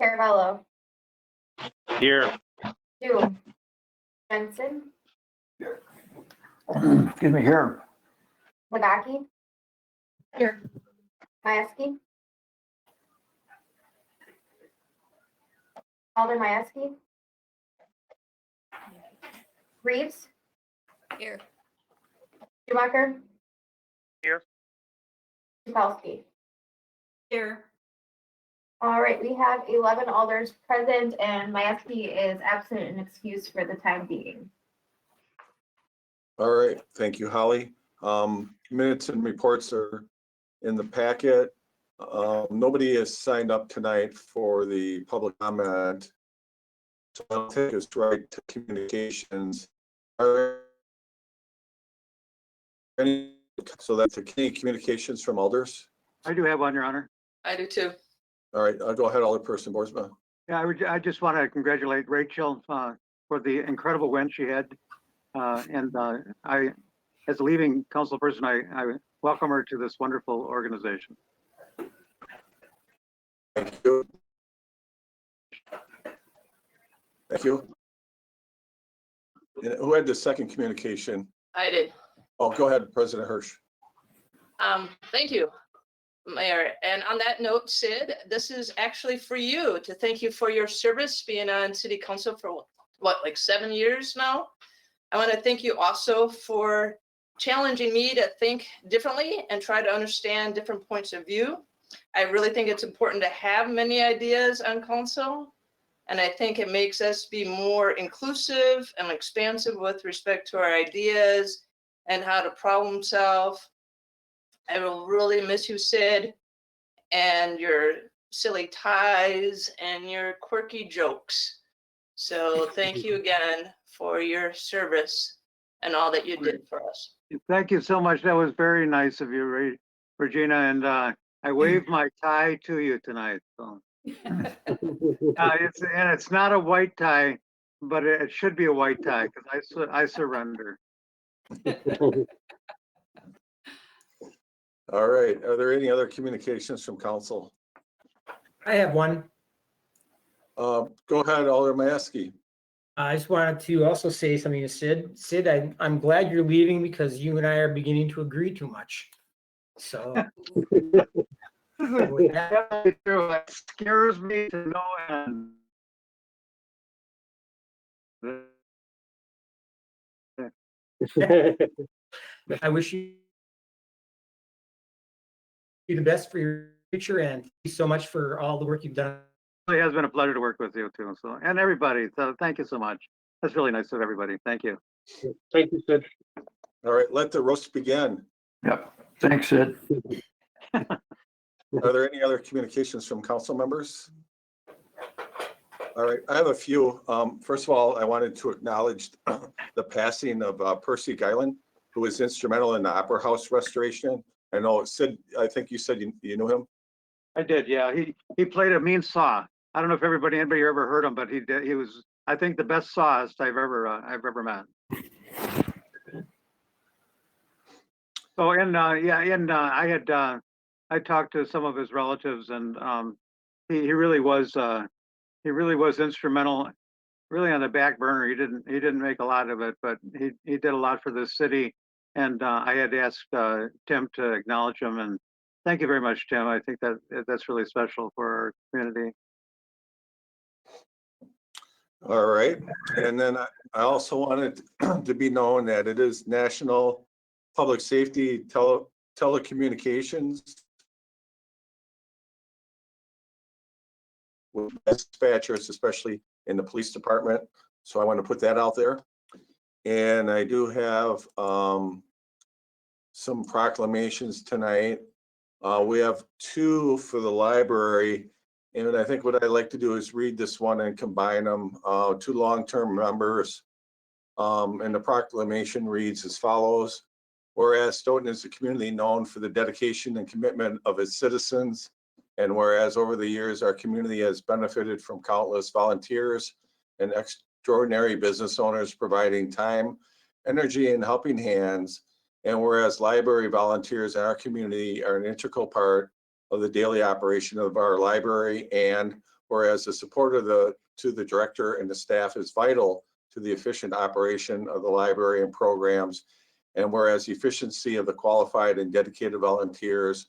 Caravello, Here. Doom, Jensen, Excuse me, here. Wagaki. Here. Mieski. Alder Mieski. Reeves. Here. Schumacher. Here. Kupowski. Here. All right, we have 11 alders present and Mieski is absent and excused for the time being. All right, thank you, Holly. Minutes and reports are in the packet. Nobody has signed up tonight for the public comment. So I'll take us right to communications. Are there any, so that's any communications from alders? I do have one, Your Honor. I do too. All right, I'll go ahead, Alderperson Boersma. Yeah, I just want to congratulate Rachel for the incredible win she had. I, as a leaving council person, I welcome her to this wonderful organization. Thank you. Thank you. And who had the second communication? I did. Oh, go ahead, President Hirsch. Thank you, Mayor. And on that note, Sid, this is actually for you to thank you for your service being on City Council for what, like 7 years now? I want to thank you also for challenging me to think differently and try to understand different points of view. I really think it's important to have many ideas on council. And I think it makes us be more inclusive and expansive with respect to our ideas and how to problem solve. I will really miss you, Sid, and your silly ties and your quirky jokes. So thank you again for your service and all that you did for us. Thank you so much. That was very nice of you, Regina. And I waved my tie to you tonight. So. It's not a white tie, but it should be a white tie because I surrender. All right, are there any other communications from council? I have one. Go ahead, Alder Mieski. I just wanted to also say something to Sid. Sid, I'm glad you're leaving because you and I are beginning to agree too much. So That scares me to no end. I wish you the best for your future, and thank you so much for all the work you've done. It has been a pleasure to work with you too. So, and everybody. So thank you so much. That's really nice of everybody. Thank you. Thank you, Sid. All right, let the roast begin. Yep. Thanks, Sid. Are there any other communications from council members? All right, I have a few. First of all, I wanted to acknowledge the passing of Percy Guyland, who was instrumental in the Opera House restoration. I know Sid, I think you said you knew him. I did. Yeah. He played a mean saw. I don't know if anybody ever heard him, but he did. He was, I think, the best sawist I've ever met. So, I talked to some of his relatives, and he really was instrumental, really on the back burner. He didn't make a lot of it, but he did a lot for the city. And I had asked Tim to acknowledge him, and thank you very much, Tim. I think that's really special for our community. All right, and then I also wanted to be known that it is National Public Safety Telecommunications with dispatchers, especially in the police department. So I want to put that out there. And I do have some proclamations tonight. We have two for the library. And I think what I'd like to do is read this one and combine them, two long-term members. And the proclamation reads as follows. Whereas Stoughton is a community known for the dedication and commitment of its citizens. And whereas over the years, our community has benefited from countless volunteers and extraordinary business owners providing time, energy, and helping hands. And whereas library volunteers in our community are an integral part of the daily operation of our library. And whereas the support to the director and the staff is vital to the efficient operation of the library and programs. And whereas the efficiency of the qualified and dedicated volunteers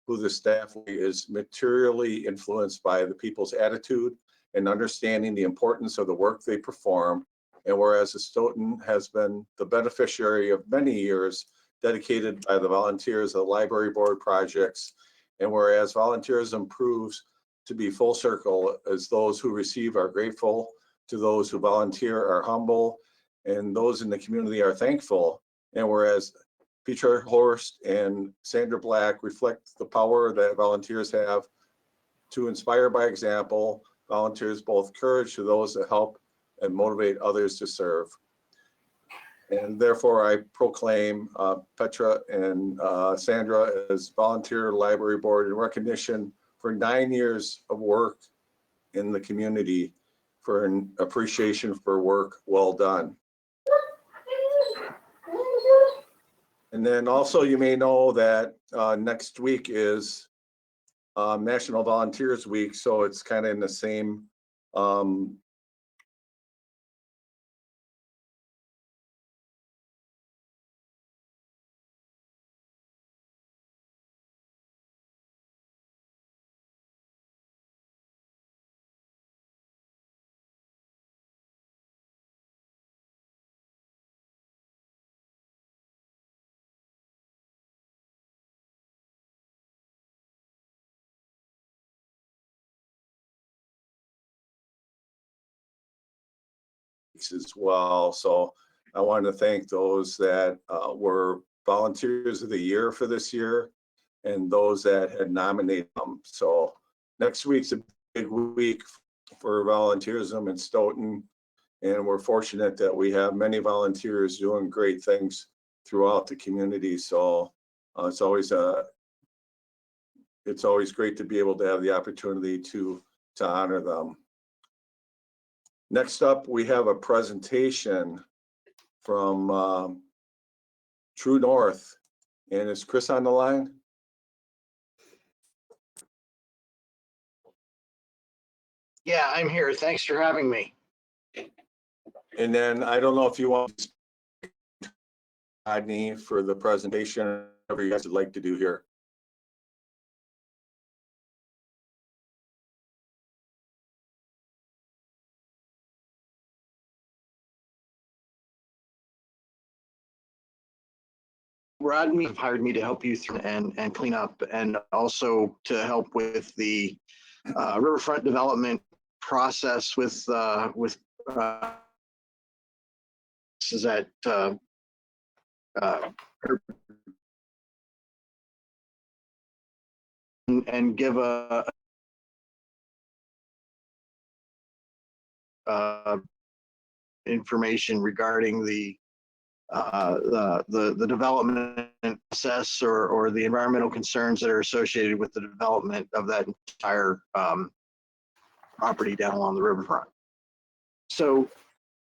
who the staff is materially influenced by the people's attitude and understanding the importance of the work they perform. And whereas the Stoughton has been the beneficiary of many years dedicated by the volunteers of the library board projects. And whereas volunteerism proves to be full circle, as those who receive are grateful, to those who volunteer are humble, and those in the community are thankful. And whereas Peter Horst and Sandra Black reflect the power that volunteers have to inspire by example, volunteers both courage to those that help and motivate others to serve. And therefore I proclaim Petra and Sandra as volunteer library board in recognition for 9 years of work in the community, for an appreciation for work well done. And then also you may know that next week is National Volunteers Week, so it's kind of in the same as well. So I want to thank those that were volunteers of the year for this year and those that had nominated them. So next week's a big week for volunteerism in Stoughton. And we're fortunate that we have many volunteers doing great things throughout the community. So it's always great to be able to have the opportunity to honor them. Next up, we have a presentation from True North. And is Chris on the line? Yeah, I'm here. Thanks for having me. And then I don't know if you want to speak, Rodney, for the presentation, whatever you guys would like to do here. Rodney hired me to help you through and clean up, and also to help with the riverfront development process with is that and give a information regarding the development process or the environmental concerns that are associated with the development of that entire property down along the riverfront. So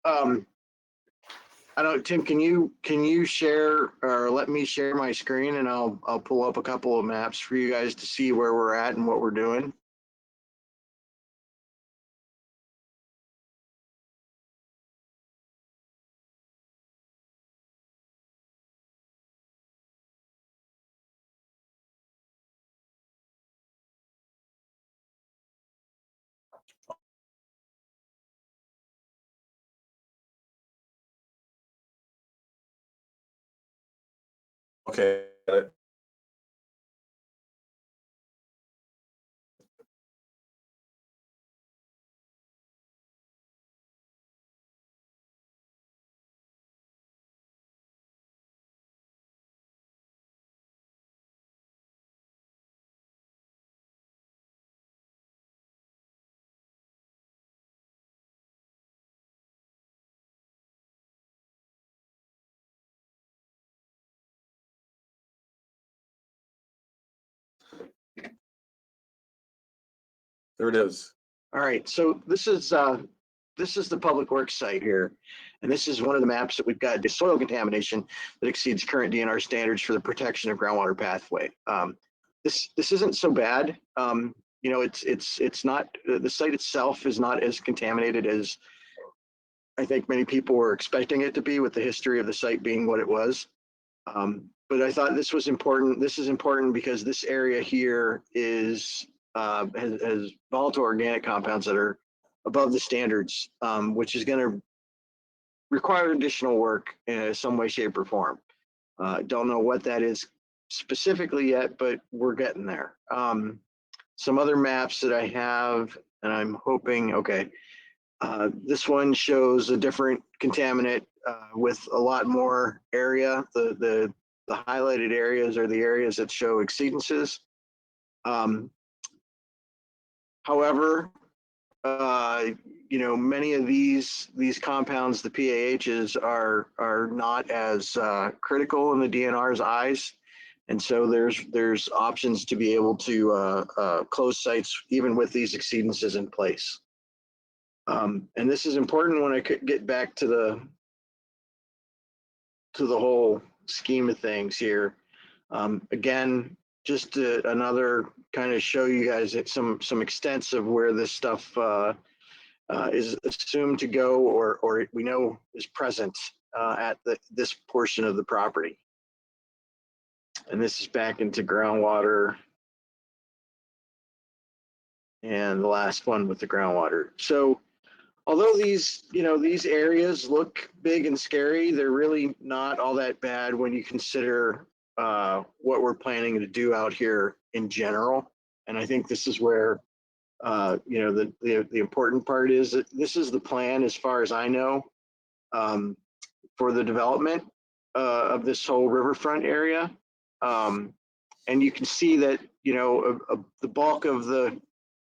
I don't, Tim, can you share or let me share my screen, and I'll pull up a couple of maps for you guys to see where we're at and what we're doing. Okay. There it is. All right, so this is the public works site here, and this is one of the maps that we've got. The soil contamination that exceeds current DNR standards for the protection of groundwater pathway. This isn't so bad. you know, it's not, the site itself is not as contaminated as I think many people were expecting it to be, with the history of the site being what it was. But I thought this was important. This is important because this area here is has volatile organic compounds that are above the standards, which is going to require additional work in some way, shape, or form. Don't know what that is specifically yet, but we're getting there. Some other maps that I have, and I'm hoping, okay, this one shows a different contaminant with a lot more area. The highlighted areas are the areas that show exceedances. However, you know, many of these compounds, the PAHs, are not as critical in the DNR's eyes, and so there's options to be able to close sites even with these exceedances in place. And this is important when I could get back to the whole scheme of things here. Again, just another kind of show you guys some extents of where this stuff is assumed to go, or we know is present at this portion of the property. And this is back into groundwater. And the last one with the groundwater. So although these, you know, these areas look big and scary, they're really not all that bad when you consider what we're planning to do out here in general. And I think this is where, you know, the important part is that this is the plan, as far as I know, for the development of this whole riverfront area. And you can see that, you know, the bulk of the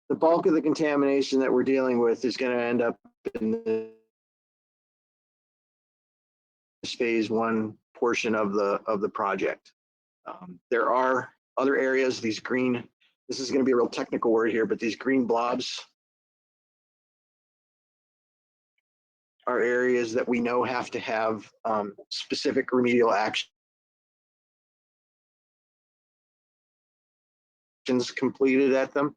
contamination that we're dealing with is going to end up in this phase one portion of the project. There are other areas, these green, this is going to be a real technical word here, but these green blobs are areas that we know have to have specific remedial actions completed at them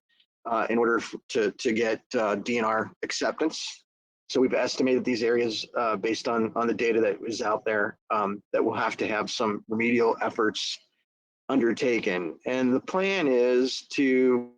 in order to get DNR acceptance. So we've estimated these areas based on the data that is out there that will have to have some remedial efforts undertaken. And the plan is to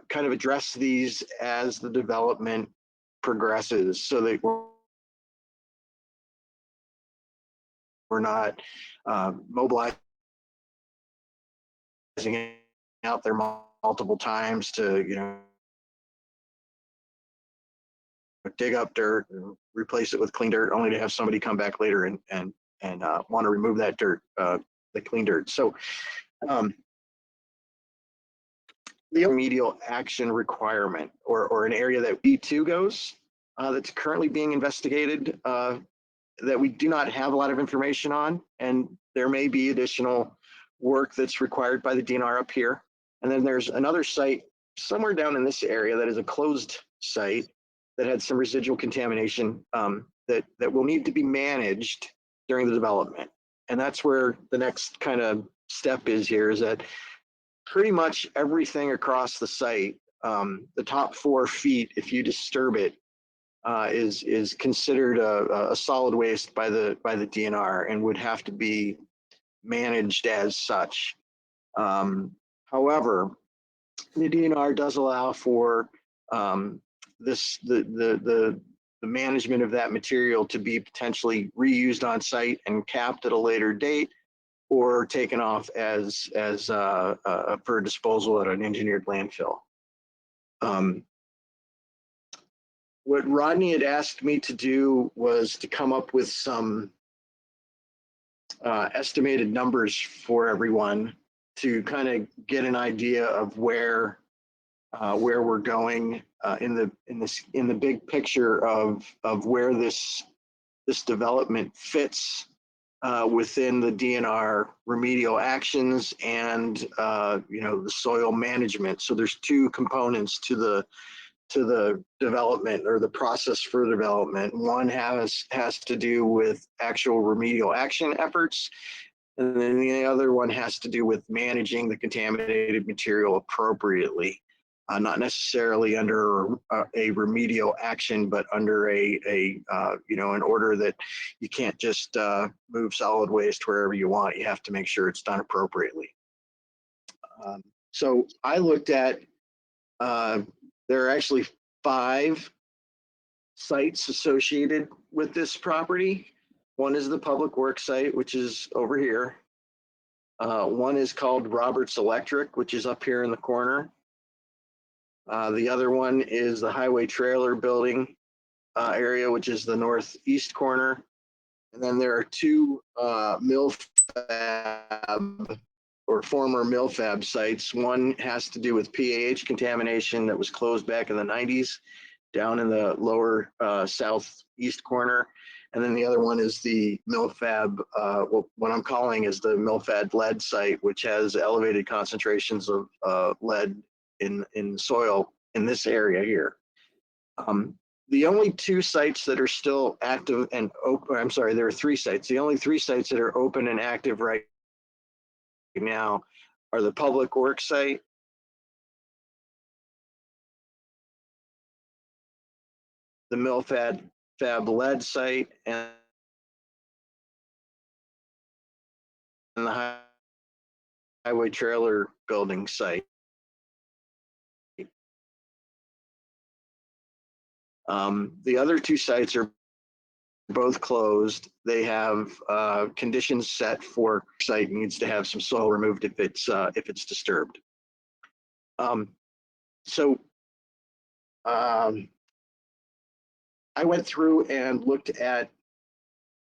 kind of address these as the development progresses, so that we're not mobilizing out there multiple times to, you know, dig up dirt and replace it with clean dirt, only to have somebody come back later and want to remove that dirt, the clean dirt. So the remedial action requirement, or an area that B2 goes, that's currently being investigated, that we do not have a lot of information on, and there may be additional work that's required by the DNR up here. And then there's another site somewhere down in this area that is a closed site that had some residual contamination that will need to be managed during the development. And that's where the next kind of step is here, is that pretty much everything across the site, the top 4 feet, if you disturb it, is considered a solid waste by the DNR and would have to be managed as such. However, the DNR does allow for the management of that material to be potentially reused on site and capped at a later date, or taken off as for disposal at an engineered landfill. What Rodney had asked me to do was to come up with some estimated numbers for everyone to kind of get an idea of where we're going in the big picture of where this development fits within the DNR remedial actions and you know, the soil management. So there's 2 components to to the development or the process for development. One has to do with actual remedial action efforts, and then the other one has to do with managing the contaminated material appropriately. Not necessarily under a remedial action, but under an order that you can't just move solid waste wherever you want. You have to make sure it's done appropriately. So I looked at, there are actually 5 sites associated with this property. One is the public works site, which is over here. One is called Roberts Electric, which is up here in the corner. The other one is the highway trailer building area, which is the northeast corner. And then there are 2 mill fab or former mill fab sites. One has to do with PAH contamination that was closed back in the 90s down in the lower southeast corner. And then the other one is the mill fab, what I'm calling is the mill fab lead site, which has elevated concentrations of lead in soil in this area here. The only 2 sites that are still active and open, I'm sorry, there are 3 sites. The only 3 sites that are open and active right now are the public works site, the mill fab lead site, and the highway trailer building site. The other 2 sites are both closed. They have conditions set for site needs to have some soil removed if it's disturbed. I went through and looked at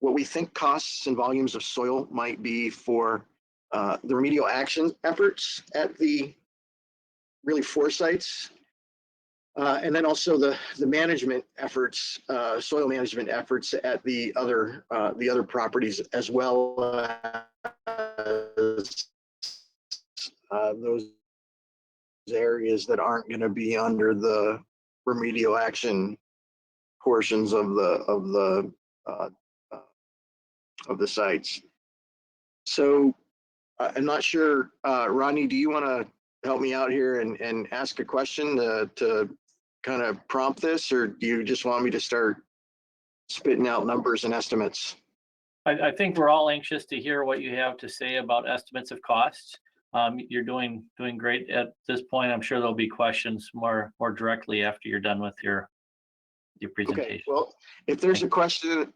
what we think costs and volumes of soil might be for the remedial action efforts at the really 4 sites. And then also the management efforts, soil management efforts at the other properties, as well as those areas that aren't going to be under the remedial action portions of the sites. So I'm not sure, Rodney, do you want to help me out here and ask a question to kind of prompt this, or do you just want me to start spitting out numbers and estimates? I think we're all anxious to hear what you have to say about estimates of costs. You're doing great at this point. I'm sure there'll be questions more directly after you're done with your presentation. Okay, well, if there's a question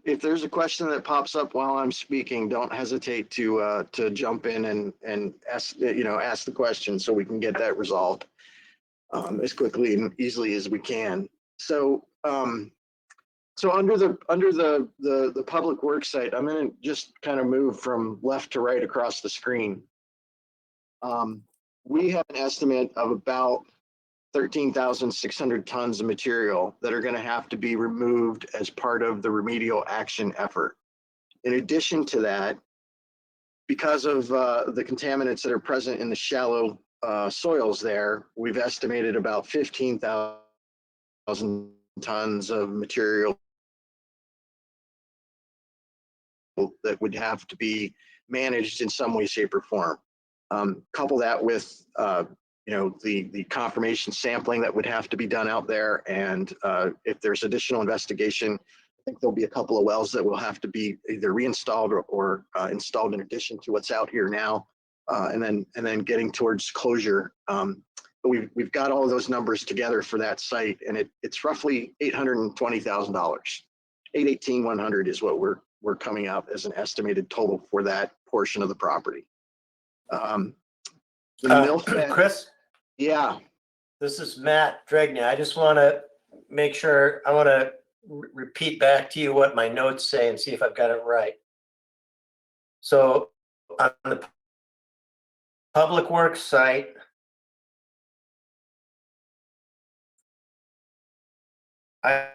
that pops up while I'm speaking, don't hesitate to jump in and ask the question so we can get that resolved as quickly and easily as we can. So under the public works site, I'm going to just kind of move from left to right across the screen. We have an estimate of about 13,600 tons of material that are going to have to be removed as part of the remedial action effort. In addition to that, because of the contaminants that are present in the shallow soils there, we've estimated about 15,000 tons of material that would have to be managed in some way, shape, or form. Couple that with the confirmation sampling that would have to be done out there, and if there's additional investigation, I think there'll be a couple of wells that will have to be either reinstalled or installed in addition to what's out here now, and then getting towards closure. But we've got all of those numbers together for that site, and it's roughly $820,000. $818,100 is what we're coming out as an estimated total for that portion of the property. Chris, Yeah. this is Matt Dregna. I just want to make sure, I want to repeat back to you what my notes say and see if I've got it right. So on the public works site, I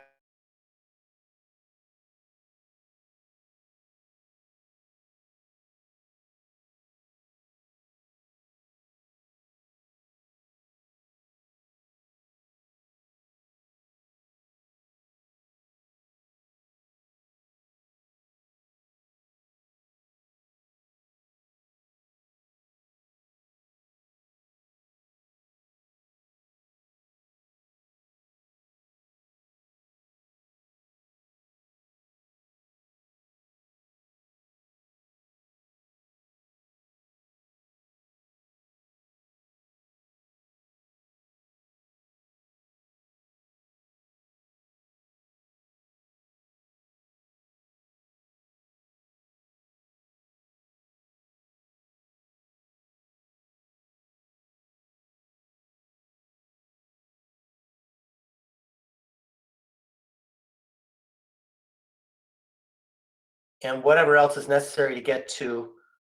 and whatever else is necessary to get to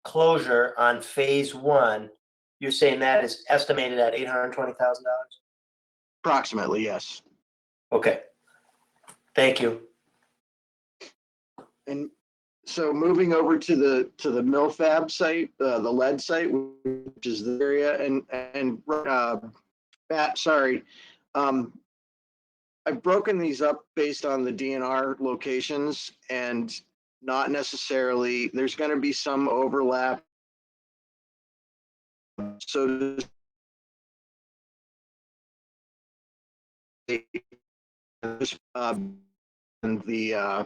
closure on phase one, you're saying that is estimated at $820,000? Approximately, yes. Okay. Thank you. And so moving over to the mill fab site, the lead site, which is the area, and Matt, sorry. I've broken these up based on the DNR locations and not necessarily, there's going to be some overlap. So and the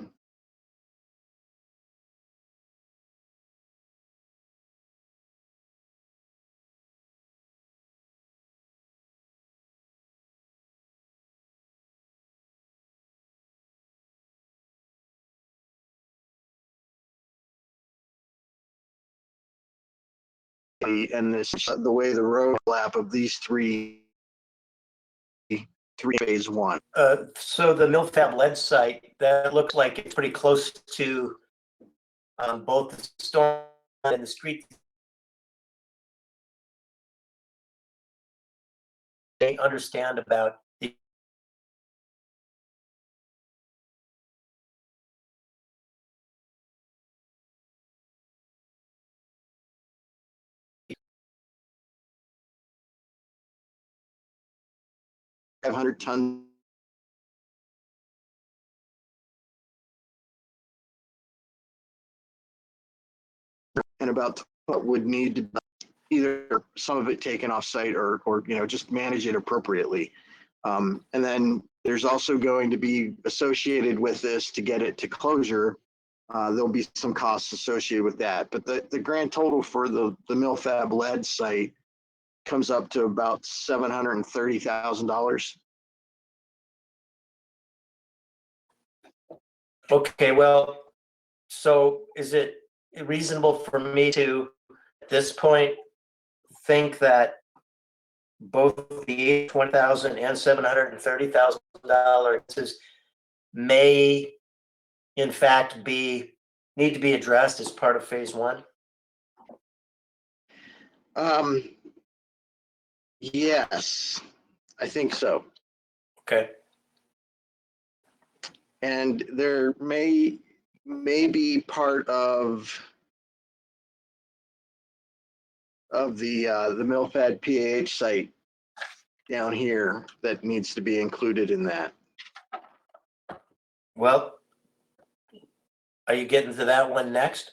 and this the way the roadmap of these three phase one. So the Millfab lead site, that looks like it's pretty close to both the storm and the street. They understand about the Five 500-ton and about what would need to be either some of it taken off site or just manage it appropriately. And then there's also going to be associated with this to get it to closure. There'll be some costs associated with that, but the grand total for the Millfab lead site comes up to about $730,000. Okay, well, so is it reasonable for me to, at this point, think that both the $820,000 and $730,000 may, in fact, need to be addressed as part of phase one? Yes, I think so. Okay. And there may be part of the Millfab PAH site down here that needs to be included in that. Well, are you getting to that one next?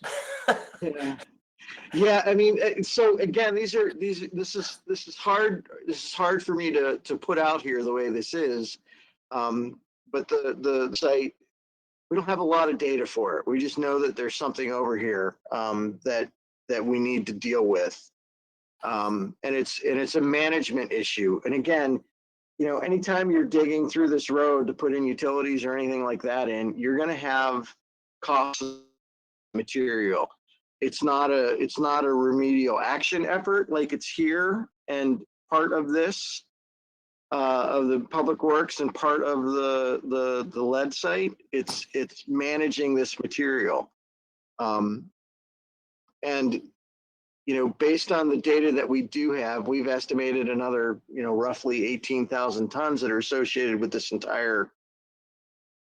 Yeah, I mean, so again, this is hard. This is hard for me to put out here the way this is. But the site, we don't have a lot of data for it. We just know that there's something over here that we need to deal with. And it's a management issue. And again, anytime you're digging through this road to put in utilities or anything like that in, you're going to have costs of material. It's not a remedial action effort like it's here, and part of this of the public works and part of the lead site, it's managing this material. And based on the data that we do have, we've estimated another roughly 18,000 tons that are associated with this entire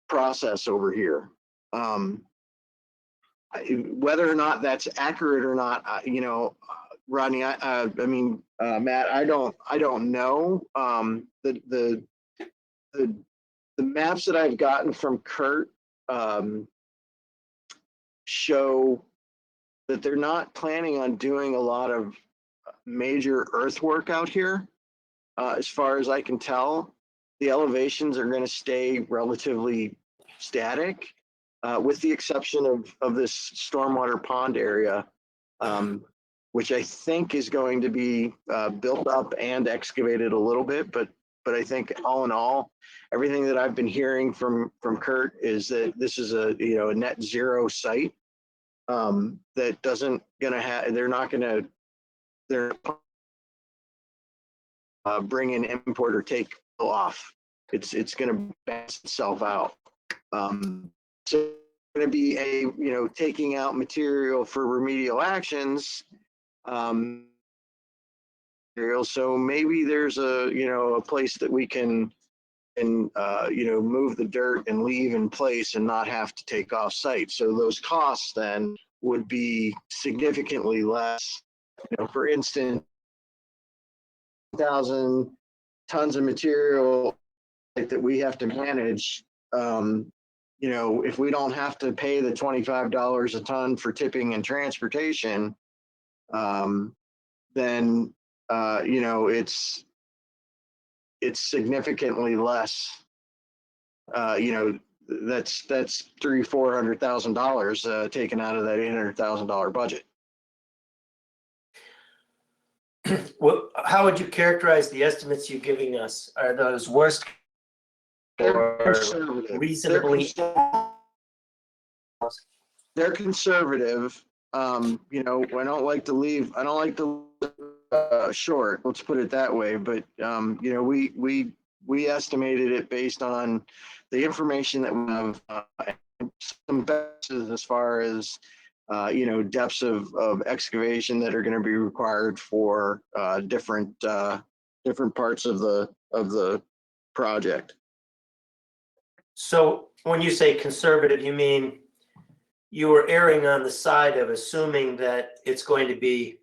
process over here. Whether or not that's accurate or not, Rodney, I mean, Matt, I don't know. The maps that I've gotten from Kurt show that they're not planning on doing a lot of major earthwork out here. As far as I can tell, the elevations are going to stay relatively static, with the exception of this stormwater pond area, which I think is going to be built up and excavated a little bit. But I think all in all, everything that I've been hearing from Kurt is that this is a net zero site that doesn't gonna have. They're bring in import or take off. It's going to balance itself out. So going to be taking out material for remedial actions. So maybe there's a place that we can move the dirt and leave in place and not have to take off site. So those costs then would be significantly less. For instance, 1,000 tons of material that we have to manage. If we don't have to pay the $25 a ton for tipping and transportation, then it's significantly less. That's $300,000-$400,000 taken out of that $800,000 budget. Well, how would you characterize the estimates you're giving us? Are those worst They're or conservative. reasonably? They're conservative. I don't like to leave short. Let's put it that way. But we estimated it based on the information that we have, some guesses as far as depths of excavation that are going to be required for different parts of the project. So when you say conservative, you mean you were erring on the side of assuming that it's going to be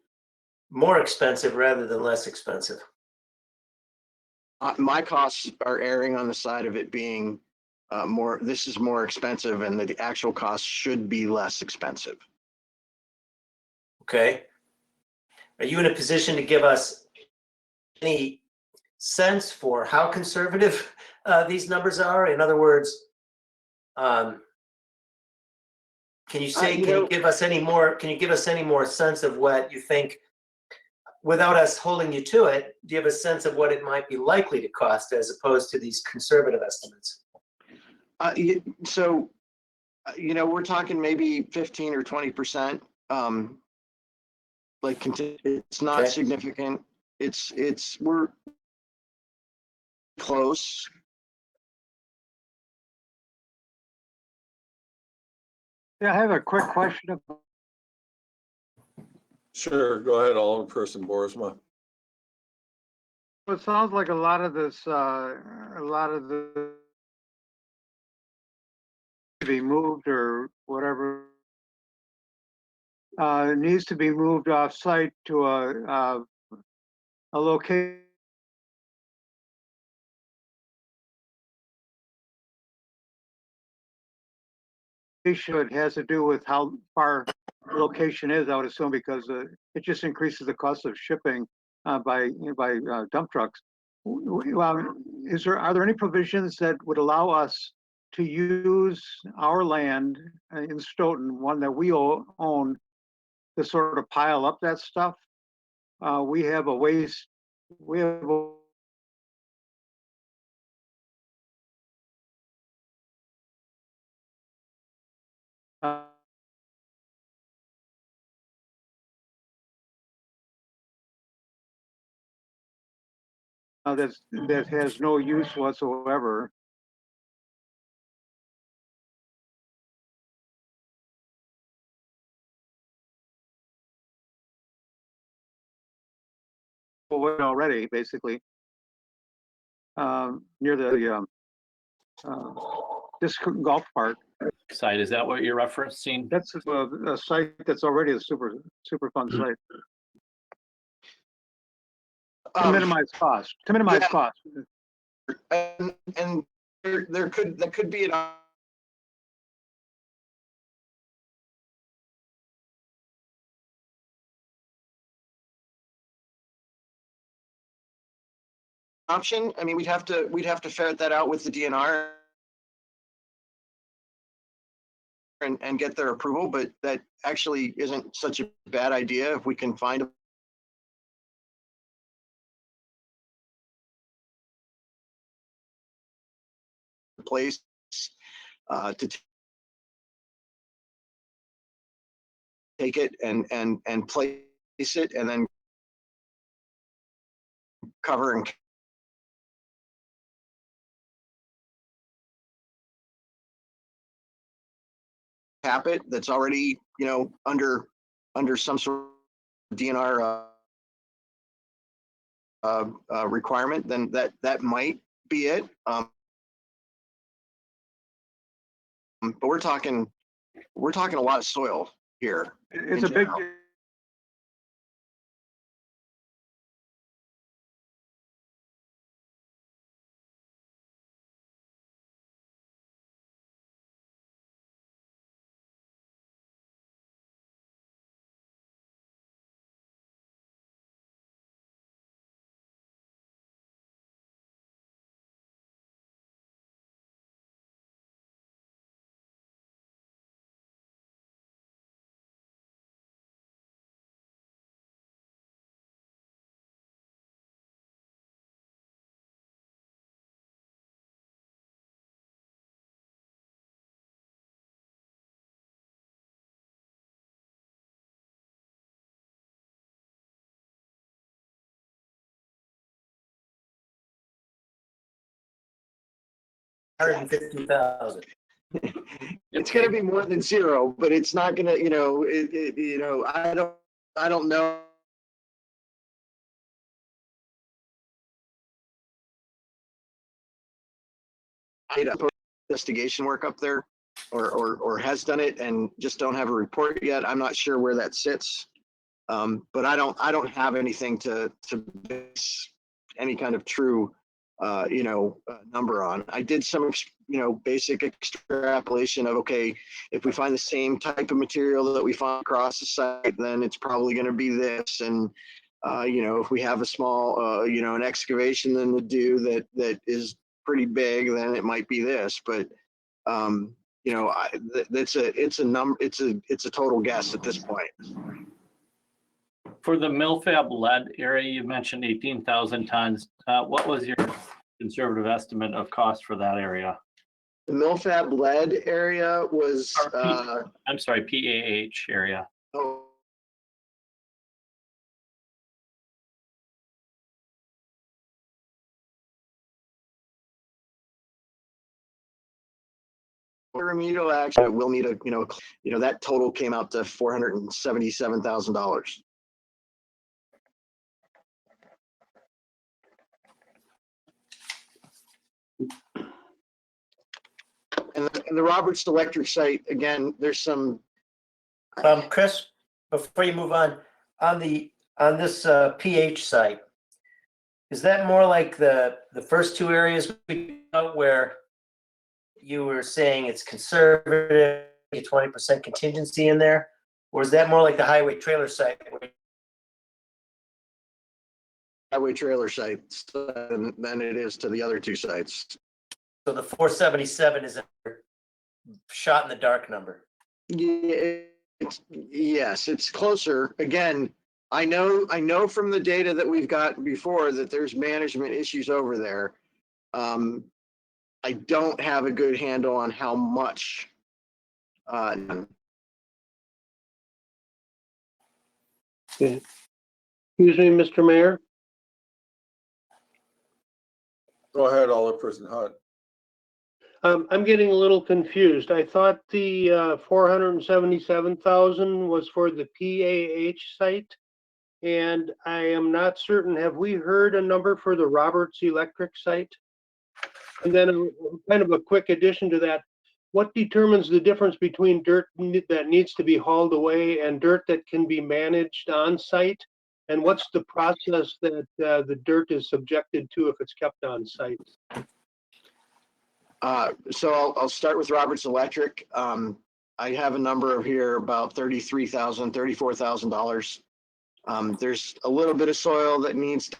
more expensive rather than less expensive? My costs are erring on the side of it being this is more expensive, and the actual cost should be less expensive. Okay. Are you in a position to give us any sense for how conservative these numbers are? In other words, can you give us any more sense of what you think, without us holding you to it? Do you have a sense of what it might be likely to cost as opposed to these conservative estimates? We're talking maybe 15 or 20%. It's not significant. We're close. Yeah, I have a quick question. Sure, go ahead, Alderperson Boersma. It sounds like a lot of the to be moved or whatever needs to be moved off site to a location. It has to do with how far the location is, I would assume, because it just increases the cost of shipping by dump trucks. Are there any provisions that would allow us to use our land in Stoughton, one that we own, to sort of pile up that stuff? We have a waste. We have that has no use whatsoever. Already, basically, near the this golf park. Site, is that what you're referencing? That's a site that's already a super fun site. To minimize cost. And that could be an option. I mean, we'd have to ferret that out with the DNR and get their approval, but that actually isn't such a bad idea if we can find a place to take it and place it, and then cover and tap it that's already, under some sort of DNR requirement, then that might be it. But we're talking a lot of soil here. It's in a big, general. $150,000. It's going to be more than zero, but it's not going to, I don't know. I did investigation work up there or has done it and just don't have a report yet. I'm not sure where that sits. But I don't have anything to base any kind of true, number on. I did some, basic extrapolation of, okay, if we find the same type of material that we find across the site, then it's probably going to be this. And, if we have a small, an excavation then to do that is pretty big, then it might be this. But, it's a total guess at this point. For the MilFab lead area, you mentioned 18,000 tons. What was your conservative estimate of cost for that area? The MilFab lead area was, I'm sorry, PAH area. oh, remedial action will need that total came out to $477,000. And the Roberts Electric site, again, there's some. Chris, before you move on this PH site, is that more like the first two areas we got where you were saying it's conservative, 20% contingency in there, or is that more like the highway trailer site? Highway trailer sites than it is to the other two sites. So the 477 is a shot in the dark number. Yeah, yes, it's closer. Again, I know from the data that we've got before that there's management issues over there. I don't have a good handle on how much. Excuse me, Mr. Mayor. Go ahead, Alderperson Hunt. I'm getting a little confused. I thought the 477,000 was for the PAH site. And I am not certain, have we heard a number for the Roberts Electric site? And then kind of a quick addition to that, what determines the difference between dirt that needs to be hauled away and dirt that can be managed on site? And what's the process that the dirt is subjected to if it's kept on site? So I'll start with Roberts Electric. I have a number of here about $33,000, $34,000. There's a little bit of soil that needs to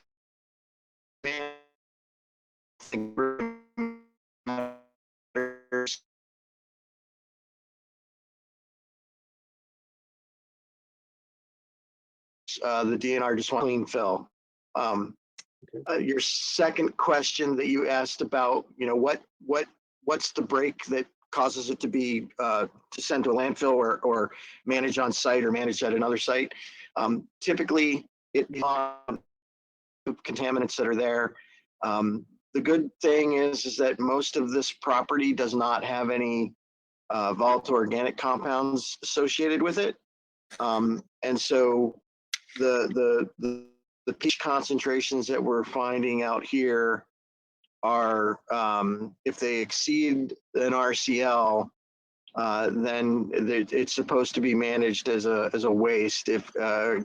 the DNR just want clean fill. Your second question that you asked about, what's the break that causes it to be to send to a landfill or manage on site or manage at another site? Typically, it contaminants that are there. The good thing is that most of this property does not have any volatile organic compounds associated with it. And so the pH concentrations that we're finding out here are, if they exceed an RCL, then it's supposed to be managed as a waste if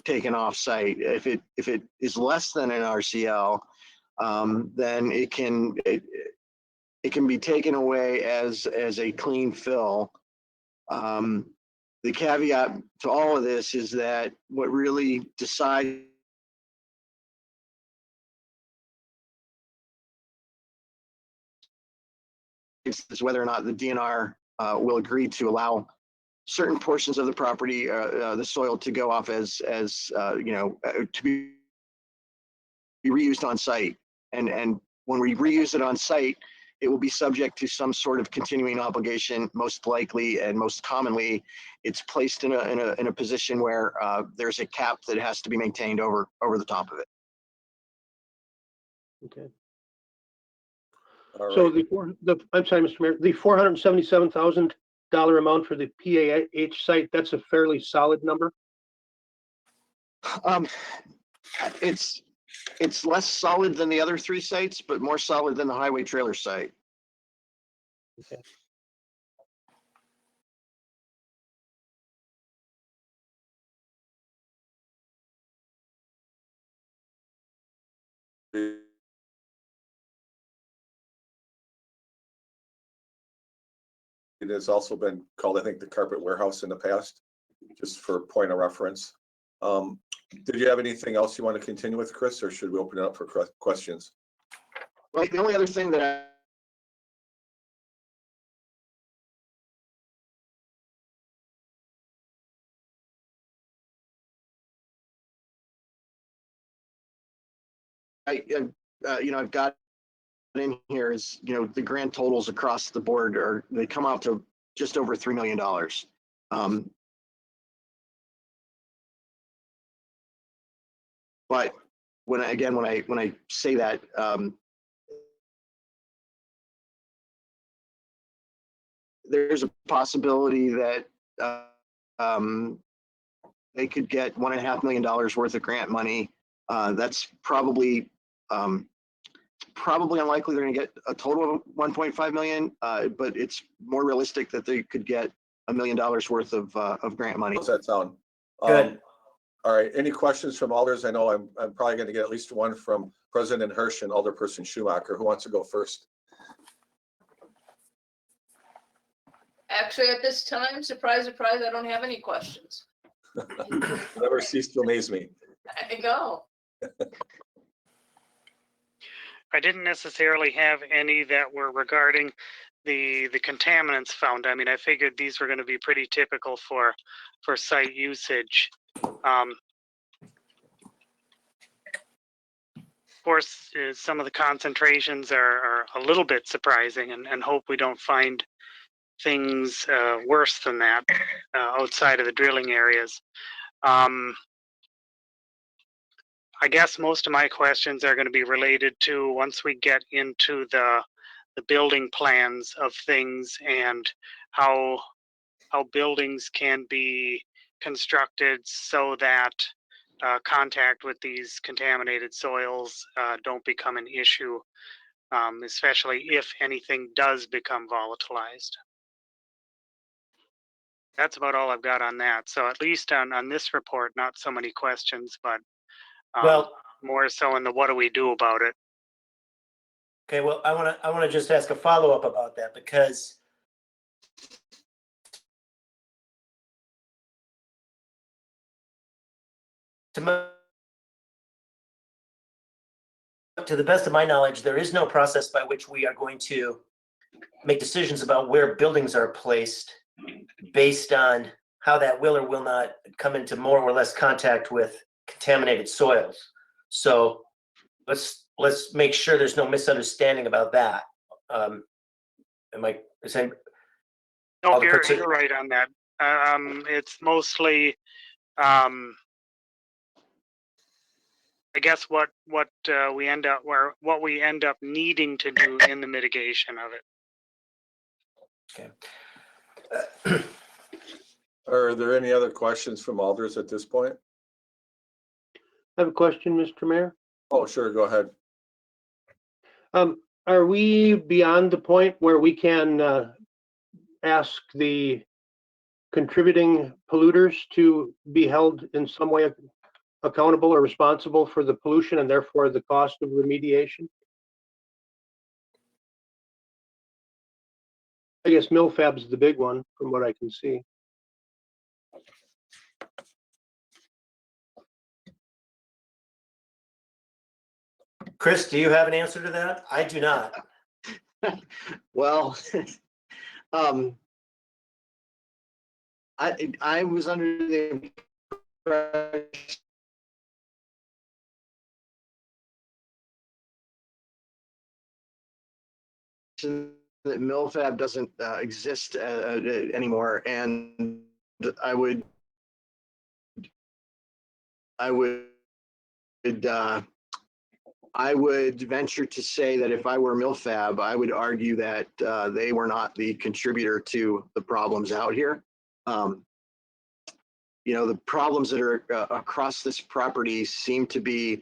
taken off site. If it is less than an RCL, then it can be taken away as a clean fill. The caveat to all of this is that what really decides is whether or not the DNR will agree to allow certain portions of the property, the soil, to go off as to be reused on site. And when we reuse it on site, it will be subject to some sort of continuing obligation. Most likely and most commonly, it's placed in a position where there's a cap that has to be maintained over the top of it. Okay. All So right. I'm sorry, Mr. Mayor, the $477,000 amount for the PAH site, that's a fairly solid number? It's less solid than the other three sites, but more solid than the highway trailer site. Okay. It has also been called, I think, the carpet warehouse in the past, just for point of reference. Did you have anything else you want to continue with, Chris, or should we open it up for questions? Like the only other thing that I've got in here is, the grand totals across the board they come out to just over $3 million. But when I say that, there's a possibility that they could get $1.5 million worth of grant money. That's probably unlikely they're going to get a total of 1.5 million, but it's more realistic that they could get $1 million worth of grant money. How's that sound? Good. All right. Any questions from alders? I know I'm probably going to get at least one from President Hirsch and Alderperson Schumacher. Who wants to go first? Actually, at this time, surprise, surprise, I don't have any questions. Never cease to amaze me. I know. I didn't necessarily have any that were regarding the contaminants found. I mean, I figured these were going to be pretty typical for site usage. Of course, some of the concentrations are a little bit surprising, and hope we don't find things worse than that outside of the drilling areas. I guess most of my questions are going to be related to once we get into the building plans of things and how buildings can be constructed so that contact with these contaminated soils don't become an issue, especially if anything does become volatilized. That's about all I've got on that. So at least on this report, not so many questions, but more so in the what do we do about it. Okay, well, I want to just ask a follow-up about that, because to the best of my knowledge, there is no process by which we are going to make decisions about where buildings are placed based on how that will or will not come into more or less contact with contaminated soils. So let's make sure there's no misunderstanding about that. Am I saying? No, you're right on that. It's mostly, I guess what we end up needing to do in the mitigation of it. Okay. Are there any other questions from alders at this point? I have a question, Mr. Mayor. Oh, sure, go ahead. Are we beyond the point where we can ask the contributing polluters to be held in some way accountable or responsible for the pollution and therefore the cost of remediation? I guess Millfab's the big one from what I can see. Chris, do you have an answer to that? I do not. Well, I was under the impression that Millfab doesn't exist anymore, and I would venture to say that if I were Millfab, I would argue that they were not the contributor to the problems out here. You know, the problems that are across this property seem to be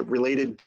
related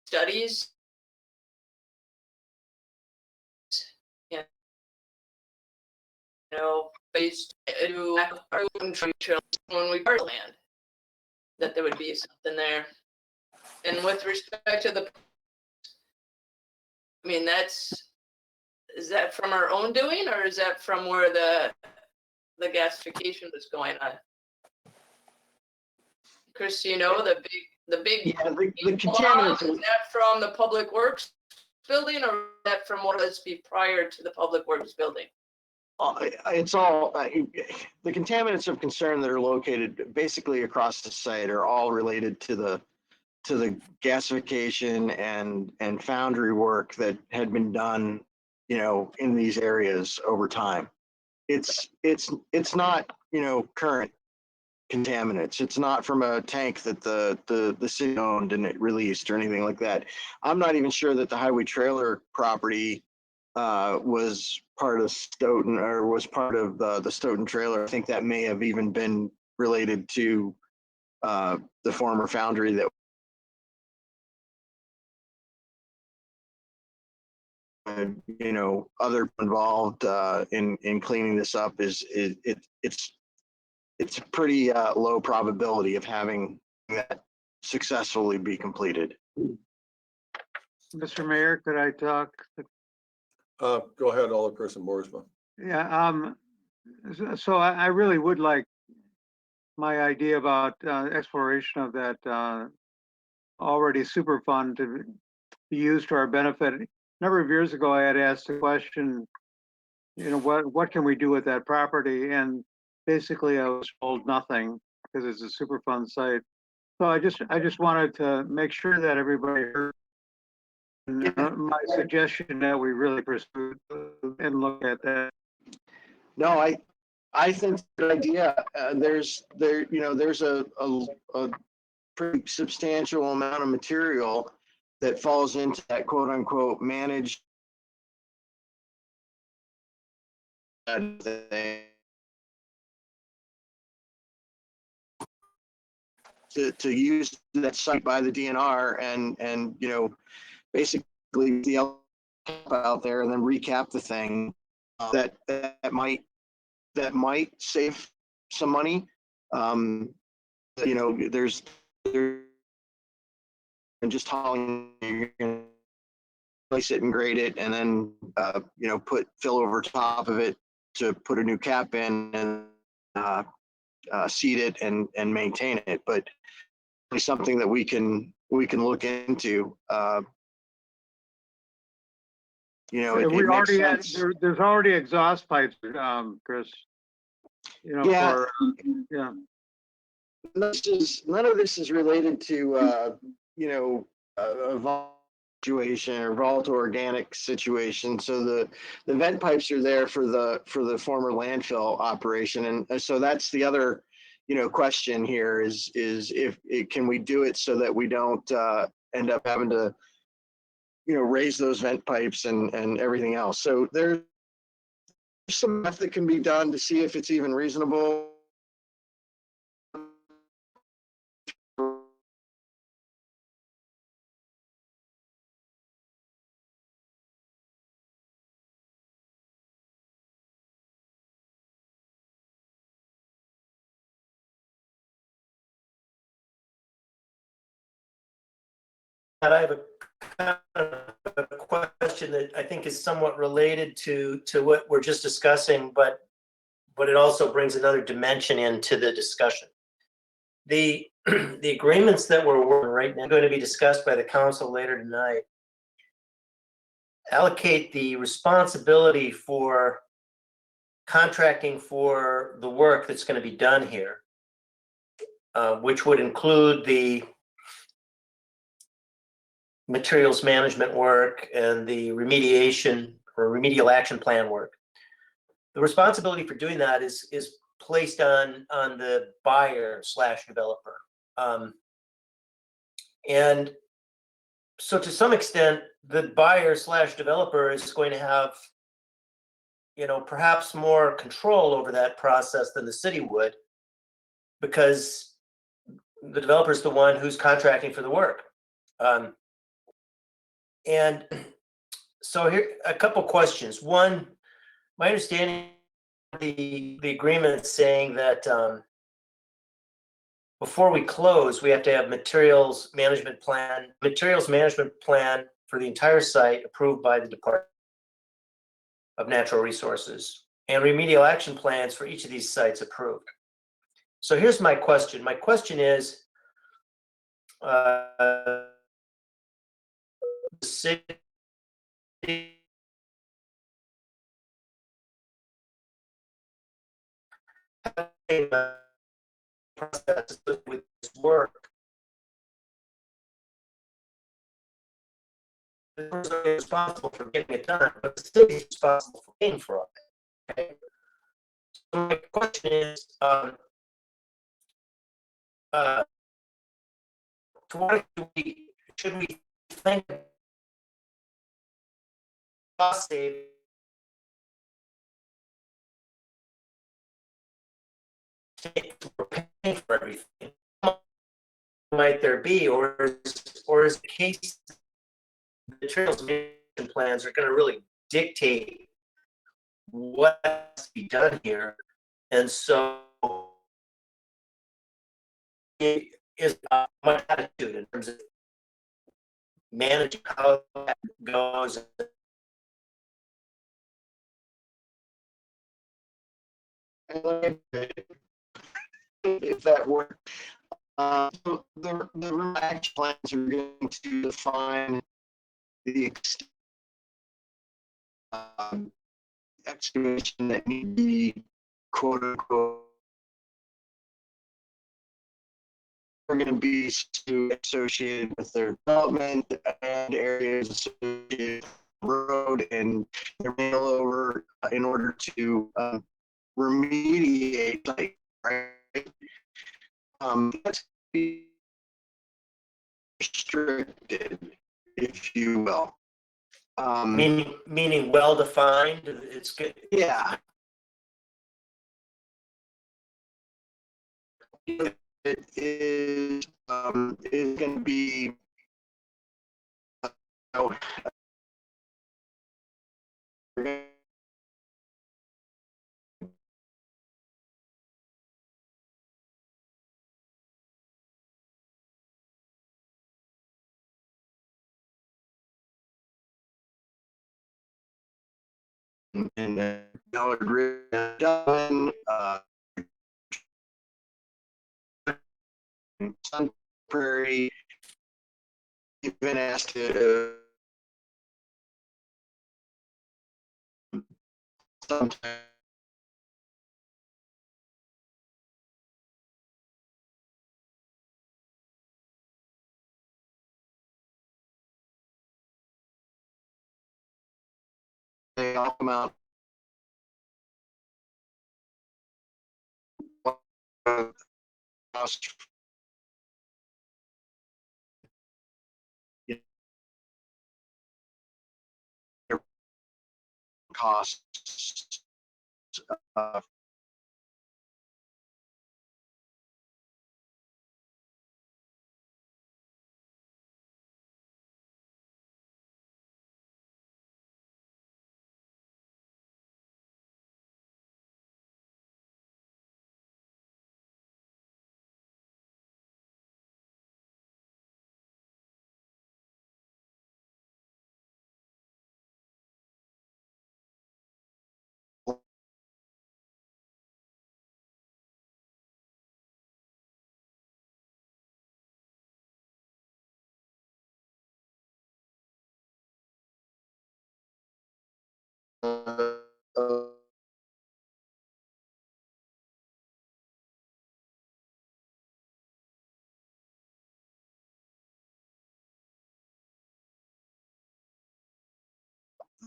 studies. You know, based to when we part land, that there would be something there. And with respect to the, I mean, is that from our own doing, or is that from where the gasification was going on? Chris, you know, the big yeah, the is contaminants. that from the Public Works building, or is that from what was be prior to the Public Works building? It's all the contaminants of concern that are located basically across the site are all related to the gasification and foundry work that had been done, you know, in these areas over time. It's not, you know, current contaminants. It's not from a tank that the city owned and it released or anything like that. I'm not even sure that the highway trailer property was part of Stoughton or was part of the Stoughton trailer. I think that may have even been related to the former foundry that you know, other involved in cleaning this up it's a pretty low probability of having that successfully be completed. Mr. Mayor, could I talk? Go ahead, Alderperson Boersma. Yeah, so I really would like my idea about exploration of that already super fund to be used to our benefit. A number of years ago, I had asked the question, you know, what can we do with that property? And basically I was told nothing because it's a Superfund site. So I just wanted to make sure that everybody heard my suggestion that we really pursue and look at that. No, I think it's a good idea. There's a pretty substantial amount of material that falls into that quote unquote managed thing. To use that site by the DNR and basically the out there and then recap the thing that might save some money. There's and just hauling, you're gonna place it and grade it and then put fill over top of it to put a new cap in and seed it and maintain it. But it's something that we can look into. We it makes already had, sense. there's already exhaust pipes, Chris. Yeah. For, yeah. None of this is related to a vault situation or vault organic situation. So the vent pipes are there for the former landfill operation, and so that's the other question here is if can we do it so that we don't end up having to raise those vent pipes and everything else. So there's some math that can be done to see if it's even reasonable. I have a question that I think is somewhat related to what we're just discussing, but it also brings another dimension into the discussion. The agreements that we're working right now are going to be discussed by the council later tonight. Allocate the responsibility for contracting for the work that's going to be done here, which would include the materials management work and the remediation or remedial action plan work. The responsibility for doing that is placed on the buyer / developer. And so to some extent, the buyer / developer is going to have, perhaps more control over that process than the city would, because the developer is the one who's contracting for the work. And so here, a couple questions. One, my understanding of the agreement saying that before we close, we have to have materials management plan for the entire site approved by the Department of Natural Resources, and remedial action plans for each of these sites approved. So here's my question. My question is, the city process with this work. The person responsible for getting it done, but the city is responsible for paying for it. Okay? So my question is, to what degree should we think cost saving we're paying for everything? Might there be, or is the case the materials management plans are going to really dictate what has to be done here? And so it is my attitude in terms of managing how that goes. If that works. So the action plans are going to define the extent excavation that need to be quote unquote are going to be associated with their development and areas associated with the road and their mail over in order to remediate, like, right? That's restricted, if you will. Meaning well-defined, it's good. Yeah. It is going to be know, and Dublin, Sun Prairie, even asked to sometimes they all come out costs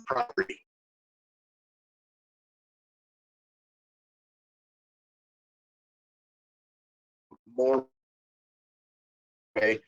property. More okay.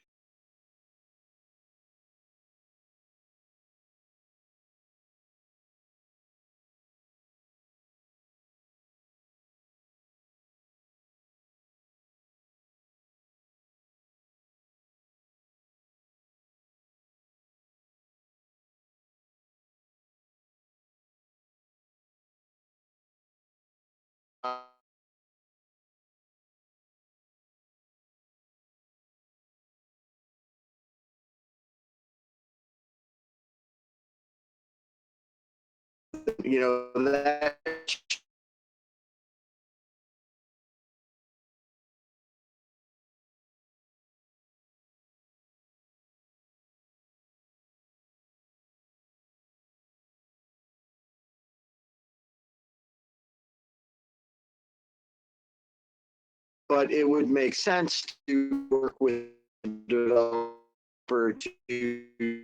You know that but it would make sense to work with the developer to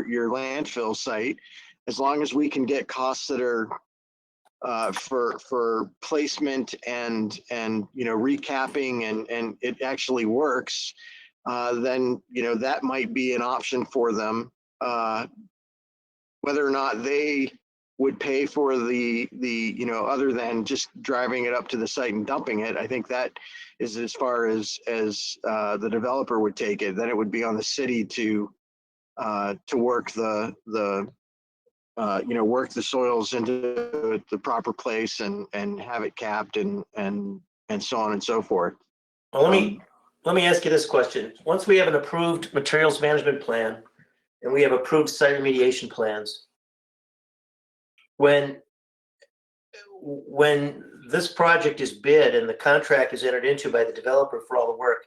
your landfill site, as long as we can get costs that are for placement and you know recapping and it actually works, then you know that might be an option for them. Whether or not they would pay for the you know other than just driving it up to the site and dumping it, I think that is as far as the developer would take it. Then it would be on the city to work the you know work the soils into the proper place and have it capped and so on and so forth. Well, let me ask you this question. Once we have an approved materials management plan and we have approved site remediation plans, when this project is bid and the contract is entered into by the developer for all the work,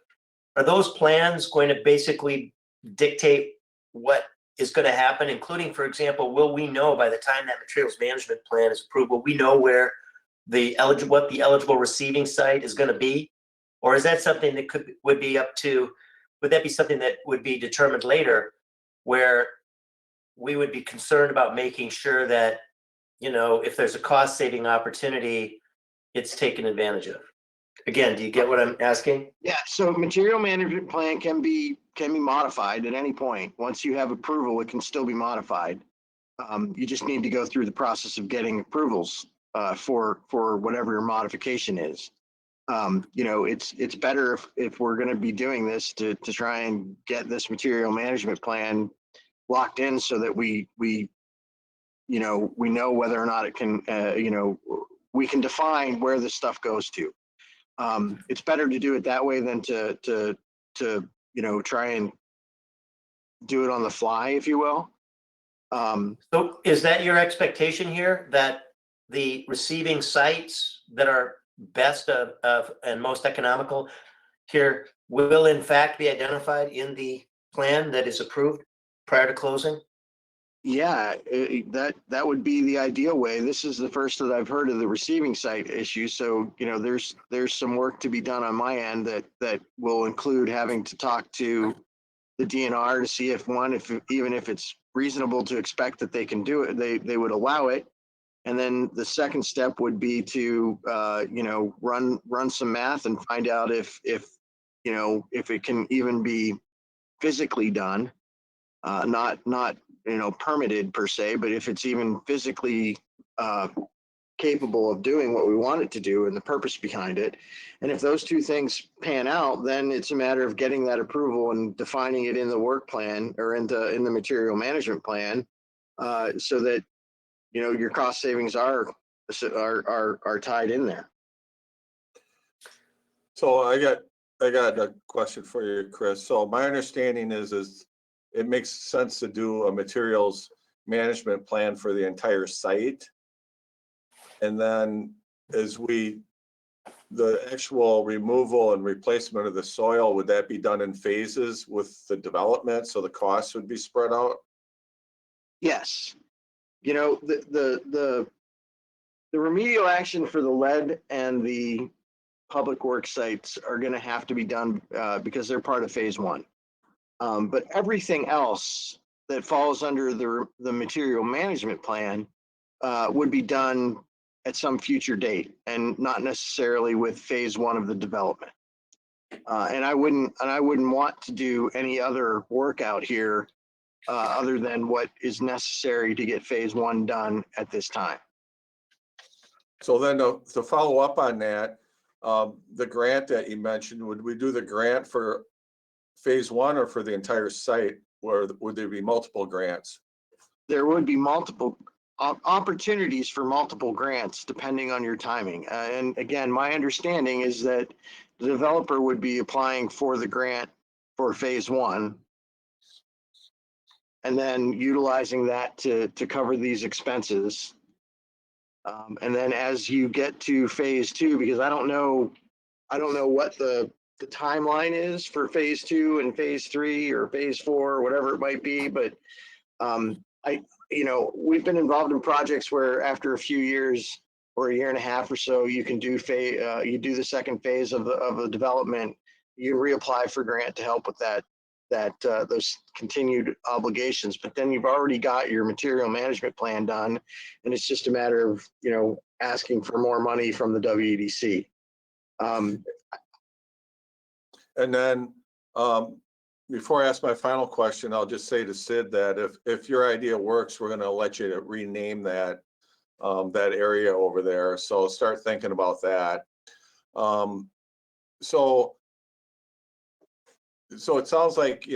are those plans going to basically dictate what is going to happen, including, for example, will we know by the time that materials management plan is approved, will we know where what the eligible receiving site is going to be? Or is that something that would that be something that would be determined later, where we would be concerned about making sure that, if there's a cost saving opportunity, it's taken advantage of? Again, do you get what I'm asking? Yeah, so material management plan can be modified at any point. Once you have approval, it can still be modified. You just need to go through the process of getting approvals for whatever your modification is. It's better if we're going to be doing this to try and get this material management plan locked in so that we know whether or not it can, we can define where this stuff goes to. It's better to do it that way than to try and do it on the fly, if you will. So is that your expectation here, that the receiving sites that are best of and most economical here will in fact be identified in the plan that is approved prior to closing? Yeah, that would be the ideal way. This is the first that I've heard of the receiving site issue. So, there's some work to be done on my end that will include having to talk to the DNR to see even if it's reasonable to expect that they can do it, they would allow it. And then the second step would be to, run some math and find out if it can even be physically done, not permitted per se, but if it's even physically capable of doing what we want it to do and the purpose behind it. And if those two things pan out, then it's a matter of getting that approval and defining it in the work plan or in the material management plan, so that your cost savings are tied in there. So I got a question for you, Chris. So my understanding is it makes sense to do a materials management plan for the entire site. And then the actual removal and replacement of the soil, would that be done in phases with the development? So the costs would be spread out? Yes. The remedial action for the lead and the public works sites are going to have to be done because they're part of phase one. But everything else that falls under the material management plan would be done at some future date and not necessarily with phase one of the development. And I wouldn't want to do any other work out here other than what is necessary to get phase one done at this time. So then to follow up on that, the grant that you mentioned, would we do the grant for phase one or for the entire site, or would there be multiple grants? There would be multiple opportunities for multiple grants depending on your timing. And again, my understanding is that the developer would be applying for the grant for phase one and then utilizing that to cover these expenses. And then as you get to phase two, because I don't know what the timeline is for phase two and phase three or phase four or whatever it might be, but we've been involved in projects where after a few years or a year and a half or so, you can do you do the second phase of the development. You reapply for grant to help with those continued obligations, but then you've already got your material management plan done, and it's just a matter of asking for more money from the WEDC. And then before I ask my final question, I'll just say to Sid that if your idea works, we're going to let you rename that area over there. So start thinking about that. So it sounds like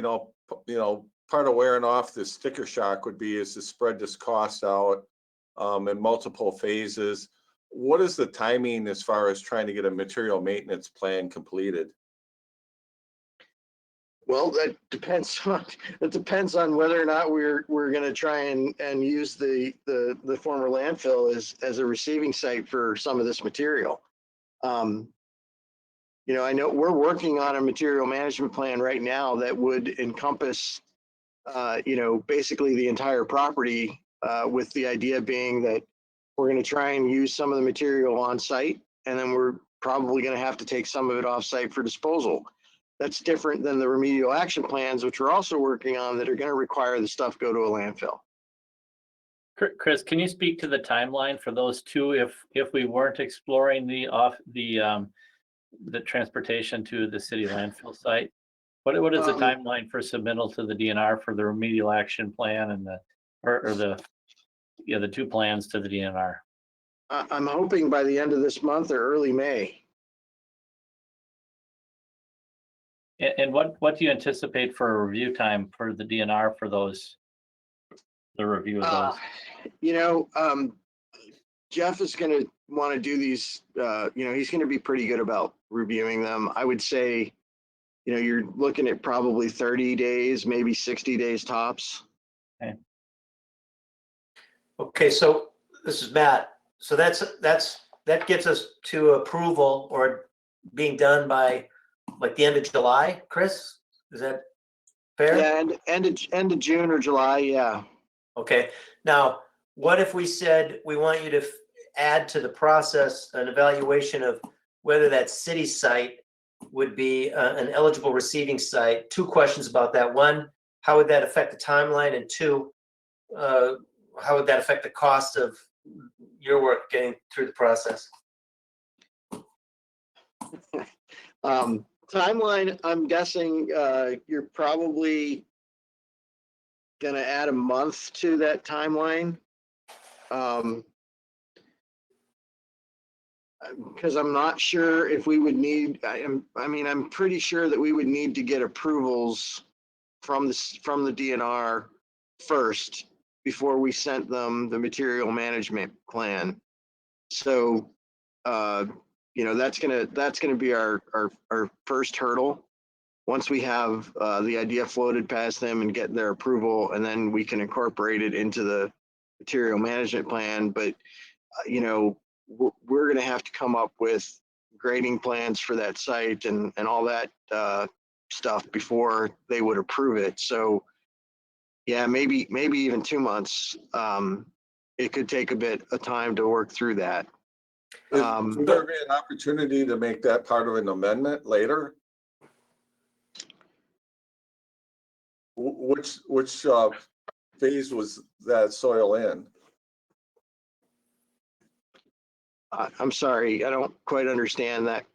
part of wearing off this sticker shock would be is to spread this cost out in multiple phases. What is the timing as far as trying to get a material maintenance plan completed? Well, that depends on whether or not we're going to try and use the former landfill as a receiving site for some of this material. I know we're working on a material management plan right now that would encompass basically the entire property, with the idea being that we're going to try and use some of the material on site, and then we're probably going to have to take some of it off site for disposal. That's different than the remedial action plans, which we're also working on, that are going to require the stuff go to a landfill. Chris, can you speak to the timeline for those two if we weren't exploring the transportation to the city landfill site? What is the timeline for submittal to the DNR for the remedial action plan and the two plans to the DNR? I'm hoping by the end of this month or early May. And what do you anticipate for a review time for the DNR for those, the review of those? Jeff is going to want to do these, he's going to be pretty good about reviewing them. I would say, you're looking at probably 30 days, maybe 60 days tops. Okay, so this is Matt. So that gets us to approval or being done by like the end of July, Chris? Is that fair? Yeah, and end of June or July, yeah. Okay, now what if we said we want you to add to the process an evaluation of whether that city site would be an eligible receiving site? Two questions about that. One, how would that affect the timeline? And two, how would that affect the cost of your work getting through the process? Timeline, I'm guessing you're probably gonna add a month to that timeline. Because I'm not sure if we would need, I'm pretty sure that we would need to get approvals from the DNR first before we sent them the material management plan. So, that's gonna be our first hurdle. Once we have the idea floated past them and get their approval, and then we can incorporate it into the material management plan. But, we're gonna have to come up with grading plans for that site and all that stuff before they would approve it. So, yeah, maybe even 2 months. It could take a bit of time to work through that. Would there be an opportunity to make that part of an amendment later? Which phase was that soil in? I'm sorry, I don't quite understand that.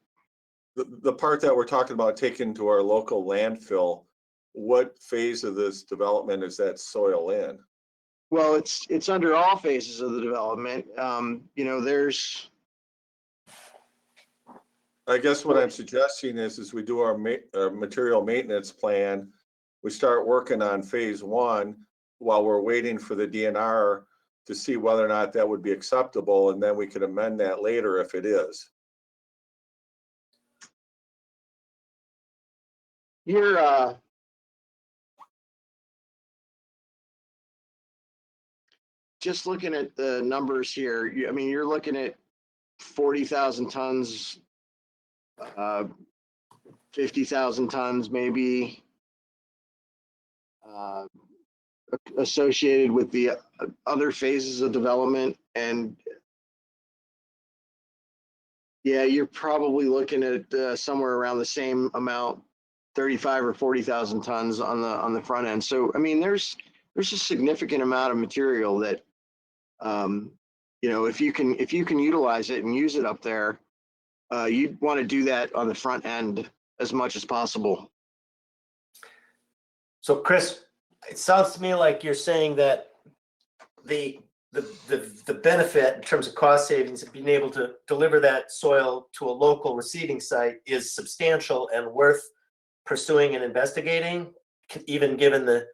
The part that we're talking about taking to our local landfill, what phase of this development is that soil in? Well, it's under all phases of the development. There's. I guess what I'm suggesting is we do our material maintenance plan. We start working on phase 1 while we're waiting for the DNR to see whether or not that would be acceptable, and then we could amend that later if it is. You're just looking at the numbers here. You're looking at 40,000 tons, 50,000 tons maybe, associated with the other phases of development. And yeah, you're probably looking at somewhere around the same amount, 35 or 40,000 tons on the front end. So there's a significant amount of material that if you can utilize it and use it up there, you'd want to do that on the front end as much as possible. So Chris, it sounds to me like you're saying that the benefit in terms of cost savings of being able to deliver that soil to a local receiving site is substantial and worth pursuing and investigating, even given the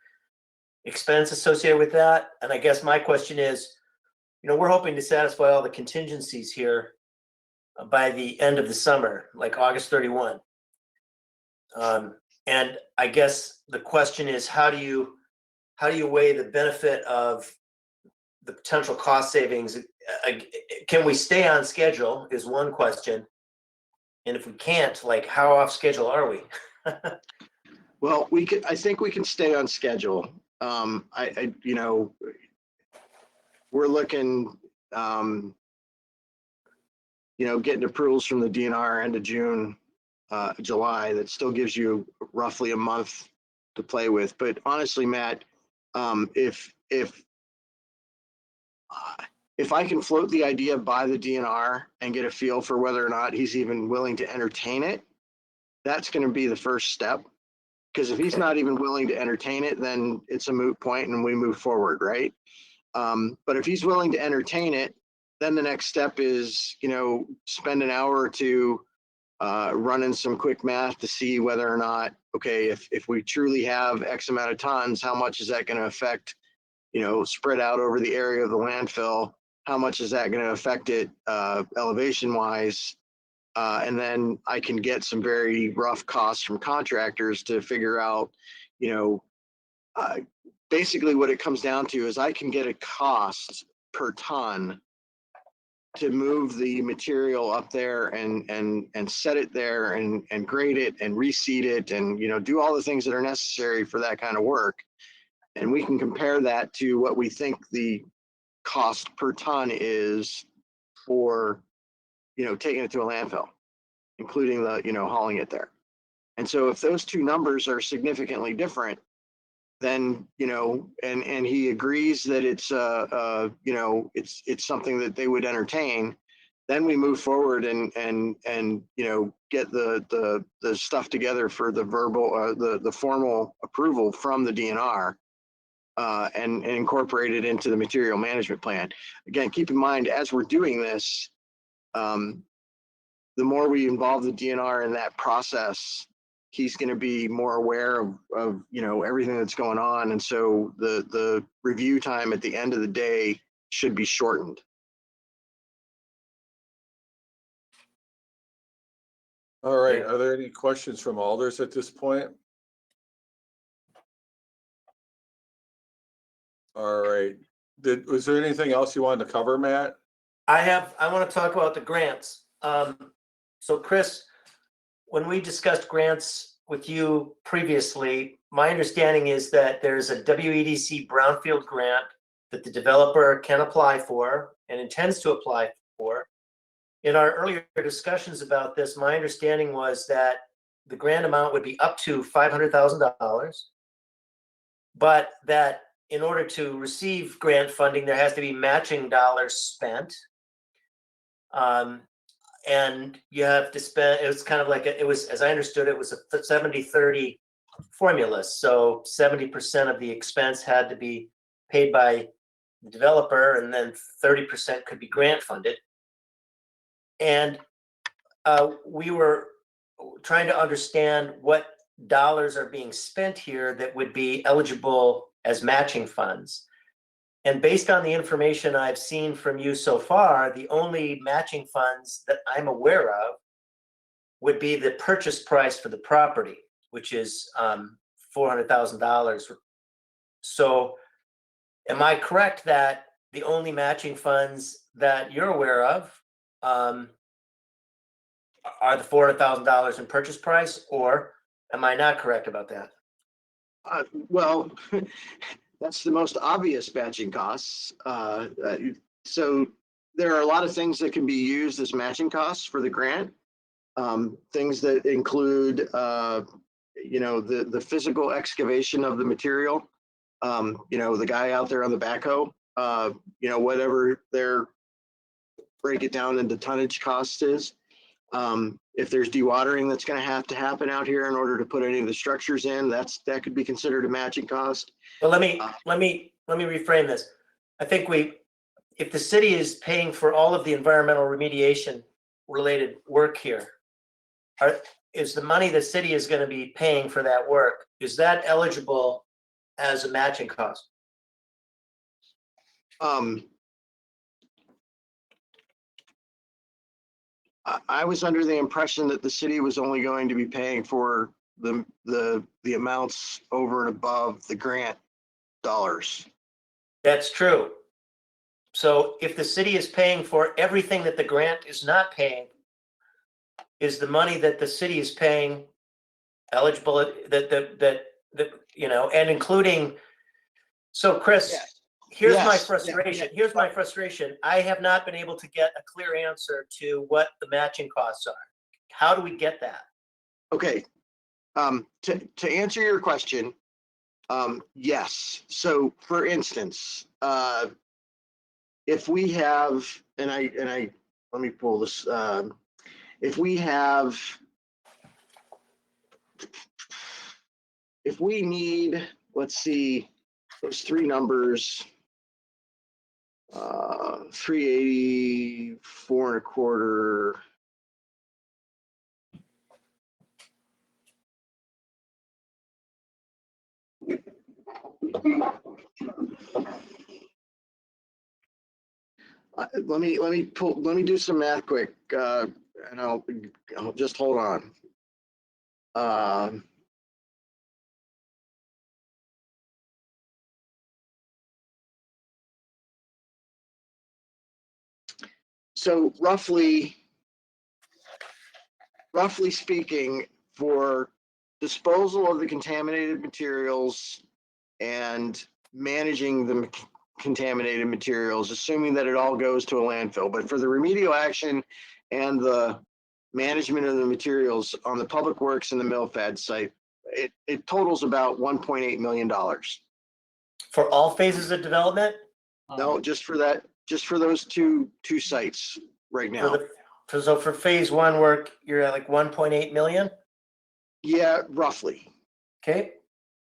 expense associated with that. And I guess my question is, we're hoping to satisfy all the contingencies here by the end of the summer, like August 31. And I guess the question is, how do you weigh the benefit of the potential cost savings? Can we stay on schedule is one question. And if we can't, how off schedule are we? Well, I think we can stay on schedule. you know, we're looking, you know, getting approvals from the DNR end of June, July. That still gives you roughly a month to play with. But honestly, Matt, if I can float the idea by the DNR and get a feel for whether or not he's even willing to entertain it, that's going to be the first step. Because if he's not even willing to entertain it, then it's a moot point and we move forward, right? But if he's willing to entertain it, then the next step is, you know, spend an hour or two running some quick math to see whether or not, okay, if we truly have X amount of tons, how much is that going to affect, you know, spread out over the area of the landfill? How much is that going to affect it elevation wise? And then I can get some very rough costs from contractors to figure out, you know, basically what it comes down to is I can get a cost per ton to move the material up there and set it there and grade it and reseed it and, you know, do all the things that are necessary for that kind of work. And we can compare that to what we think the cost per ton is for, you know, taking it to a landfill, including the, you know, hauling it there. And so if those two numbers are significantly different, then, you know, and he agrees that it's you know, it's something that they would entertain, then we move forward and you know, get the stuff together for the verbal the formal approval from the DNR and incorporate it into the material management plan. Again, keep in mind, as we're doing this, the more we involve the DNR in that process, he's going to be more aware of, you know, everything that's going on. And so the review time at the end of the day should be shortened. All right, are there any questions from alders at this point? All right, was there anything else you wanted to cover, Matt? I want to talk about the grants. So Chris, when we discussed grants with you previously, my understanding is that there's a WEDC brownfield grant that the developer can apply for and intends to apply for. In our earlier discussions about this, my understanding was that the grant amount would be up to $500,000, but that in order to receive grant funding, there has to be matching dollars spent. And you have to spend, it was kind of like, it was, as I understood, it was a 70-30 formula. So 70% of the expense had to be paid by the developer, and then 30% could be grant funded. And we were trying to understand what dollars are being spent here that would be eligible as matching funds. And based on the information I've seen from you so far, the only matching funds that I'm aware of would be the purchase price for the property, which is $400,000. So am I correct that the only matching funds that you're aware of are the $400,000 in purchase price, or am I not correct about that? Well, that's the most obvious matching costs. So there are a lot of things that can be used as matching costs for the grant. Things that include, you know, the physical excavation of the material. You know, the guy out there on the backhoe, you know, whatever their break it down into tonnage cost is. If there's dewatering that's going to happen out here in order to put any of the structures in, that could be considered a matching cost. Well, let me reframe this. I think if the city is paying for all of the environmental remediation related work here, is the money the city is going to be paying for that work, is that eligible as a matching cost? I was under the impression that the city was only going to be paying for the amounts over and above the grant dollars. That's true. So if the city is paying for everything that the grant is not paying, is the money that the city is paying eligible, that you know, and including So Chris, Yes. here's my Yes. frustration. Here's my frustration. I have not been able to get a clear answer to what the matching costs are. How do we get that? Okay. To answer your question, yes. So for instance, if we have, and I let me pull this. If we have, if we need, let's see, those three numbers, 384 and a quarter. Let me do some math quick, and I'll just hold on. So roughly speaking, for disposal of the contaminated materials and managing the contaminated materials, assuming that it all goes to a landfill, but for the remedial action and the management of the materials on the public works and the mill fed site, it totals about $1.8 million. For all phases of development? No, just for that, just for those two sites right now. So for phase one work, you're at like 1.8 million? Yeah, roughly. Okay,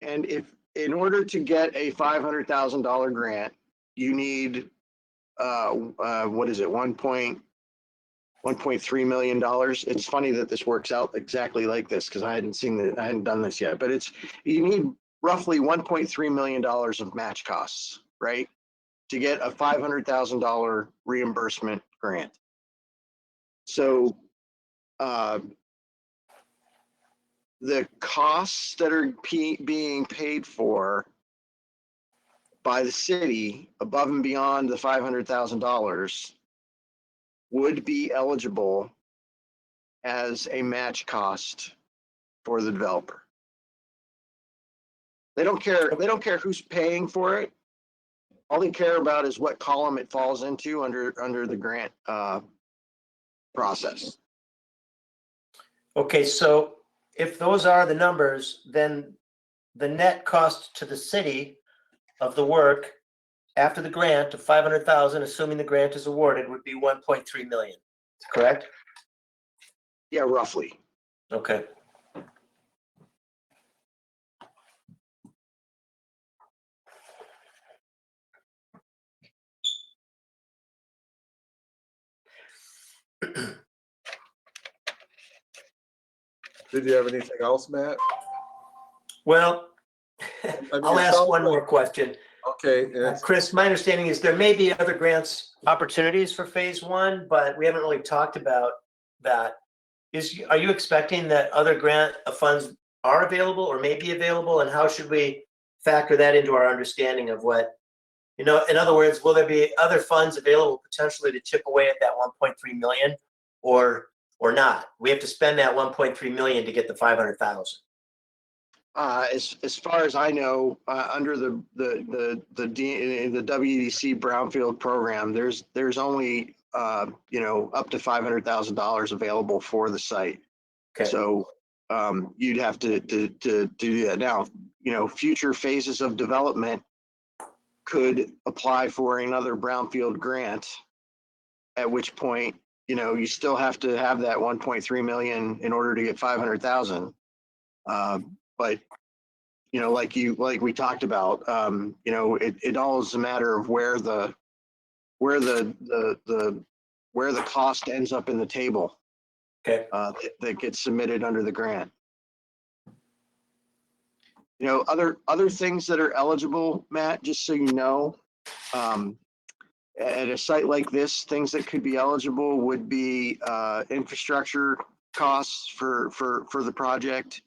And if, in order to get a $500,000 grant, you need, what is it, $1.3 million. It's funny that this works out exactly like this because I hadn't done this yet, but you need roughly $1.3 million of match costs, right? To get a $500,000 reimbursement grant. So, the costs that are being paid for by the city above and beyond the $500,000 would be eligible as a match cost for the developer. They don't care who's paying for it. All they care about is what column it falls into under the grant process. okay, so if those are the numbers, then the net cost to the city of the work after the grant of 500,000, assuming the grant is awarded, would be 1.3 million, correct? Yeah, roughly. Okay. Did you have anything else, Matt? Well, mean, I'll it ask sounds one like- more question. Okay, and it's- Chris, my understanding is there may be other grants opportunities for phase one, but we haven't really talked about that. Are you expecting that other grant funds are available or may be available, and how should we factor that into our understanding of what, in other words, will there be other funds available potentially to chip away at that 1.3 million or not? We have to spend that 1.3 million to get the 500,000. As far as I know, under the WDC Brownfield program, there's only up to $500,000 available for the site. Okay. So you'd have to do that. Now, future phases of development could apply for another brownfield grant, at which point, you still have to have that 1.3 million in order to get 500,000. But like we talked about, it all is a matter of where the cost ends up in the table. Okay. That gets submitted under the grant. Other things that are eligible, Matt, just so you know, at a site like this, things that could be eligible would be infrastructure costs for the project.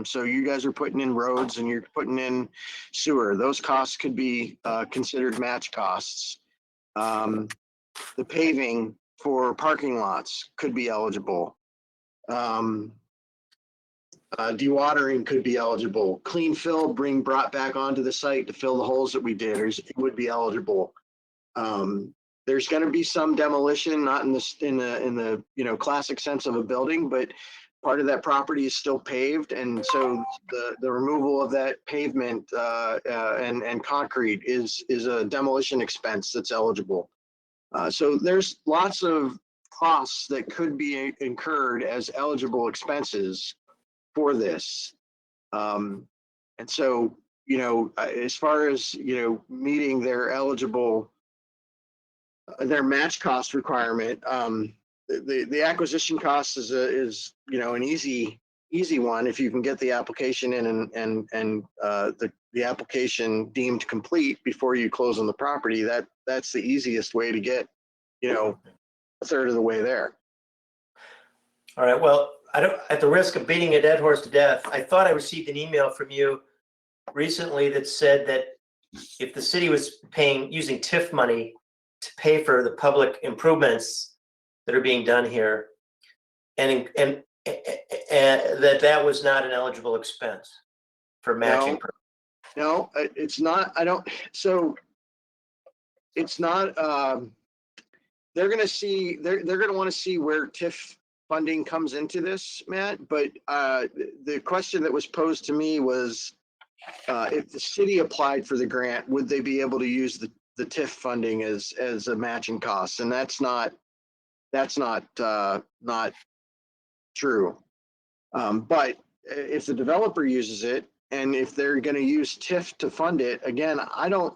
So you guys are putting in roads and you're putting in sewer. Those costs could be considered match costs. The paving for parking lots could be eligible. Dewatering could be eligible. Clean fill, brought back onto the site to fill the holes that we did, it would be eligible. There's going to be some demolition, not in the classic sense of a building, but part of that property is still paved, and so the removal of that pavement and concrete is a demolition expense that's eligible. So there's lots of costs that could be incurred as eligible expenses for this. And so, as far as, meeting their their match cost requirement, the acquisition cost is an easy one. If you can get the application in and the application deemed complete before you close on the property, that's the easiest way to get, a third of the way there. All right, well, at the risk of beating a dead horse to death, I thought I received an email from you recently that said that if the city was using TIF money to pay for the public improvements that are being done here, and that was not an eligible expense for matching. No, it's not. It's not. They're going to want to see where TIF funding comes into this, Matt. But the question that was posed to me was, if the city applied for the grant, would they be able to use the TIF funding as a matching cost? And that's not true. But if the developer uses it, and if they're going to use TIF to fund it, again, I don't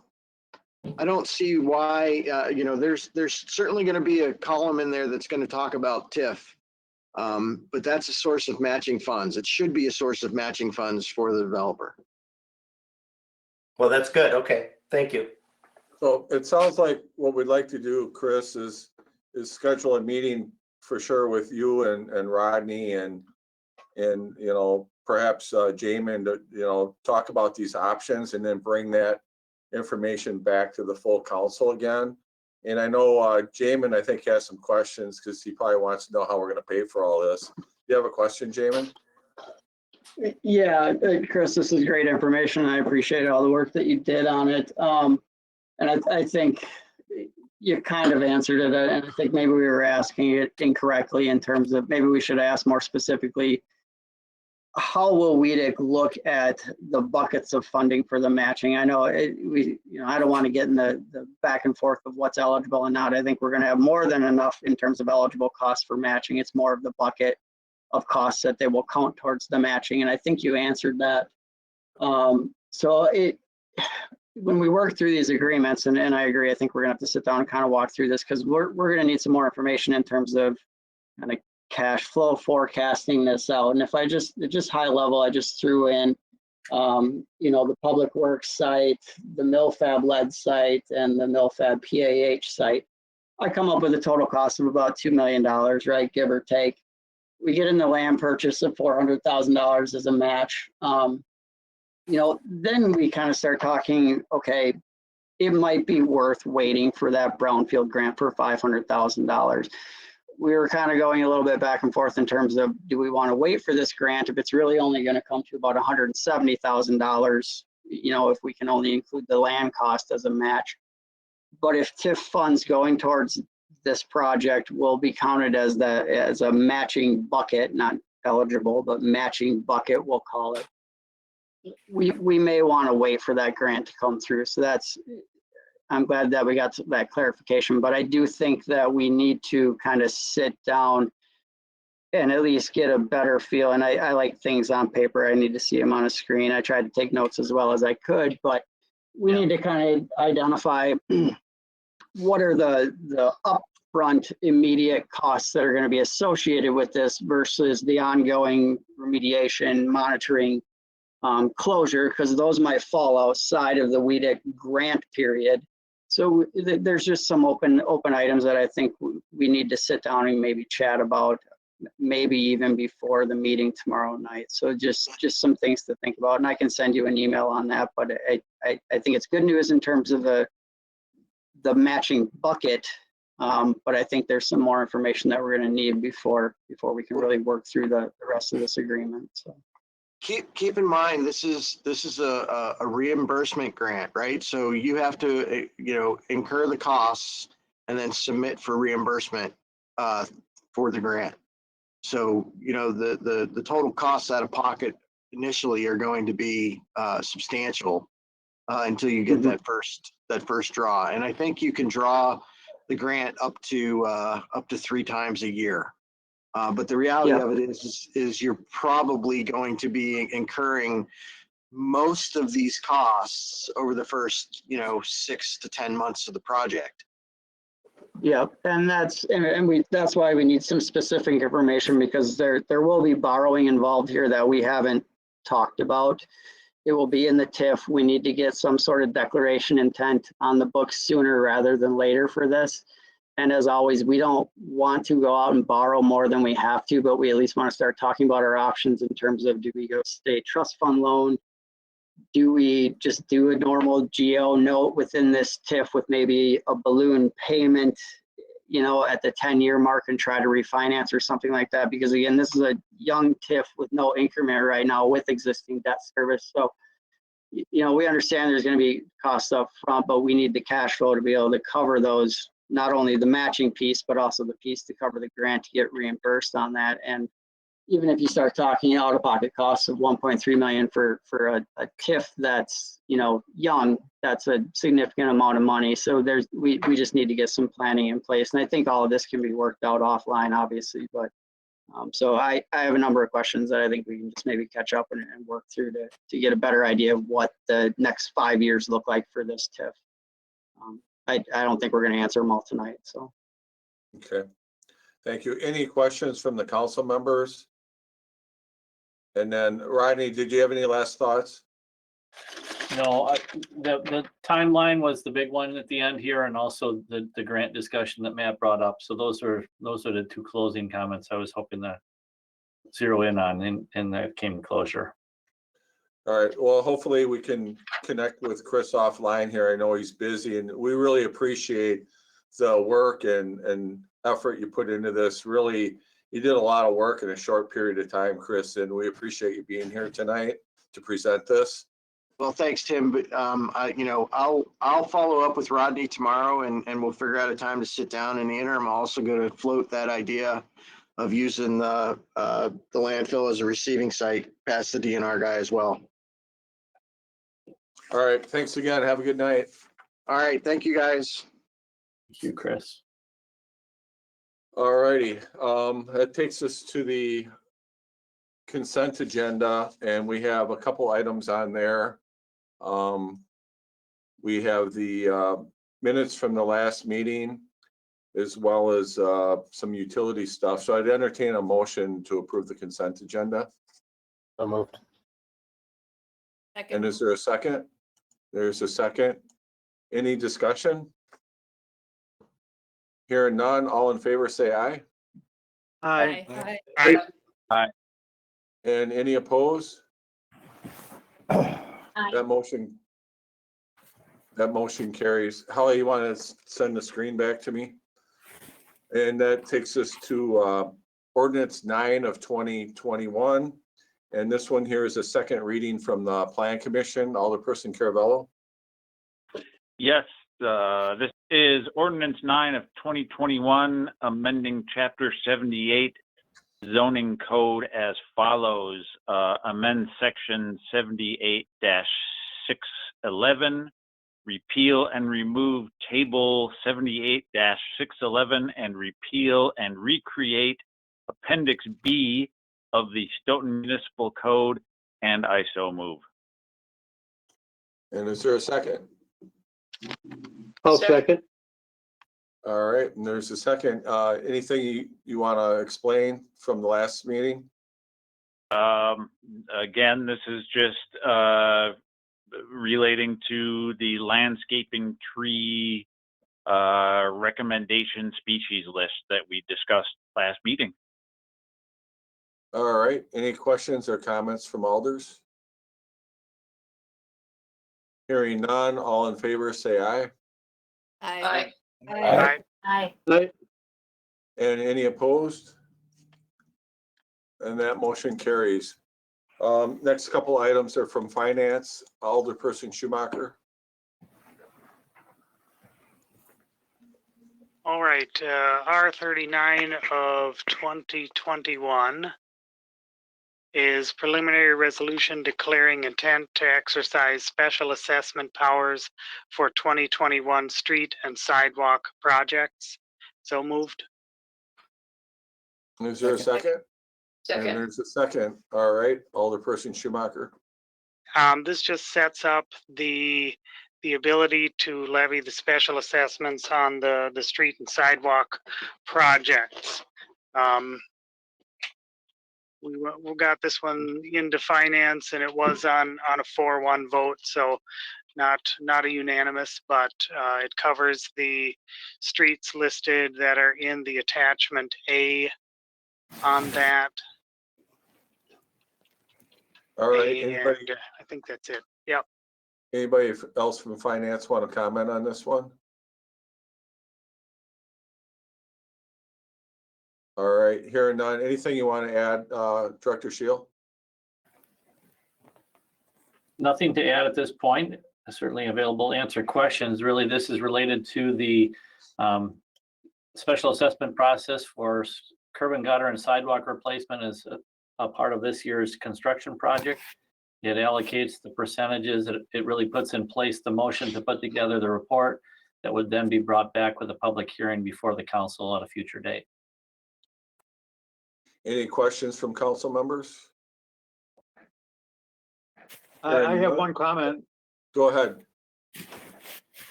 see why. There's certainly going to be a column in there that's going to talk about TIF, but that's a source of matching funds. It should be a source of matching funds for the developer. Well, that's good. Okay, thank you. So it sounds like what we'd like to do, Chris, is schedule a meeting for sure with you and Rodney and perhaps Jamin to talk about these options and then bring that information back to the full council again. And I know Jamin, I think, has some questions because he probably wants to know how we're going to pay for all this. Do you have a question, Jamin? Yeah, Chris, this is great information. I appreciate all the work that you did on it. And I think you kind of answered it. And I think maybe we were asking it incorrectly in terms of maybe we should ask more specifically, how will WEDC look at the buckets of funding for the matching? I know I don't want to get in the back and forth of what's eligible and not. I think we're going to have more than enough in terms of eligible costs for matching. It's more of the bucket of costs that they will count towards the matching. And I think you answered that. When we work through these agreements, and I agree, I think we're gonna have to sit down and kind of walk through this because we're gonna need some more information in terms of kind of cash flow forecasting this out. And if I just high level, I just threw in, the public works site, the MilFab lead site, and the MilFab PAH site. I come up with a total cost of about $2 million, right, give or take. We get in the land purchase of $400,000 as a match. Then we kind of start talking, okay, it might be worth waiting for that brownfield grant for $500,000. We were kind of going a little bit back and forth in terms of, do we want to wait for this grant if it's really only going to come to about $170,000, if we can only include the land cost as a match. But if TIF funds going towards this project will be counted as a matching bucket, not eligible, but matching bucket, we'll call it. We may want to wait for that grant to come through. So I'm glad that we got that clarification, but I do think that we need to kind of sit down and at least get a better feel. And I like things on paper. I need to see them on a screen. I tried to take notes as well as I could, but we need to kind of identify what are the upfront immediate costs that are going to be associated with this versus the ongoing remediation, monitoring, closure, because those might fall outside of the WEDC grant period. So there's just some open items that I think we need to sit down and maybe chat about, maybe even before the meeting tomorrow night. So just some things to think about, and I can send you an email on that. But I think it's good news in terms of the matching bucket. But I think there's some more information that we're going to need before we can really work through the rest of this agreement. So. keep in mind, this is a reimbursement grant, right? So you have to, incur the costs and then submit for reimbursement for the grant. So, the total costs out of pocket initially are going to be substantial until you get that first draw. And I think you can draw the grant up to 3 times a year. But the reality of it is you're probably going to be incurring most of these costs over the first, 6 to 10 months of the project. Yeah, and that's why we need some specific information, because there will be borrowing involved here that we haven't talked about. It will be in the TIF. We need to get some sort of declaration intent on the books sooner rather than later for this. And as always, we don't want to go out and borrow more than we have to, but we at least want to start talking about our options in terms of, do we go state trust fund loan? Do we just do a normal GO note within this TIF with maybe a balloon payment, at the 10-year mark and try to refinance or something like that? Because again, this is a young TIF with no increment right now with existing debt service. So, we understand there's going to be costs up front, but we need the cash flow to be able to cover those, not only the matching piece, but also the piece to cover the grant to get reimbursed on that. And even if you start talking out-of-pocket costs of 1.3 million for a TIF that's, young, that's a significant amount of money. So we just need to get some planning in place. And I think all of this can be worked out offline, obviously, but so I have a number of questions that I think we can just maybe catch up and work through to get a better idea of what the next 5 years look like for this TIF. I don't think we're going to answer them all tonight, so. Okay, thank you. Any questions from the council members? And then Rodney, did you have any last thoughts? No, the timeline was the big one at the end here, and also the grant discussion that Matt brought up. So those are the 2 closing comments I was hoping to zero in on, and that came to closure. All right, well, hopefully we can connect with Chris offline here. I know he's busy, and we really appreciate the work and effort you put into this. Really, you did a lot of work in a short period of time, Chris, and we appreciate you being here tonight to present this. Well, thanks, Tim. But I'll follow up with Rodney tomorrow, and we'll figure out a time to sit down. In the interim, I'm also going to float that idea of using the landfill as a receiving site past the DNR guy as well. All right, thanks again. Have a good night. All right, thank you, guys. Thank you, Chris. All righty, that takes us to the consent agenda, and we have a couple items on there. We have the minutes from the last meeting, as well as some utility stuff. So I'd entertain a motion to approve the consent agenda. So moved. And is there a second? There's a second. Any discussion? Hearing none, all in favor say aye. Aye. And any opposed? Aye. That motion carries. Holly, you want to send the screen back to me? And that takes us to ordinance 9 of 2021. And this one here is a second reading from the Plan Commission. Alderperson Caravello. Yes, this is ordinance 9 of 2021, amending chapter 78 zoning code as follows. Amend section 78-611, repeal and remove table 78-611, and repeal and recreate appendix B of the Stoughton Municipal Code, and I so move. And is there a second? I'll second. All right, and there's a second. Anything you want to explain from the last meeting? Again, this is just relating to the landscaping tree recommendation species list that we discussed last meeting. All right, any questions or comments from alders? Hearing none, all in favor say aye. Aye. Aye. Aye. Aye. And any opposed? And that motion carries. Next couple items are from finance, Alderperson Schumacher. All right, R39 of 2021 is preliminary resolution declaring intent to exercise special assessment powers for 2021 street and sidewalk projects. So moved. Is there a second? And Second. there's a second. All right, Alderperson Schumacher. This just sets up the ability to levy the special assessments on the street and sidewalk projects. We got this one into finance, and it was on a 4-1 vote, so not a unanimous, but it covers the streets listed that are in the attachment A on that. All right, anybody, And I think that's it. Yep. anybody else from finance want to comment on this one? All right, hearing none. Anything you want to add, Director Shield? Nothing to add at this point. Certainly available to answer questions. Really, this is related to the special assessment process for curb and gutter and sidewalk replacement as a part of this year's construction project. It allocates the percentages. It really puts in place the motion to put together the report that would then be brought back with a public hearing before the council at a future date. Any questions from council members? I have one comment. Go ahead.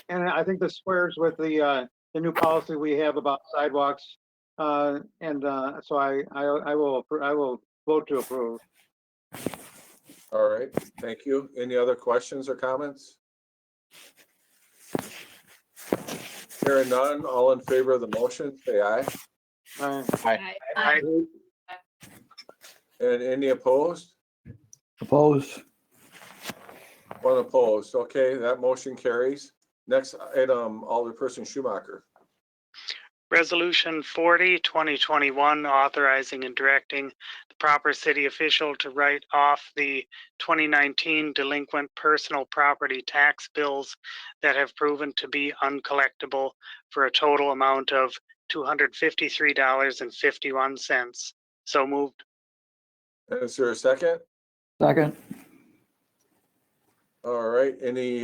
And I think this squares with the new policy we have about sidewalks. So I will vote to approve. All right, thank you. Any other questions or comments? Hearing none, all in favor of the motion, say aye. Aye. And any opposed? Opposed. One opposed. Okay, that motion carries. Next item, Alderperson Schumacher. Resolution 40, 2021, authorizing and directing the proper city official to write off the 2019 delinquent personal property tax bills that have proven to be uncollectible for a total amount of $253.51. So moved. And is there a second? Second. All right, any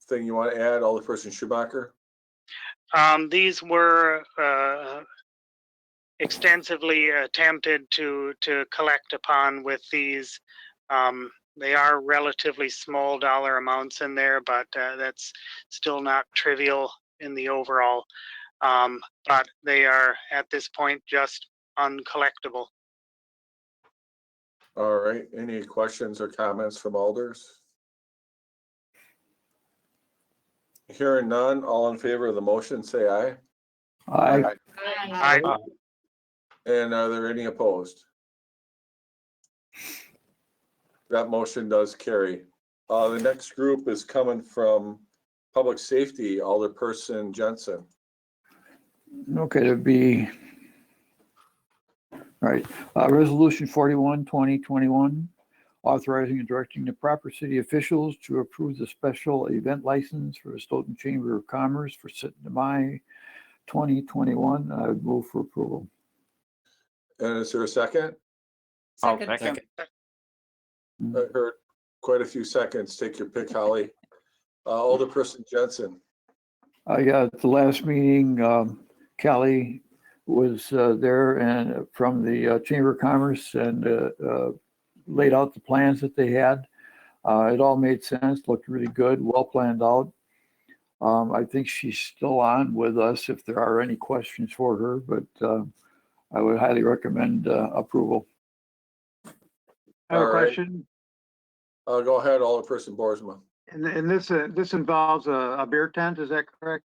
thing you want to add, Alderperson Schumacher? These were extensively attempted to collect upon with these. They are relatively small dollar amounts in there, but that's still not trivial in the overall. But they are at this point just uncollectible. All right, any questions or comments from alders? Hearing none, all in favor of the motion, say aye. Aye. Aye. And are there any opposed? That motion does carry. The next group is coming from Public Safety, Alderperson Jensen. Okay, there'd be, all right, Resolution 41, 2021, authorizing and directing the proper city officials to approve the special event license for the Stoughton Chamber of Commerce for May 2021. I would move for approval. And is there a second? Second. I heard quite a few seconds. Take your pick, Holly. Alderperson Jensen. Yeah, at the last meeting, Kelly was there and from the Chamber of Commerce and laid out the plans that they had. It all made sense, looked really good, well planned out. I think she's still on with us if there are any questions for her, but I would highly recommend approval. I have a All right. question. Go ahead, Alderperson Boersma. And this involves a beer tent, is that correct?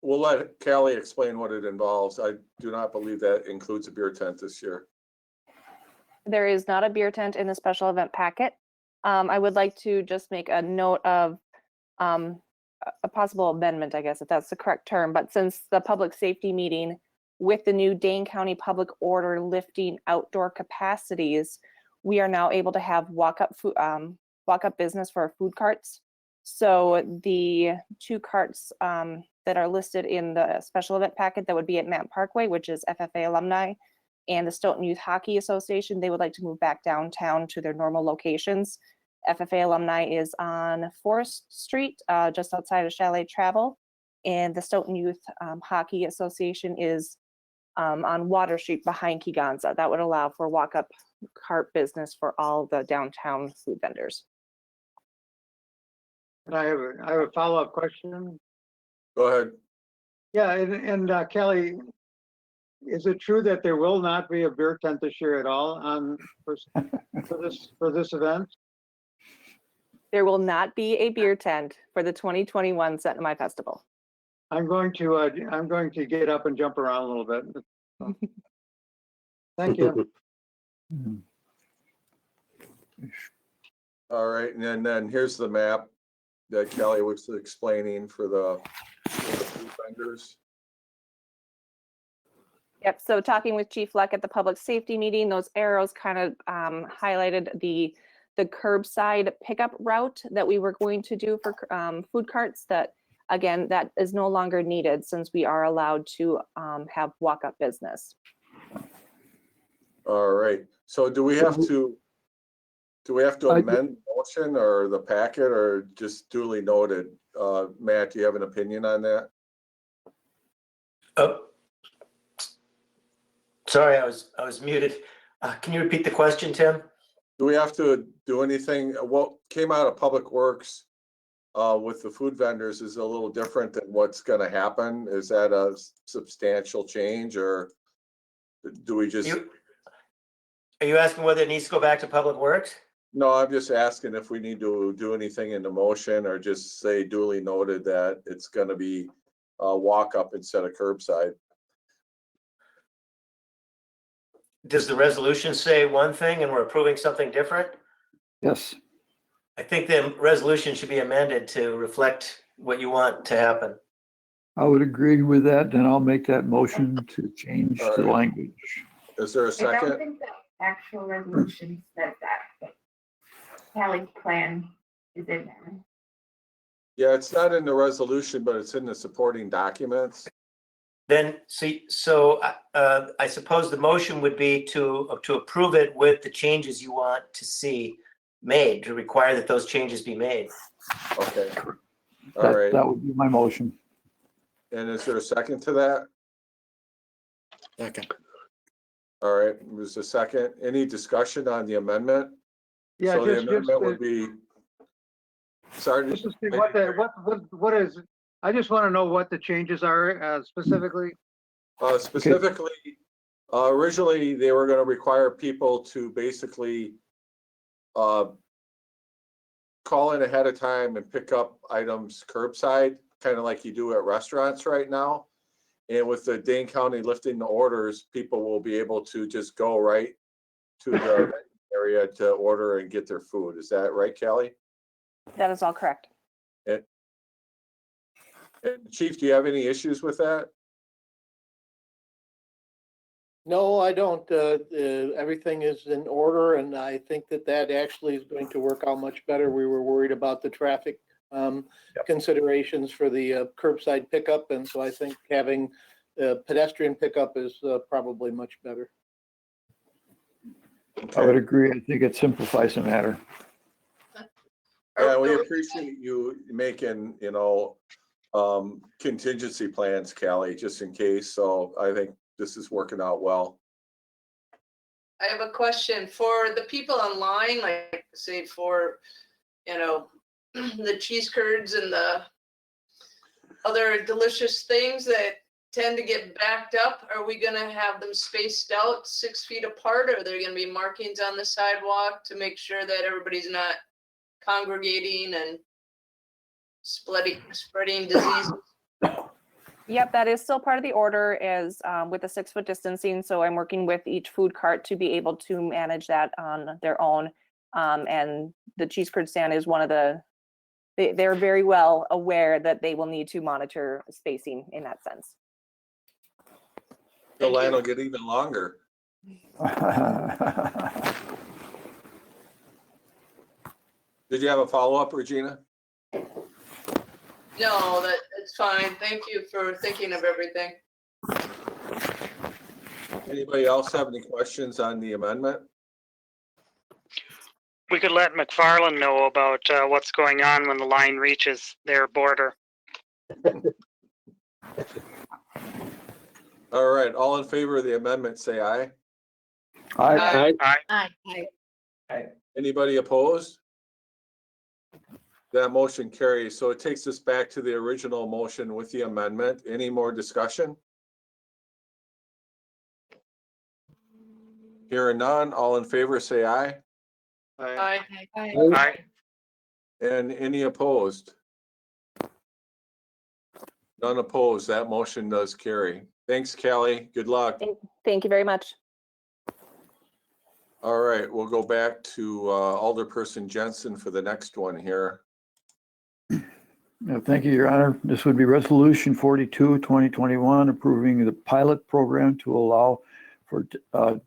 We'll let Callie explain what it involves. I do not believe that includes a beer tent this year. There is not a beer tent in the special event packet. I would like to just make a note of a possible amendment, I guess, if that's the correct term. But since the public safety meeting with the new Dane County Public Order lifting outdoor capacities, we are now able to have walk-up business for our food carts. So the 2 carts that are listed in the special event packet that would be at Matt Parkway, which is FFA alumni, and the Stoughton Youth Hockey Association, they would like to move back downtown to their normal locations. FFA alumni is on Forest Street, just outside of Chalet Travel, and the Stoughton Youth Hockey Association is on Water Street behind Kegonza. That would allow for walk-up cart business for all the downtown food vendors. I have a follow-up question. Go ahead. Yeah, and Kelly, is it true that there will not be a beer tent this year at all for this event? There will not be a beer tent for the 2021 Set My Festival. I'm going to get up and jump around a little bit. Thank you. All right, and then here's the map that Kelly was explaining for the food vendors. Yep, so talking with Chief Luck at the public safety meeting, those arrows kind of highlighted the curbside pickup route that we were going to do for food carts. That, again, that is no longer needed since we are allowed to have walk-up business. All right, so do we have to amend the motion or the packet, or just duly noted? Matt, do you have an opinion on that? Oh, sorry, I was muted. Can you repeat the question, Tim? Do we have to do anything? What came out of Public Works with the food vendors is a little different than what's gonna happen. Is that a substantial change, or do we just? Are you asking whether it needs to go back to Public Works? No, I'm just asking if we need to do anything in the motion, or just say duly noted that it's gonna be walk up instead of curbside. Does the resolution say one thing and we're approving something different? Yes. I think the resolution should be amended to reflect what you want to happen. I would agree with that, then I'll make that motion to change All the right. language. Is there a I don't second? think the actual resolution says that, but Kelly's plan is in there. Yeah, it's not in the resolution, but it's in the supporting documents. Then, so I suppose the motion would be to approve it with the changes you want to see made, to require that those changes be made. Okay. All right. That would be my motion. And is there a second to that? Second. All right, there's a second. Any discussion on the amendment? Yeah, So the just amendment would be. Sorry. just to see what is. I just want to know what the changes are specifically. Specifically, originally they were going to require people to basically call in ahead of time and pick up items curbside, kind of like you do at restaurants right now. And with the Dane County lifting the orders, people will be able to just go right to the area to order and get their food. Is that right, Kelly? That is all correct. And Chief, do you have any issues with that? No, I don't. Everything is in order, and I think that actually is going to work out much better. We were worried about the traffic considerations for the curbside pickup, and so I think having pedestrian pickup is probably much better. I would agree. I think it simplifies the matter. Yeah, we appreciate you making, contingency plans, Callie, just in case. So I think this is working out well. I have a question for the people online, like say for, the cheese curds and the other delicious things that tend to get backed up. Are we going to have them spaced out 6 feet apart? Or are there going to be markings on the sidewalk to make sure that everybody's not congregating and spreading disease? Yep, that is still part of the order as with the 6 foot distancing. So I'm working with each food cart to be able to manage that on their own. And the cheese curd stand is one of they're very well aware that they will need to monitor spacing in that sense. The Thank line you. will get even longer. Did you have a follow-up, Regina? No, that's fine. Thank you for thinking of everything. Anybody else have any questions on the amendment? We could let McFarland know about what's going on when the line reaches their border. All right, all in favor of the amendment, say aye. I, Aye. Anybody opposed? That motion carries. So it takes us back to the original motion with the amendment. Any more discussion? Hearing none, all in favor, say aye. Aye. Aye. Aye. And any opposed? None opposed. That motion does carry. Thanks, Callie. Good luck. Thank you very much. All right, we'll go back to Alderperson Jensen for the next one here. Thank you, Your Honor. This would be Resolution 42, 2021, approving the pilot program to allow for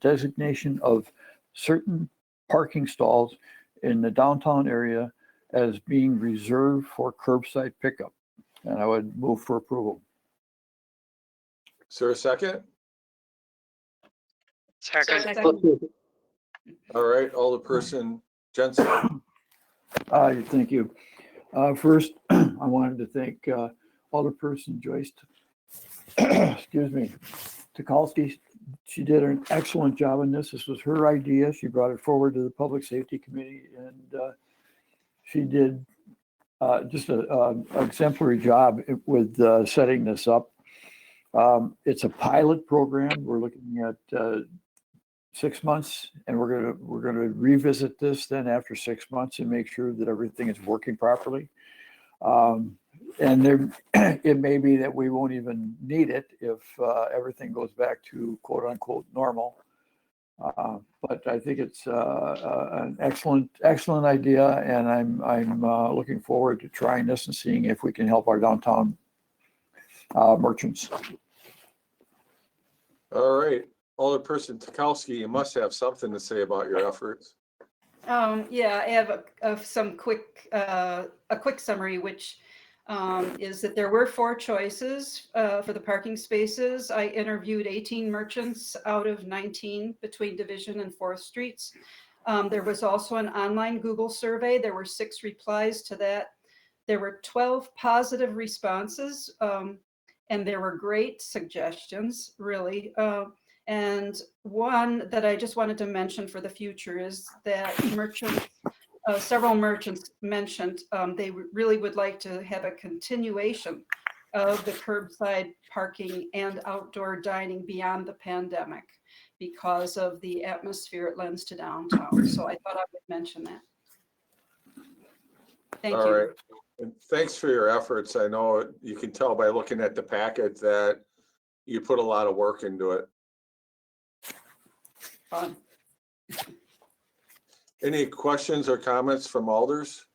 designation of certain parking stalls in the downtown area as being reserved for curbside pickup. And I would move for approval. Is there a second? Second. All right, Alderperson Jensen. Thank you. First, I wanted to thank Alderperson Joyce, excuse me, Tukalski. She did an excellent job on this. This was her idea. She brought it forward to the Public Safety Committee, and she did just an exemplary job with setting this up. It's a pilot program. We're looking at 6 months, and we're gonna revisit this then after 6 months and make sure that everything is working properly. And there, it may be that we won't even need it if everything goes back to quote unquote normal. But I think it's an excellent idea, and I'm looking forward to trying this and seeing if we can help our downtown merchants. All right, Alderperson Tukalski, you must have something to say about your efforts. Yeah, I have some quick, a quick summary, which is that there were 4 choices for the parking spaces. I interviewed 18 merchants out of 19 between Division and 4th Streets. There was also an online Google survey. There were 6 replies to that. There were 12 positive responses, and there were great suggestions, really. And one that I just wanted to mention for the future is that merchants, several merchants mentioned they really would like to have a continuation of the curbside parking and outdoor dining beyond the pandemic because of the atmosphere it lends to downtown. So I thought I would mention that. Thank All you. right, and thanks for your efforts. I know you can tell by looking at the packet that you put a lot of work into it. Fun. Any questions or comments from alders?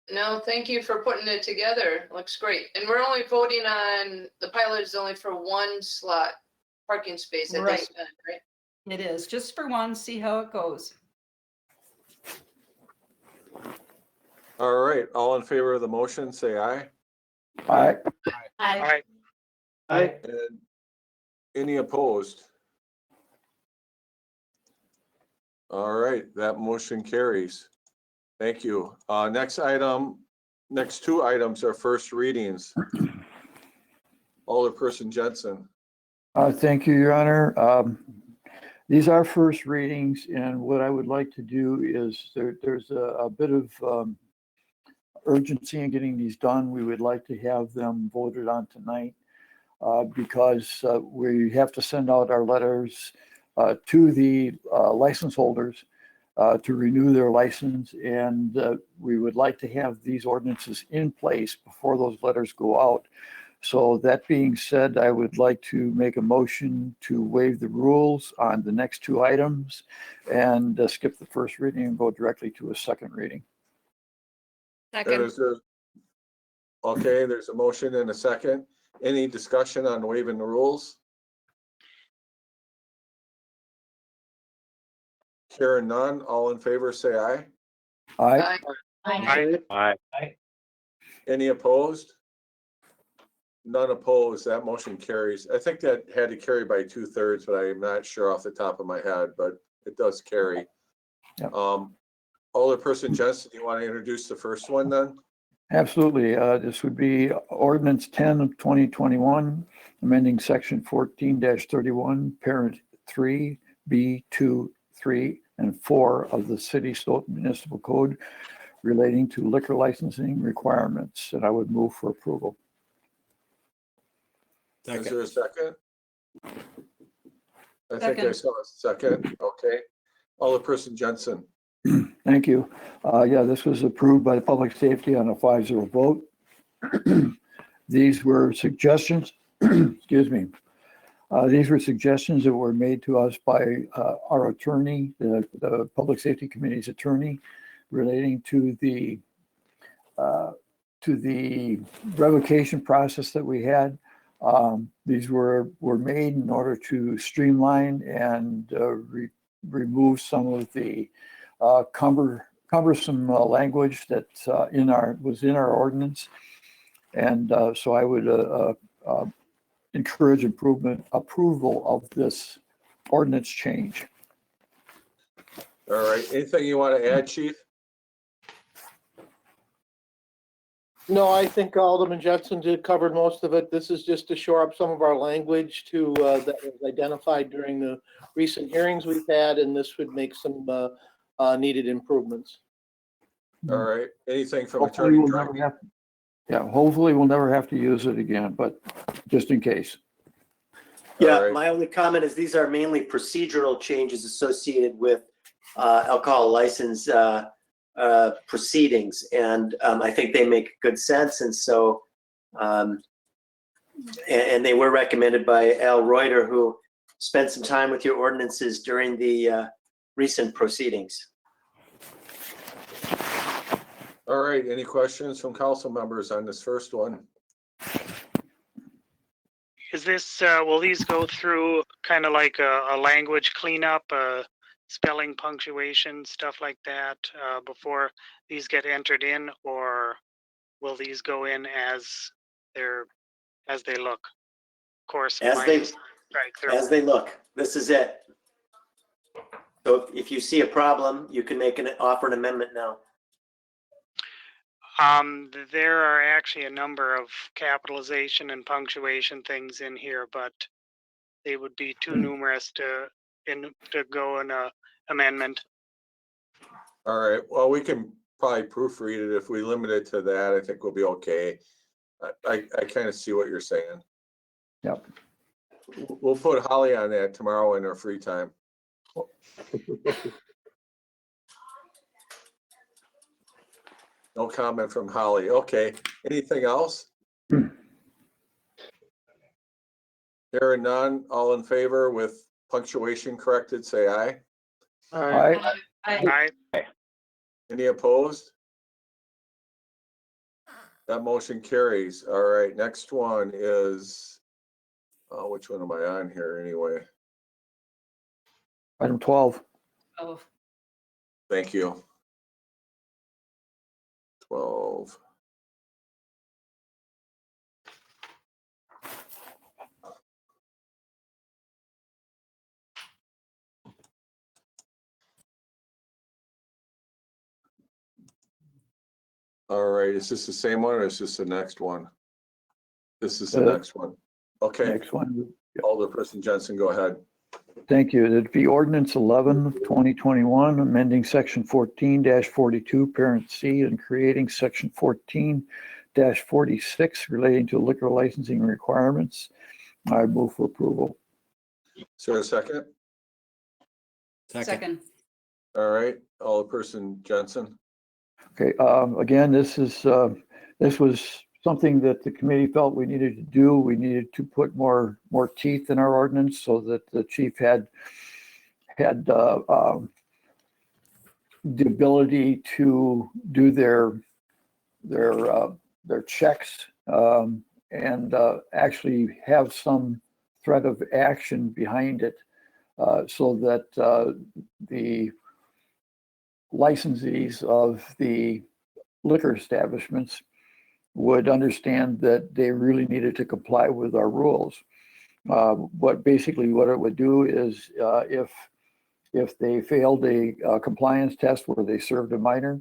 No, thank you for putting it together. Looks great. And we're only voting on, the pilot is only for 1 slot parking space at this time, right? It is just for one, see how it goes. All right, all in favor of the motion, say aye. Aye. Aye. And any opposed? All right, that motion carries. Thank you. Next 2 items are first readings. Alderperson Jensen. Thank you, Your Honor. These are first readings, and what I would like to do is there's a bit of urgency in getting these done. We would like to have them voted on tonight because we have to send out our letters to the license holders to renew their license, and we would like to have these ordinances in place before those letters go out. So that being said, I would like to make a motion to waive the rules on the next 2 items and skip the first reading and go directly to a second reading. Okay, there's a motion and a second. Any discussion on waiving the rules? Hearing none, all in favor, say aye. Aye. Aye. Aye. Any opposed? None opposed. That motion carries. I think that had to carry by 2/3, but I'm not sure off the top of my head, but it does carry. Yep. Alderperson Jensen, you want to introduce the first one then? Absolutely. This would be ordinance 10 of 2021, amending section 14-31, parent 3, B2, 3, and 4 of the City Stoughton Municipal Code relating to liquor licensing requirements, and I would move for approval. Is there a second? I think I Second. saw a second. Okay. Alderperson Jensen. Thank you. Yeah, this was approved by the Public Safety on a 5-0 vote. These were suggestions, excuse me. These were suggestions that were made to us by our attorney, the Public Safety Committee's attorney, relating to the revocation process that we had. These were made in order to streamline and remove some of the cumbersome language that was in our ordinance. And so I would encourage approval of this ordinance change. All right. Anything you want to add, Chief? No, I think Alderman Jensen did cover most of it. This is just to shore up some of our language that was identified during the recent hearings we've had, and this would make some needed improvements. All right. Anything from Hopefully Attorney we'll never Draghi? hopefully we'll never have to use it again, but just in case. Yeah, right. my only comment is these are mainly procedural changes associated with alcohol license proceedings, and I think they make good sense. And so, and they were recommended by Al Reuter, who spent some time with your ordinances during the recent proceedings. All right. Any questions from council members on this first one? Is this, will these go through kind of like a language cleanup, spelling, punctuation, stuff like that, before these get entered in, or will these go in as they look? Of course, As they look, this is it. So if you see a problem, you can offer an amendment now. There are actually a number of capitalization and punctuation things in here, but they would be too numerous to go in a amendment. All right. Well, we can probably proofread it. If we limit it to that, I think we'll be okay. I kind of see what you're saying. Yep. We'll put Holly on that tomorrow in our free time. No comment from Holly. Okay. Anything else? Hearing none, all in favor with punctuation corrected, say aye. Aye. Aye. Any opposed? That motion carries. All right, next one is, which one am I on here anyway? Item 12. Oh, Thank you. 12. All right, is this the same one or is this the next one? This is the next one. Okay, Next one. Alderperson Jensen, go ahead. Thank you. It'd be ordinance 11 of 2021, amending section 14-42, parent C, and creating section 14-46 relating to liquor licensing requirements. I move for approval. Is there a second? second. All right, Alderperson Jensen. Okay, again, this was something that the committee felt we needed to do. We needed to put more teeth in our ordinance so that the chief had the ability to do their checks actually have some threat of action behind it, so that the licensees of the liquor establishments would understand that they really needed to comply with our rules. What it would do is, if they failed a compliance test where they served a minor,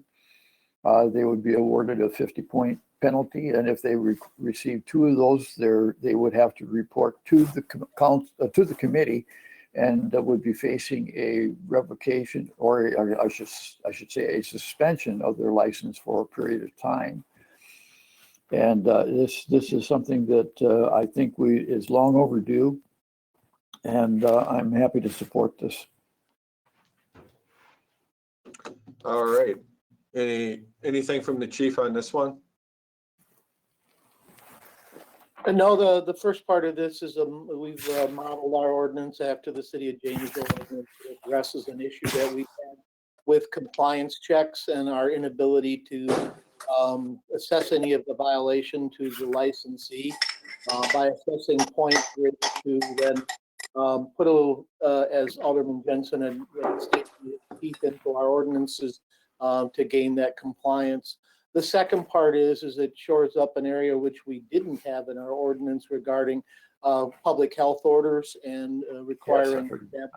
they would be awarded a 50-point penalty, and if they received 2 of those, they would have to report to the committee, and would be facing a revocation, or I should say a suspension of their license for a period of time. And this is something that I think is long overdue, and I'm happy to support this. All right. Anything from the chief on this one? No, the first part of this is we've modeled our ordinance after the city of Janesville ordinance. It addresses an issue that we had with compliance checks and our inability to assess any of the violation to the licensee by assessing points to then put a little, as Alderman Jensen and stated, teeth into our ordinances to gain that compliance. The second part is it shores up an area which we didn't have in our ordinance regarding public health orders and requiring staff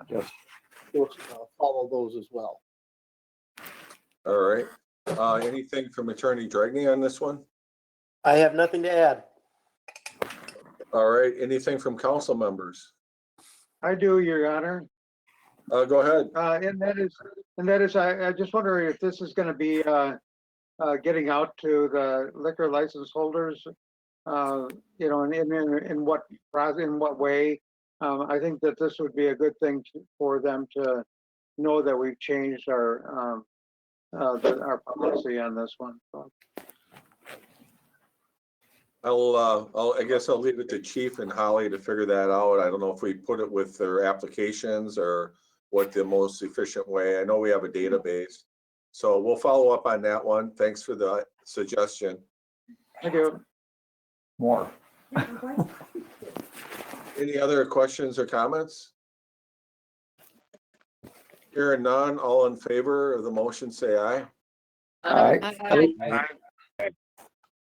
to follow those as well. All right. Anything from Attorney Dragney on this one? I have nothing to add. All right. Anything from council members? I do, Your Honor. Go ahead. And that is, I just wonder if this is going to be getting out to the liquor license holders, in what way. I think that this would be a good thing for them to know that we've changed our policy on this one. I guess I'll leave it to Chief and Holly to figure that out. I don't know if we put it with their applications or what the most efficient way. I know we have a database, so we'll follow up on that one. Thanks for the suggestion. Thank you. More. Any other questions or comments? Hearing none, all in favor of the motion, say aye. Aye.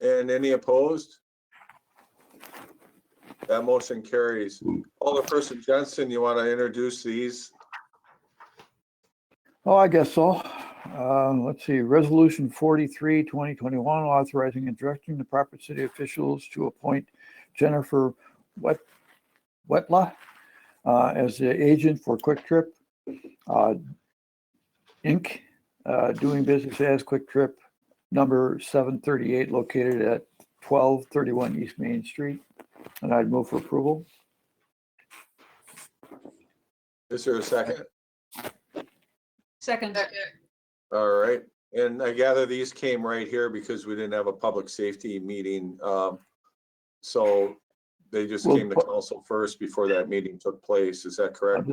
And any opposed? That motion carries. Alderperson Jensen, you want to introduce these? Oh, I guess so. Let's see, Resolution 43, 2021, authorizing and directing the proper city officials to appoint Jennifer Wetla as the agent for Quick Trip Inc., doing business as Quick Trip number 738, located at 1231 East Main Street. And I'd move for approval. Is there a second? Second. All right. And I gather these came right here because we didn't have a public safety meeting. So they just came to council first before that meeting took place. Is that correct?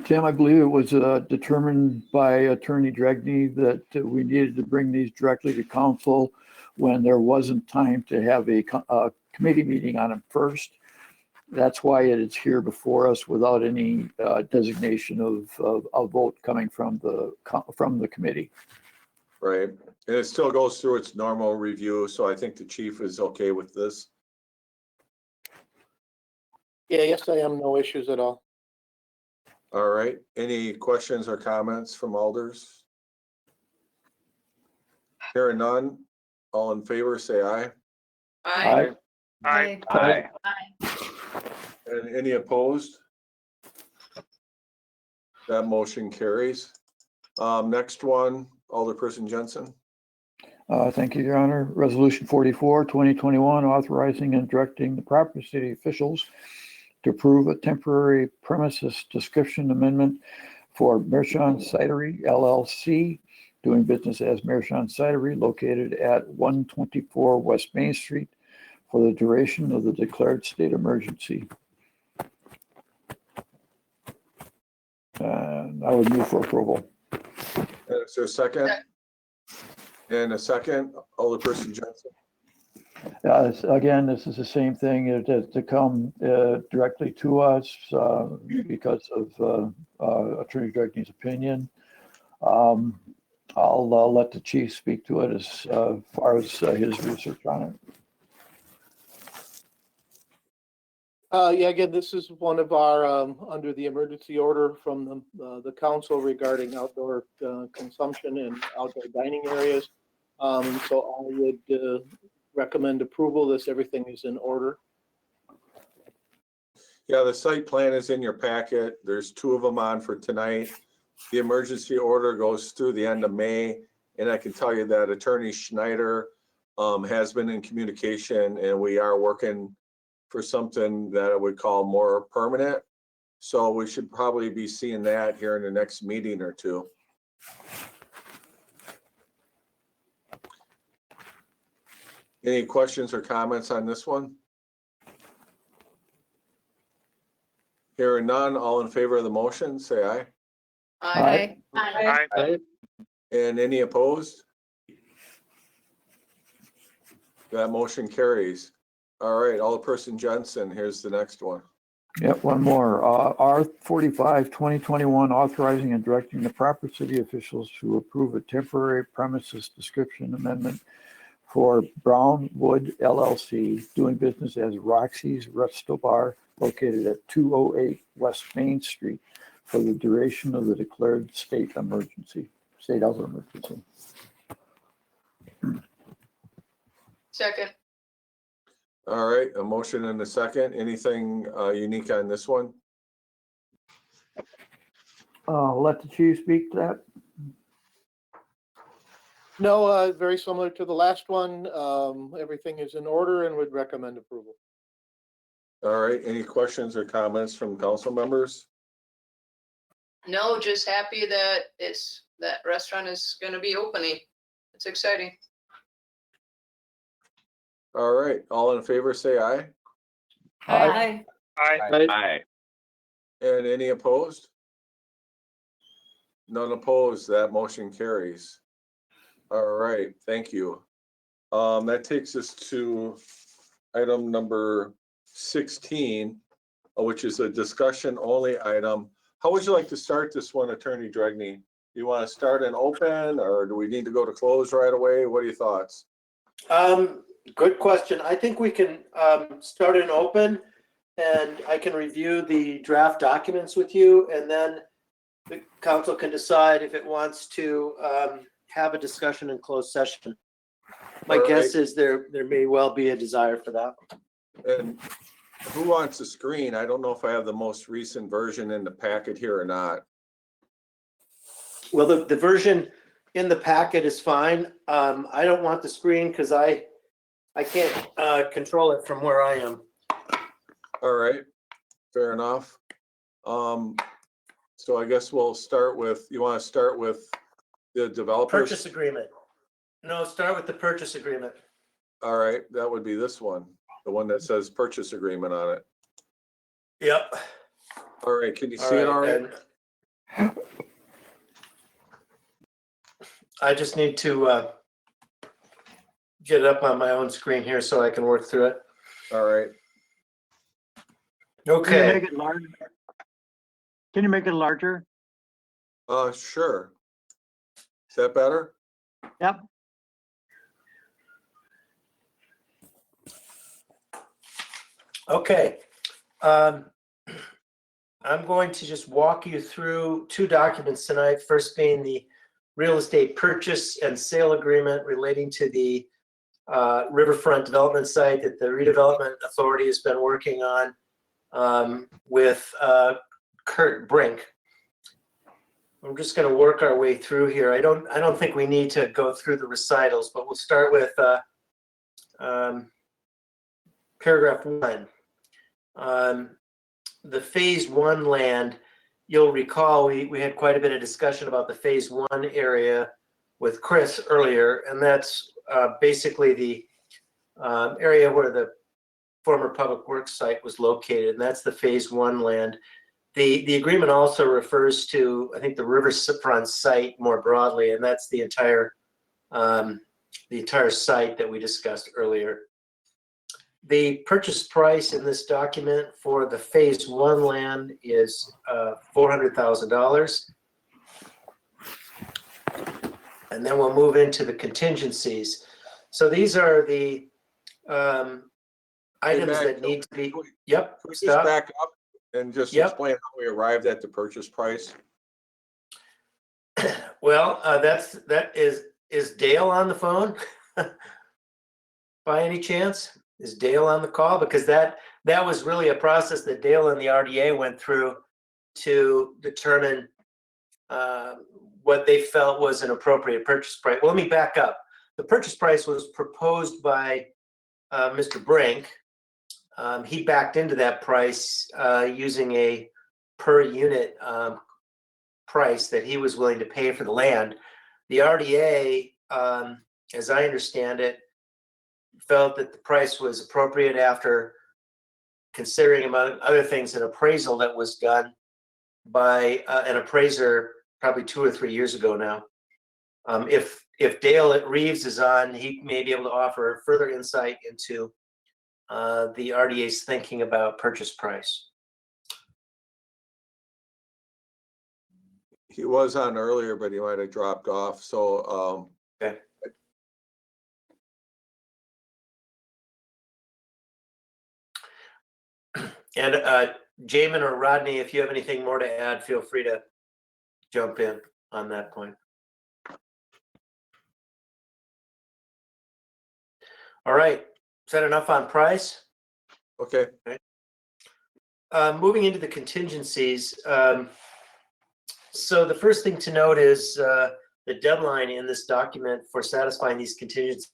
Tim, I believe it was determined by Attorney Dragney that we needed to bring these directly to council when there wasn't time to have a committee meeting on them first. That's why it is here before us without any designation of a vote coming from the committee. Right. And it still goes through its normal review. So I think the chief is okay with this. Yeah, yes, I am. No issues at all. All right. Any questions or comments from alders? Hearing none. All in favor, say aye. Aye. Aye. Aye. And any opposed? That motion carries. Next one, Alderperson Jensen. Thank you, Your Honor. Resolution 44, 2021, authorizing and directing the proper city officials to approve a temporary premises description amendment for Mershon Cidery LLC, doing business as Mershon Cidery, located at 124 West Main Street, for the duration of the declared state emergency. And I would move for approval. Is there a second? And a second, Alderperson Jensen. Again, this is the same thing, to come directly to us because of Attorney Dragney's opinion. I'll let the chief speak to it as far as his research on it. Yeah, again, this is one of our, under the emergency order from the council regarding outdoor consumption and outdoor dining areas. So I would recommend approval. Everything is in order. Yeah, the site plan is in your packet. There's 2 of them on for tonight. The emergency order goes through the end of May. And I can tell you that Attorney Schneider has been in communication, and we are working for something that I would call more permanent. So we should probably be seeing that here in the next meeting or 2. Any questions or comments on this one? Hearing none, all in favor of the motion, say aye. Aye. Aye. And any opposed? That motion carries. All right, Alderperson Jensen, here's the next one. Yep, one more. R45, 2021, authorizing and directing the proper city officials to approve a temporary premises description amendment for Brownwood LLC, doing business as Roxy's Resto Bar, located at 208 West Main Street, for the duration of the declared state of emergency. Second. All right, a motion and a second. Anything unique on this one? Let the chief speak to that. No, very similar to the last one. Everything is in order and would recommend approval. All right, any questions or comments from council members? No, just happy that that restaurant is going to be opening. It's exciting. All right, all in favor, say aye. Aye. Aye. Aye. And any opposed? None opposed, that motion carries. All right, thank you. That takes us to item number 16, which is a discussion only item. How would you like to start this one, Attorney Dragney? Do you want to start and open, or do we need to go to close right away? What are your thoughts? Good question. I think we can start and open, and I can review the draft documents with you, and then the council can decide if it wants to have a discussion in closed session. My All guess right. is there may well be a desire for that. And who wants a screen? I don't know if I have the most recent version in the packet here or not. Well, the version in the packet is fine. I don't want the screen because I can't control it from where I am. All right, fair enough. So I guess we'll start with, you want to start with the developers? Purchase agreement. No, start with the purchase agreement. All right, that would be this one, the one that says purchase agreement on it. Yep. All right, can you see it all right? and I just need to get it up on my own screen here so I can work through it. All right. Can you Okay. make it larger? Can you make it larger? Sure. Is that better? Yep. Okay. I'm going to just walk you through 2 documents tonight. First being the real estate purchase and sale agreement relating to the riverfront development site that the redevelopment authority has been working on with Kurt Brink. We're just going to work our way through here. I don't think we need to go through the recitals, but we'll start with paragraph 1. The phase 1 land, you'll recall we had quite a bit of discussion about the phase 1 area with Chris earlier, and that's basically the area where the former public works site was located, and that's the phase 1 land. The agreement also refers to, I think, the riverfront site more broadly, and that's the entire site that we discussed earlier. The purchase price in this document for the phase one land is $400,000. And then we'll move into the contingencies. So these are the items that need to be, yep. Can we just back up and just Yep. explain how we arrived at the purchase price? Well, is Dale on the phone? By any chance? Is Dale on the call? Because that was really a process that Dale and the RDA went through to determine what they felt was an appropriate purchase price. Well, let me back up. The purchase price was proposed by Mr. Brink. He backed into that price using a per unit price that he was willing to pay for the land. The RDA, as I understand it, felt that the price was appropriate after considering, among other things, an appraisal that was done by an appraiser probably 2 or 3 years ago now. If Dale at Reeves is on, he may be able to offer further insight into the RDA's thinking about purchase price. He was on earlier, but he might have dropped off. So, okay. And Jamin or Rodney, if you have anything more to add, feel free to jump in on that point. All right, is that enough on price? okay. Moving into the contingencies. So the first thing to note is the deadline in this document for satisfying these contingencies.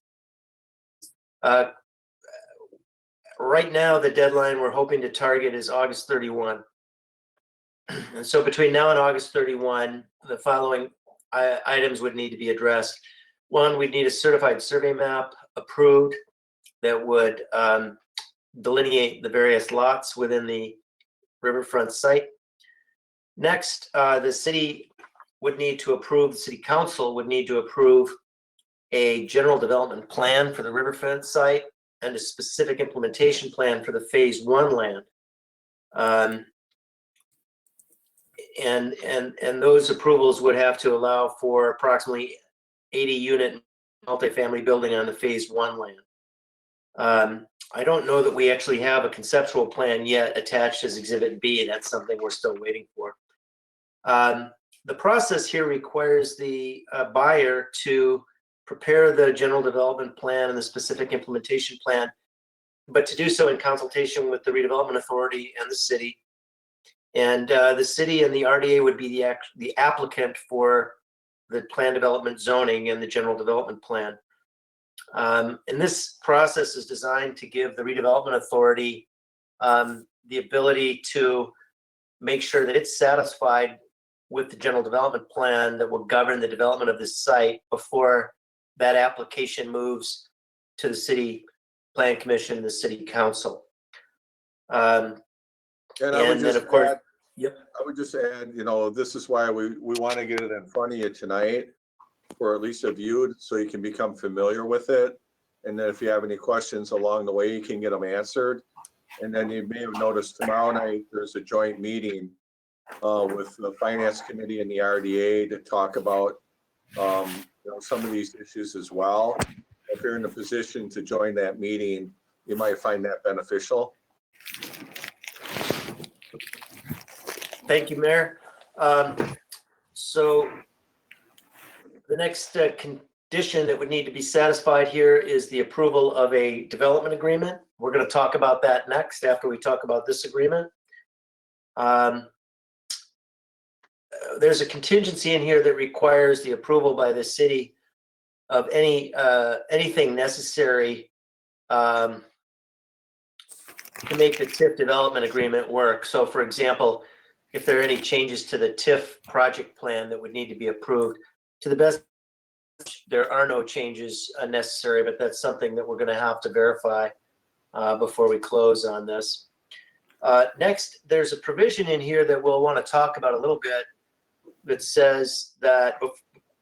Right now, the deadline we're hoping to target is August 31. And so between now and August 31, the following items would need to be addressed. One, we'd need a certified survey map approved that would delineate the various lots within the riverfront site. Next, the city would need to approve, the city council would need to approve a general development plan for the riverfront site and a specific implementation plan for the phase one land. And those approvals would have to allow for approximately 80 unit multifamily building on the phase one land. I don't know that we actually have a conceptual plan yet attached as Exhibit B. That's something we're still waiting for. The process here requires the buyer to prepare the general development plan and the specific implementation plan, but to do so in consultation with the redevelopment authority and the city. And the city and the RDA would be the applicant for the plan development zoning and the general development plan. And this process is designed to give the redevelopment authority the ability to make sure that it's satisfied with the general development plan that will govern the development of this site before that application moves to the city plan commission, the city council. And I would then, just of course, add, yep. I would just add, this is why we want to get it in front of you tonight, or at least a view, so you can become familiar with it. And then if you have any questions along the way, you can get them answered. And then you may have noticed tomorrow night, there's a joint meeting with the finance committee and the RDA to talk about some of these issues as well. If you're in a position to join that meeting, you might find that beneficial. Thank you, Mayor. So the next condition that would need to be satisfied here is the approval of a development agreement. We're going to talk about that next after we talk about this agreement. There's a contingency in here that requires the approval by the city of anything necessary to make the TIF development agreement work. So for example, if there are any changes to the TIF project plan that would need to be approved, to the best, there are no changes necessary, but that's something that we're going to have to verify before we close on this. Next, there's a provision in here that we'll want to talk about a little bit that says that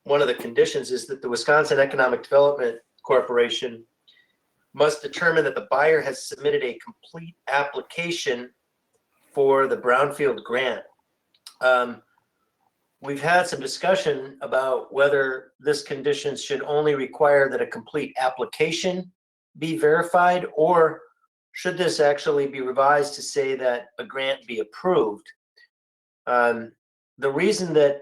one of the conditions is that the Wisconsin Economic Development Corporation must determine that the buyer has submitted a complete application for the brownfield grant. We've had some discussion about whether this condition should only require that a complete application be verified, or should this actually be revised to say that a grant be approved? The reason that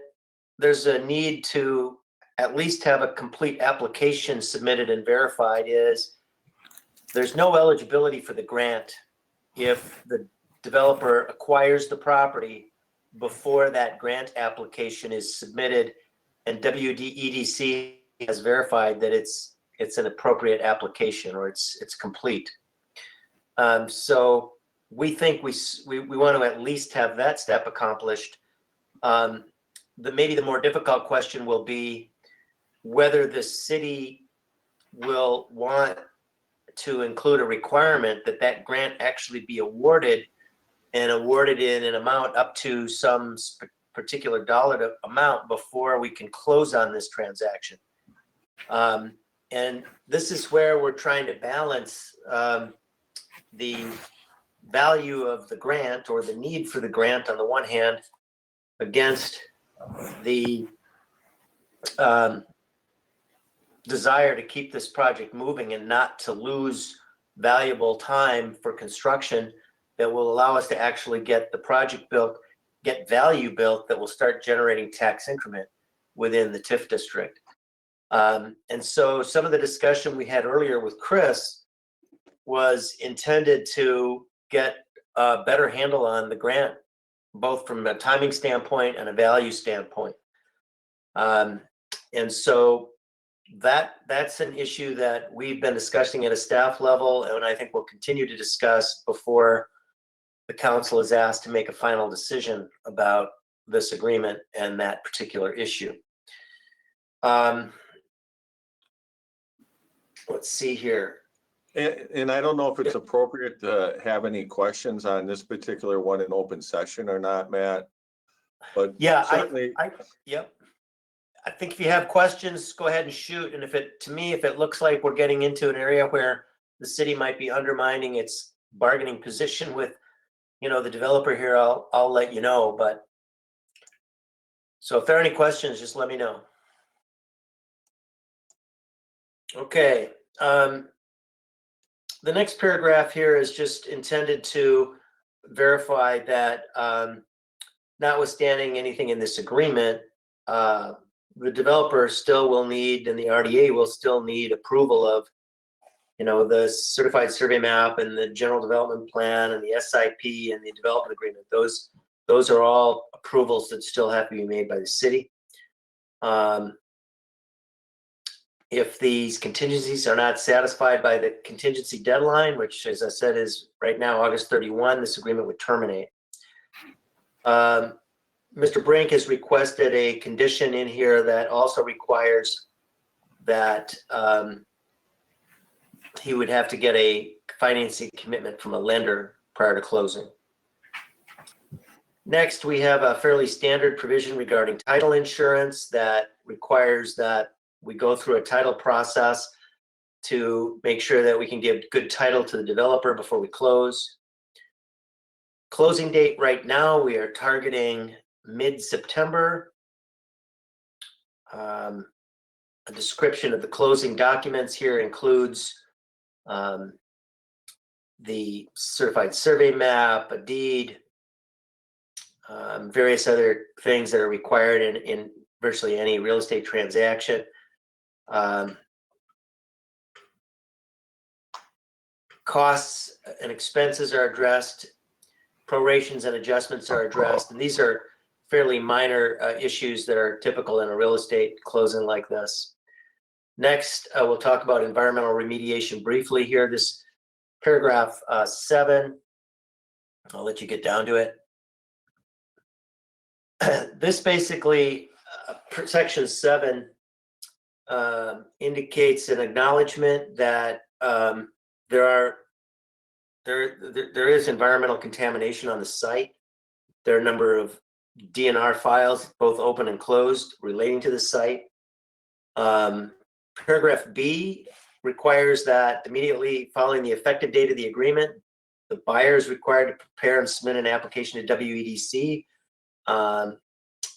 there's a need to at least have a complete application submitted and verified is there's no eligibility for the grant if the developer acquires the property before that grant application is submitted and WDEDC has verified that it's an appropriate application or it's complete. So we think we want to at least have that step accomplished. Maybe the more difficult question will be whether the city will want to include a requirement that that grant actually be awarded, and awarded in an amount up to some particular dollar amount before we can close on this transaction. And this is where we're trying to balance the value of the grant or the need for the grant on the one hand against the desire to keep this project moving and not to lose valuable time for construction that will allow us to actually get the project built, get value built that will start generating tax increment within the TIF district. And so some of the discussion we had earlier with Chris was intended to get a better handle on the grant, both from a timing standpoint and a value standpoint. And so that's an issue that we've been discussing at a staff level, and I think we'll continue to discuss before the council is asked to make a final decision about this agreement and that particular issue. Let's see here. And I don't know if it's appropriate to have any questions on this particular one in open session or not, Matt. But yeah, certainly, yep. I think if you have questions, go ahead and shoot. And if it looks like we're getting into an area where the city might be undermining its bargaining position with, the developer here, I'll let you know. But so if there are any questions, just let me know. Okay. The next paragraph here is just intended to verify that notwithstanding anything in this agreement, the developer still will need, and the RDA will still need approval of, the certified survey map and the general development plan and the SIP and the development agreement. Those are all approvals that still have to be made by the city. If these contingencies are not satisfied by the contingency deadline, which, as I said, is right now August 31, this agreement would terminate. Mr. Brink has requested a condition in here that also requires that he would have to get a financing commitment from a lender prior to closing. Next, we have a fairly standard provision regarding title insurance that requires that we go through a title process to make sure that we can give good title to the developer before we close. Closing date right now, we are targeting mid-September. A description of the closing documents here includes the certified survey map, a deed, various other things that are required in virtually any real estate transaction. Costs and expenses are addressed, prorations and adjustments are addressed, and these are fairly minor issues that are typical in a real estate closing like this. Next, we'll talk about environmental remediation briefly here. This paragraph 7, I'll let you get down to it. This basically, section 7 indicates an acknowledgement that there is environmental contamination on the site. There are a number of DNR files, both open and closed, relating to the site. Paragraph B requires that immediately following the effective date of the agreement, the buyer is required to prepare and submit an application to WEDC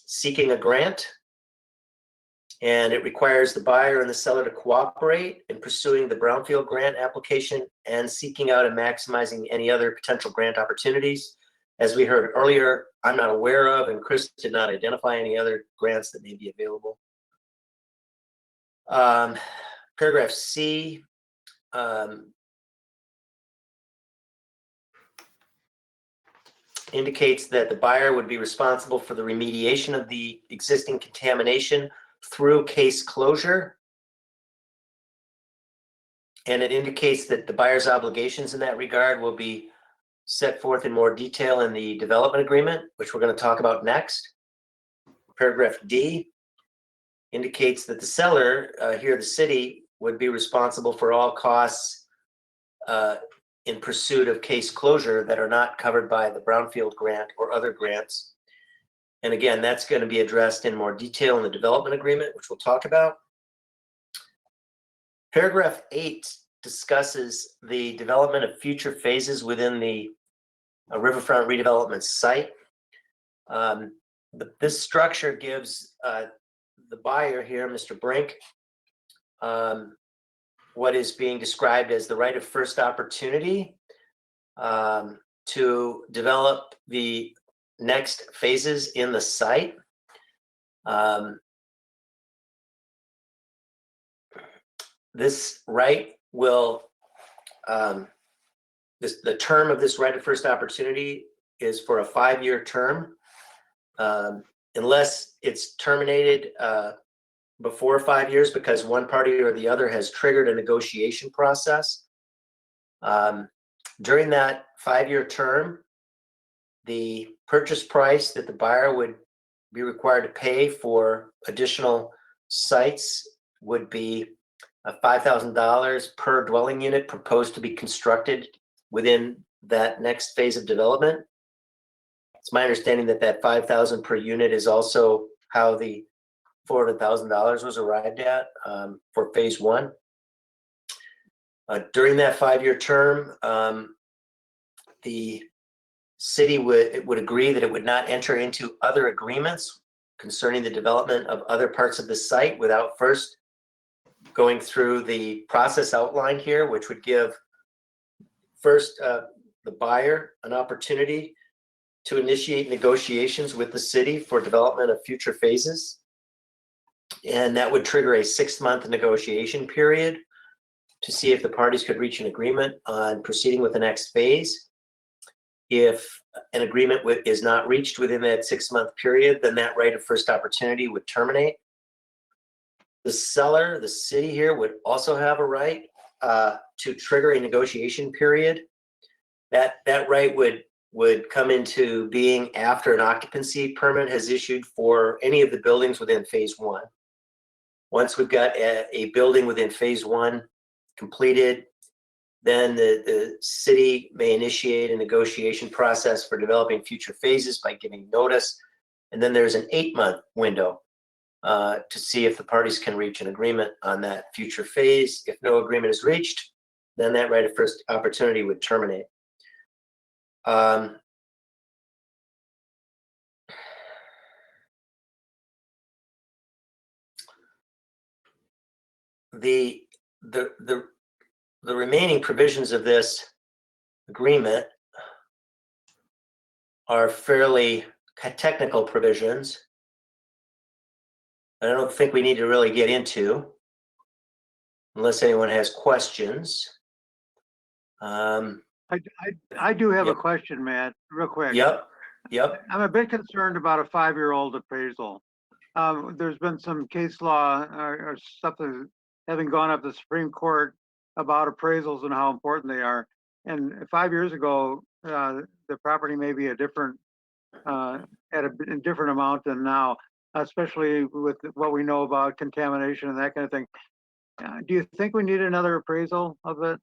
seeking a grant. And it requires the buyer and the seller to cooperate in pursuing the brownfield grant application and seeking out and maximizing any other potential grant opportunities. As we heard earlier, I'm not aware of, and Chris did not identify any other grants that may be available. Paragraph C, indicates that the buyer would be responsible for the remediation of the existing contamination through case closure. And it indicates that the buyer's obligations in that regard will be set forth in more detail in the development agreement, which we're going to talk about next. Paragraph D indicates that the seller, here the city, would be responsible for all costs in pursuit of case closure that are not covered by the brownfield grant or other grants. And again, that's going to be addressed in more detail in the development agreement, which we'll talk about. Paragraph 8 discusses the development of future phases within the riverfront redevelopment site. This structure gives the buyer here, Mr. Brink, what is being described as the right of first opportunity to develop the next phases in the site. This right will, the term of this right of first opportunity is for a 5-year term, unless it's terminated before 5 years because one party or the other has triggered a negotiation process. During that 5-year term, the purchase price that the buyer would be required to pay for additional sites would be $5,000 per dwelling unit proposed to be constructed within that next phase of development. It's my understanding that that $5,000 per unit is also how the $400,000 was arrived at for phase 1. During that 5-year term, the city would agree that it would not enter into other agreements concerning the development of other parts of the site without first going through the process outlined here, which would give first the buyer an opportunity to initiate negotiations with the city for development of future phases. And that would trigger a 6-month negotiation period to see if the parties could reach an agreement on proceeding with the next phase. If an agreement is not reached within that 6-month period, then that right of first opportunity would terminate. The seller, the city here, would also have a right to trigger a negotiation period. That right would come into being after an occupancy permit has issued for any of the buildings within phase 1. Once we've got a building within phase 1 completed, then the city may initiate a negotiation process for developing future phases by giving notice. And then there's an 8-month window to see if the parties can reach an agreement on that future phase. If no agreement is reached, then that right of first opportunity would terminate. The remaining provisions of this agreement are fairly technical provisions. I don't think we need to really get into unless anyone has questions. I do have a question, Matt, real quick. Yep. I'm a bit concerned about a 5-year-old appraisal. There's been some case law or stuff that having gone up the Supreme Court about appraisals and how important they are. And 5 years ago, the property may be a different at a different amount than now, especially with what we know about contamination and that kind of thing. Do you think we need another appraisal of it?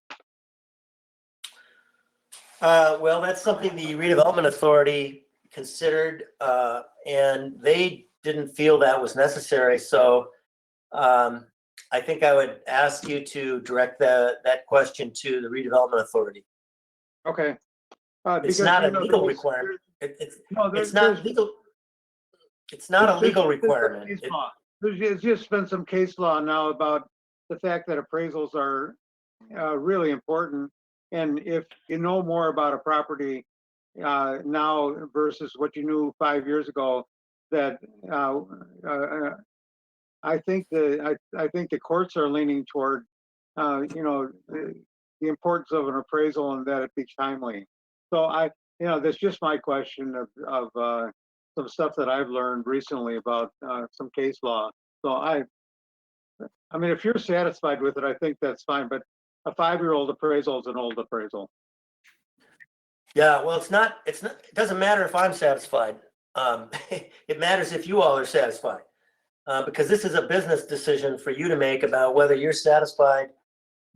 Well, that's something the redevelopment authority considered, and they didn't feel that was necessary. So I think I would ask you to direct that question to the redevelopment authority. Okay. It's Because, not you a know, legal there's- requirement. No, It's not legal. It's not a legal there's some requirement. case law. There's just been some case law now about the fact that appraisals are really important. And if you know more about a property now versus what you knew 5 years ago, that I think the courts are leaning toward the importance of an appraisal and that it be timely. So that's just my question of some stuff that I've learned recently about some case law. So I mean, if you're satisfied with it, I think that's fine, but a 5-year-old appraisal is an old appraisal. Yeah, well, it doesn't matter if I'm satisfied. It matters if you all are satisfied. Because this is a business decision for you to make about whether you're satisfied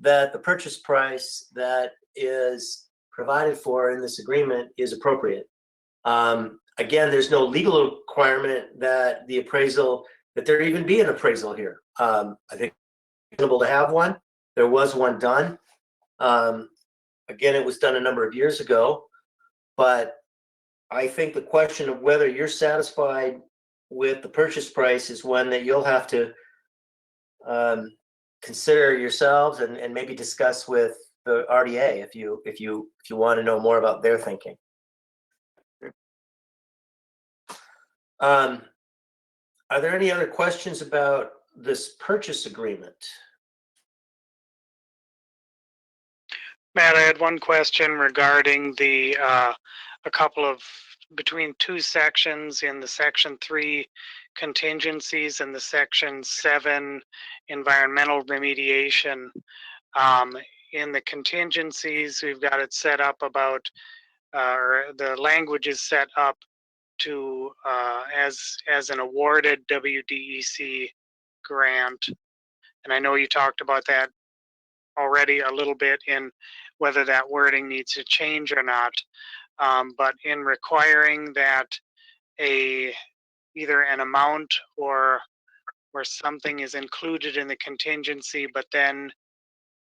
that the purchase price that is provided for in this agreement is appropriate. Again, there's no legal requirement that there even be an appraisal here. I think it's reasonable to have one. There was one done. Again, it was done a number of years ago, but I think the question of whether you're satisfied with the purchase price is one that you'll have to consider yourselves and maybe discuss with the RDA if you want to know more about their thinking. Are there any other questions about this purchase agreement? Matt, I had one question regarding a couple of between two sections in the section 3 contingencies and the section 7 environmental remediation. In the contingencies, we've got it set up about, or the language is set up to as an awarded WDEC grant. And I know you talked about that already a little bit in whether that wording needs to change or not. But in requiring that either an amount or something is included in the contingency, but then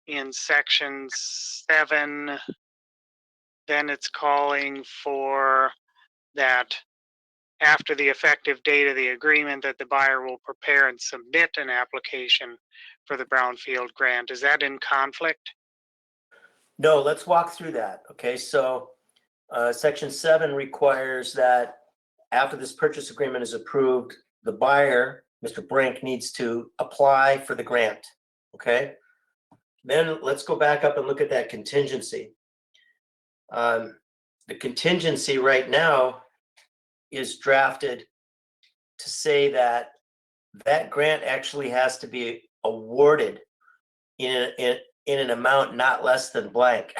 in section 7, then it's calling for that after the effective date of the agreement that the buyer will prepare and submit an application for the brownfield grant. Is that in conflict? No, let's walk through that. Okay, so section 7 requires that after this purchase agreement is approved, the buyer, Mr. Brink, needs to apply for the grant. Okay, then let's go back up and look at that contingency. The contingency right now is drafted to say that that grant actually has to be awarded in an amount not less than blank.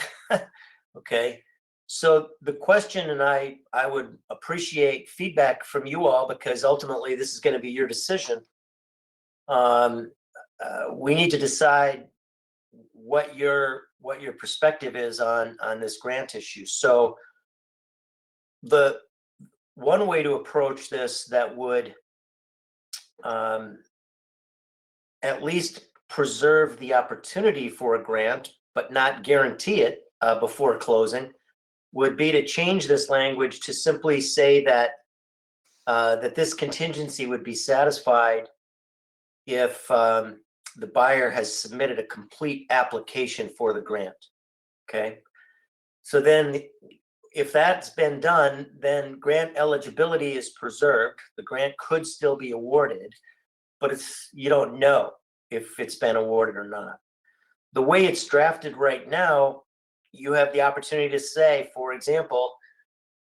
Okay, so the question, and I would appreciate feedback from you all because ultimately this is going to be your decision. We need to decide what your perspective is on this grant issue. So the one way to approach this that would at least preserve the opportunity for a grant, but not guarantee it before closing, would be to change this language to simply say that that this contingency would be satisfied if the buyer has submitted a complete application for the grant. Okay, so then if that's been done, then grant eligibility is preserved. The grant could still be awarded, but you don't know if it's been awarded or not. The way it's drafted right now, you have the opportunity to say, for example,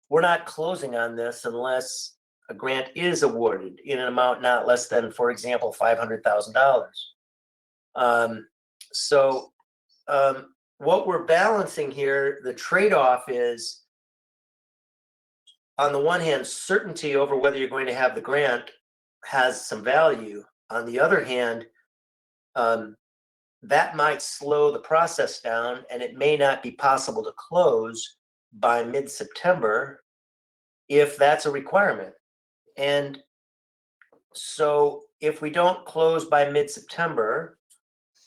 we're not closing on this unless a grant is awarded in an amount not less than, for example, $500,000. What we're balancing here, the trade-off is, on the one hand, certainty over whether you're going to have the grant has some value. On the other hand, that might slow the process down, and it may not be possible to close by mid-September if that's a requirement. And so if we don't close by mid-September,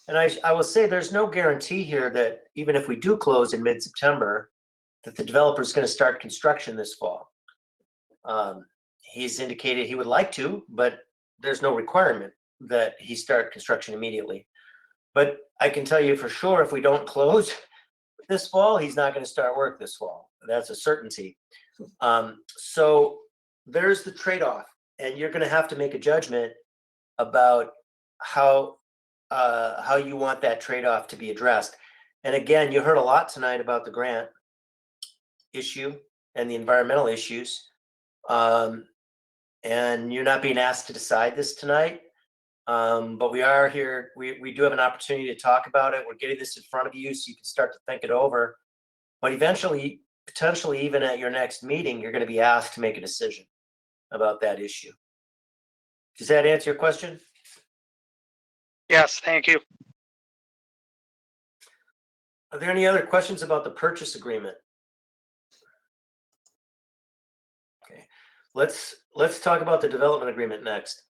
And I will say there's no guarantee here that even if we do close in mid-September, that the developer is going to start construction this fall. He's indicated he would like to, but there's no requirement that he start construction immediately. But I can tell you for sure, if we don't close this fall, he's not going to start work this fall. That's a certainty. So there's the trade-off, and you're going to have to make a judgment about how you want that trade-off to be addressed. And again, you heard a lot tonight about the grant issue and the environmental issues. And you're not being asked to decide this tonight. But we are here. We do have an opportunity to talk about it. We're getting this in front of you so you can start to think it over. But eventually, potentially even at your next meeting, you're going to be asked to make a decision about that issue. Does that answer your question? Yes, thank you. Are there any other questions about the purchase agreement? Okay, let's talk about the development agreement next.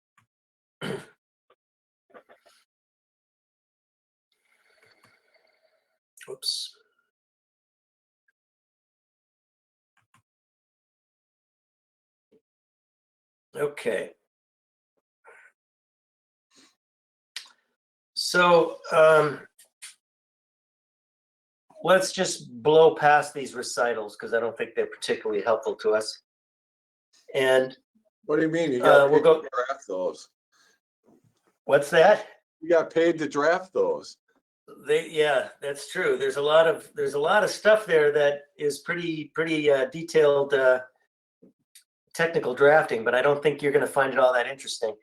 Oops. Okay. So let's just blow past these recitals because I don't think they're particularly helpful to us. And What do you mean? You got we'll paid go. to draft those? What's that? You got paid to draft those. Yeah, that's true. There's a lot of stuff there that is pretty detailed technical drafting, but I don't think you're going to find it all that interesting.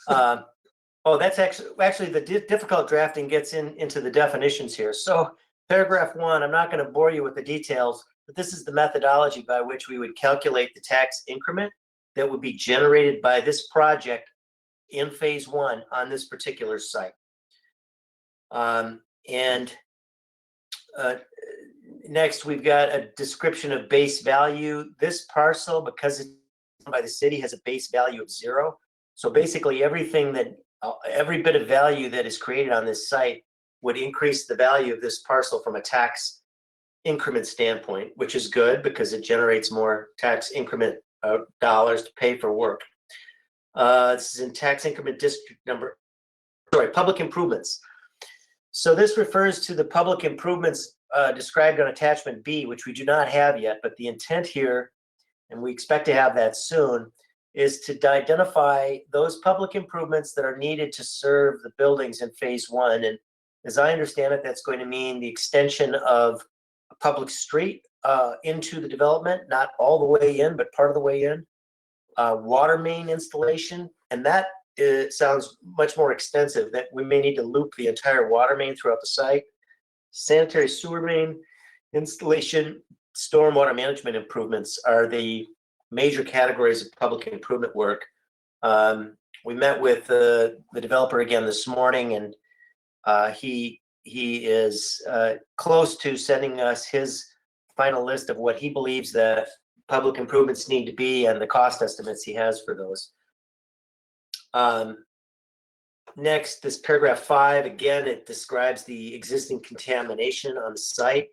Oh, that's actually the difficult drafting gets into the definitions here. So paragraph 1, I'm not going to bore you with the details, but this is the methodology by which we would calculate the tax increment that would be generated by this project in phase 1 on this particular site. Next, we've got a description of base value. This parcel, because it's owned by the city, has a base value of 0. So basically every bit of value that is created on this site would increase the value of this parcel from a tax increment standpoint, which is good because it generates more tax increment dollars to pay for work. This is in tax increment district public improvements. So this refers to the public improvements described on attachment B, which we do not have yet, but the intent here, and we expect to have that soon, is to identify those public improvements that are needed to serve the buildings in phase 1. And as I understand it, that's going to mean the extension of a public street into the development, not all the way in, but part of the way in, water main installation, and that sounds much more extensive, that we may need to loop the entire water main throughout the site, sanitary sewer main installation, stormwater management improvements are the major categories of public improvement work. We met with the developer again this morning, and he is close to sending us his final list of what he believes that public improvements need to be and the cost estimates he has for those. Next, this paragraph 5, again, it describes the existing contamination on the site.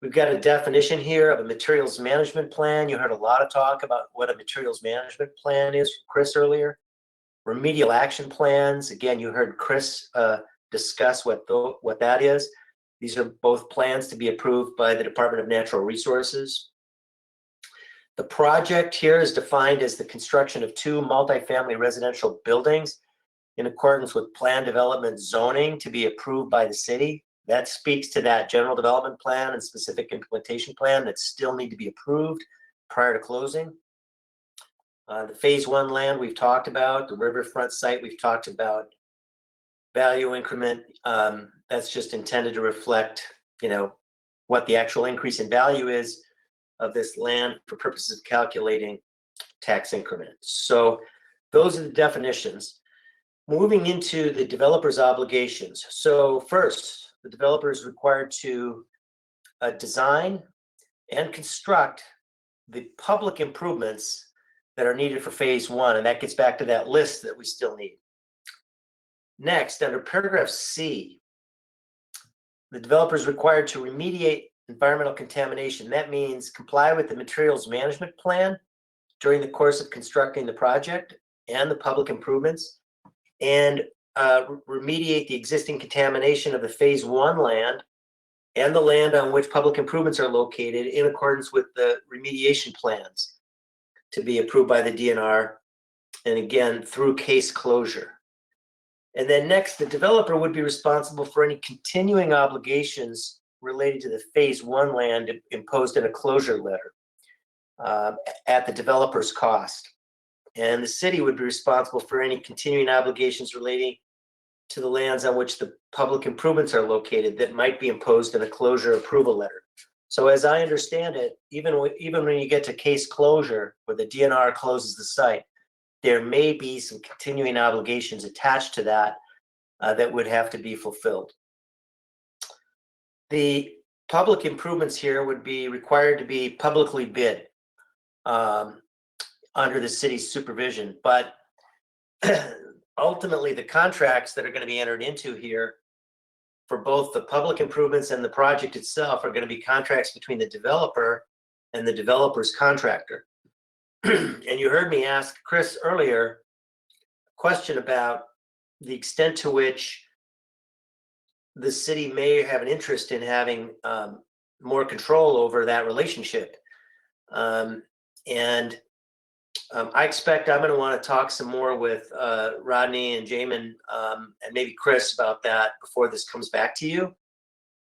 We've got a definition here of a materials management plan. You heard a lot of talk about what a materials management plan is from Chris earlier. Remedial action plans, again, you heard Chris discuss what that is. These are both plans to be approved by the Department of Natural Resources. The project here is defined as the construction of 2 multifamily residential buildings in accordance with plan development zoning to be approved by the city. That speaks to that general development plan and specific implementation plan that still need to be approved prior to closing. The phase 1 land we've talked about, the riverfront site we've talked about, value increment, that's just intended to reflect, what the actual increase in value is of this land for purposes of calculating tax increment. So those are the definitions. Moving into the developer's obligations. So first, the developer is required to design and construct the public improvements that are needed for phase 1, and that gets back to that list that we still need. Next, under paragraph C, the developer is required to remediate environmental contamination. That means comply with the materials management plan during the course of constructing the project and the public improvements, and remediate the existing contamination of the phase 1 land and the land on which public improvements are located in accordance with the remediation plans to be approved by the DNR, and again, through case closure. And then next, the developer would be responsible for any continuing obligations related to the phase 1 land imposed in a closure letter at the developer's cost. And the city would be responsible for any continuing obligations relating to the lands on which the public improvements are located that might be imposed in a closure approval letter. So as I understand it, even when you get to case closure, where the DNR closes the site, there may be some continuing obligations attached to that that would have to be fulfilled. The public improvements here would be required to be publicly bid under the city's supervision, but ultimately the contracts that are going to be entered into here for both the public improvements and the project itself are going to be contracts between the developer and the developer's contractor. And you heard me ask Chris earlier a question about the extent to which the city may have an interest in having more control over that relationship. I expect I'm going to want to talk some more with Rodney and Jamin and maybe Chris about that before this comes back to you.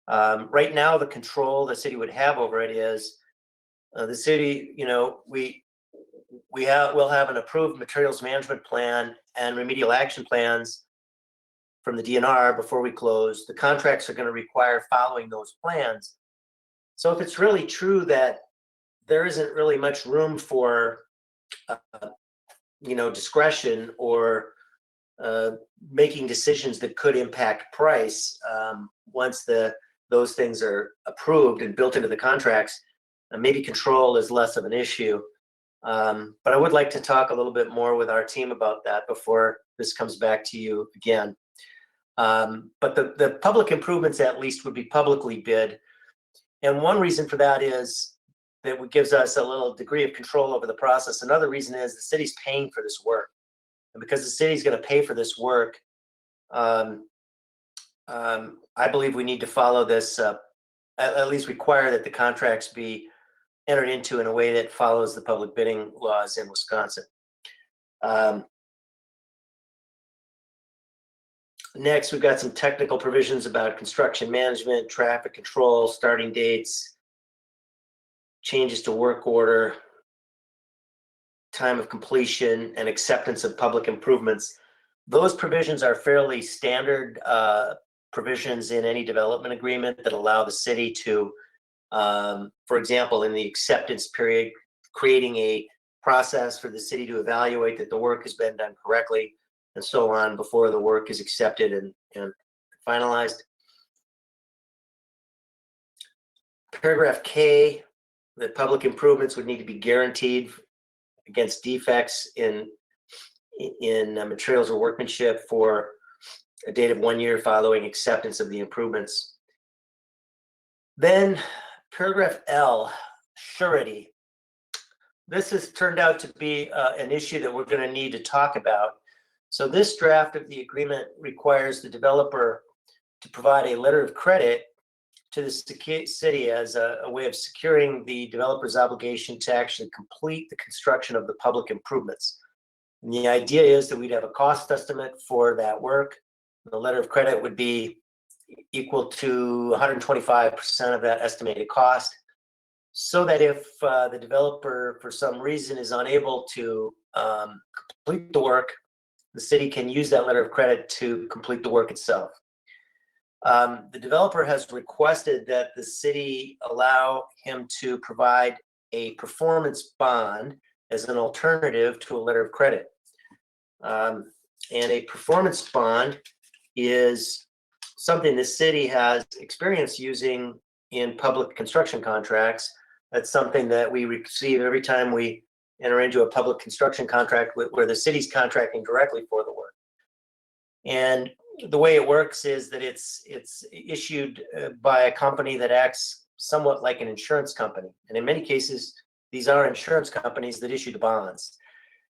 Right now, the control the city would have over it is the city, we'll have an approved materials management plan and remedial action plans from the DNR before we close. The contracts are going to require following those plans. So if it's really true that there isn't really much room for discretion or making decisions that could impact price once those things are approved and built into the contracts, maybe control is less of an issue. But I would like to talk a little bit more with our team about that before this comes back to you again. But the public improvements at least would be publicly bid. And one reason for that is that it gives us a little degree of control over the process. Another reason is the city's paying for this work. And because the city's going to pay for this work, I believe we need to follow this, at least require that the contracts be entered into in a way that follows the public bidding laws in Wisconsin. Next, we've got some technical provisions about construction management, traffic control, starting dates, changes to work order, time of completion, and acceptance of public improvements. Those provisions are fairly standard provisions in any development agreement that allow the city to, for example, in the acceptance period, creating a process for the city to evaluate that the work has been done correctly and so on before the work is accepted and finalized. Paragraph K, that public improvements would need to be guaranteed against defects in materials or workmanship for a date of 1 year following acceptance of the improvements. Then paragraph L, surety. This has turned out to be an issue that we're going to need to talk about. So this draft of the agreement requires the developer to provide a letter of credit to the city as a way of securing the developer's obligation to actually complete the construction of the public improvements. And the idea is that we'd have a cost estimate for that work. The letter of credit would be equal to 125% of that estimated cost, so that if the developer for some reason is unable to complete the work, the city can use that letter of credit to complete the work itself. The developer has requested that the city allow him to provide a performance bond as an alternative to a letter of credit. And a performance bond is something the city has experience using in public construction contracts. That's something that we receive every time we enter into a public construction contract where the city's contracting directly for the work. And the way it works is that it's issued by a company that acts somewhat like an insurance company. And in many cases, these are insurance companies that issue the bonds.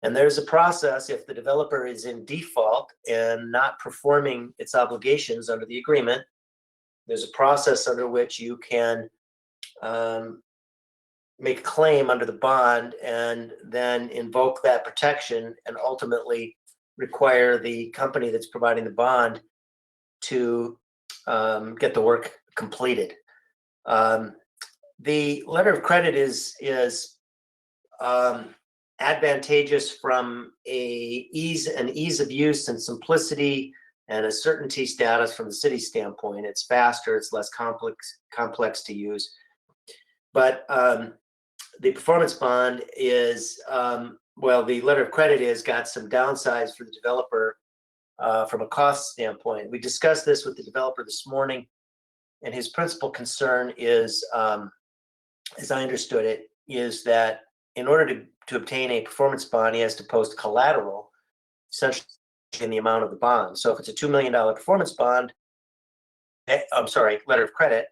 And there's a process if the developer is in default and not performing its obligations under the agreement. There's a process under which you can make a claim under the bond and then invoke that protection and ultimately require the company that's providing the bond to get the work completed. The letter of credit is advantageous from an ease of use and simplicity and a certainty status from the city standpoint. It's faster, it's less complex to use. But the performance bond is, well, the letter of credit has got some downsides for the developer from a cost standpoint. We discussed this with the developer this morning, and his principal concern is, as I understood it, is that in order to obtain a performance bond, he has to post collateral, essentially in the amount of the bond. So if it's a $2 million performance bond, letter of credit,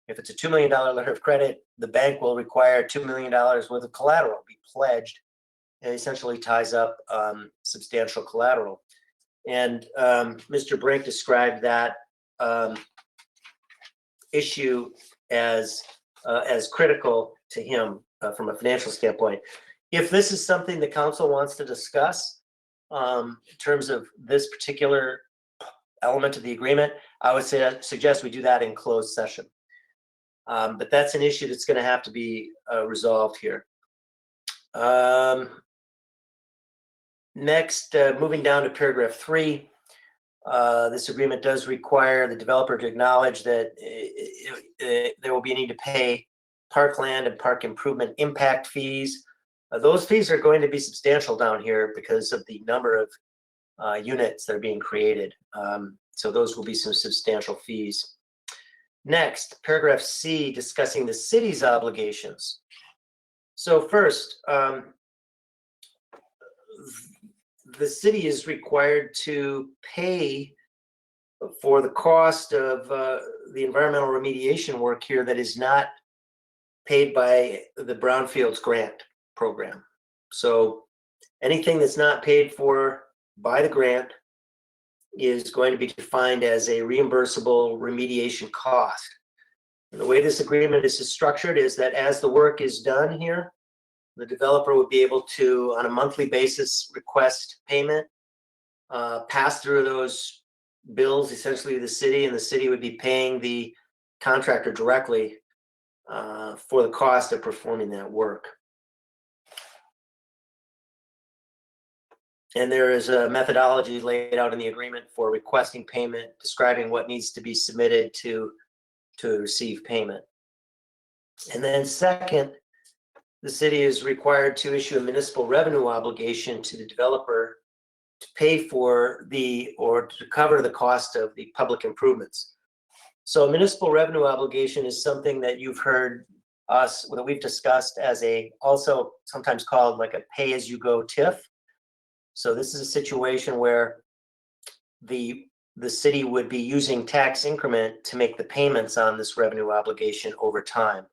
if it's a $2 million letter of credit, the bank will require $2 million worth of collateral be pledged, and essentially ties up substantial collateral. And Mr. Brink described that issue as critical to him from a financial standpoint. If this is something the council wants to discuss in terms of this particular element of the agreement, I would suggest we do that in closed session. But that's an issue that's going to have to be resolved here. Next, moving down to paragraph 3, this agreement does require the developer to acknowledge that there will be a need to pay parkland and park improvement impact fees. Those fees are going to be substantial down here because of the number of units that are being created. So those will be some substantial fees. Next, paragraph C, discussing the city's obligations. So first, the city is required to pay for the cost of the environmental remediation work here that is not paid by the Brownfields grant program. So anything that's not paid for by the grant is going to be defined as a reimbursable remediation cost. And the way this agreement is structured is that as the work is done here, the developer would be able to, on a monthly basis, request payment, pass through those bills essentially to the city, and the city would be paying the contractor directly for the cost of performing that work. And there is a methodology laid out in the agreement for requesting payment, describing what needs to be submitted to receive payment. And then second, the city is required to issue a municipal revenue obligation to the developer to pay for or to cover the cost of the public improvements. So a municipal revenue obligation is something that you've heard that we've discussed as also sometimes called like a pay-as-you-go TIF. So this is a situation where the city would be using tax increment to make the payments on this revenue obligation over time.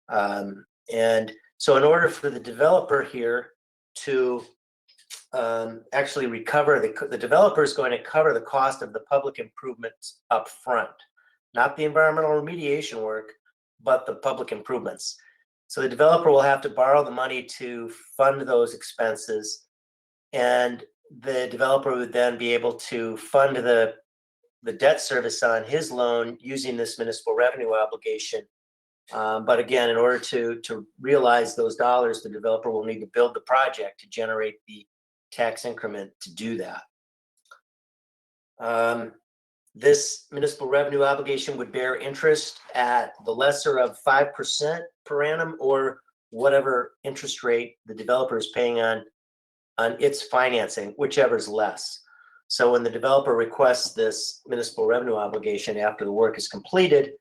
And so in order for the developer here to actually recover, the developer is going to cover the cost of the public improvements up front, not the environmental remediation work, but the public improvements. So the developer will have to borrow the money to fund those expenses, and the developer would then be able to fund the debt service on his loan using this municipal revenue obligation. But again, in order to realize those dollars, the developer will need to build the project to generate the tax increment to do that. This municipal revenue obligation would bear interest at the lesser of 5% per annum, or whatever interest rate the developer is paying on its financing, whichever is less. So when the developer requests this municipal revenue obligation after the work is completed,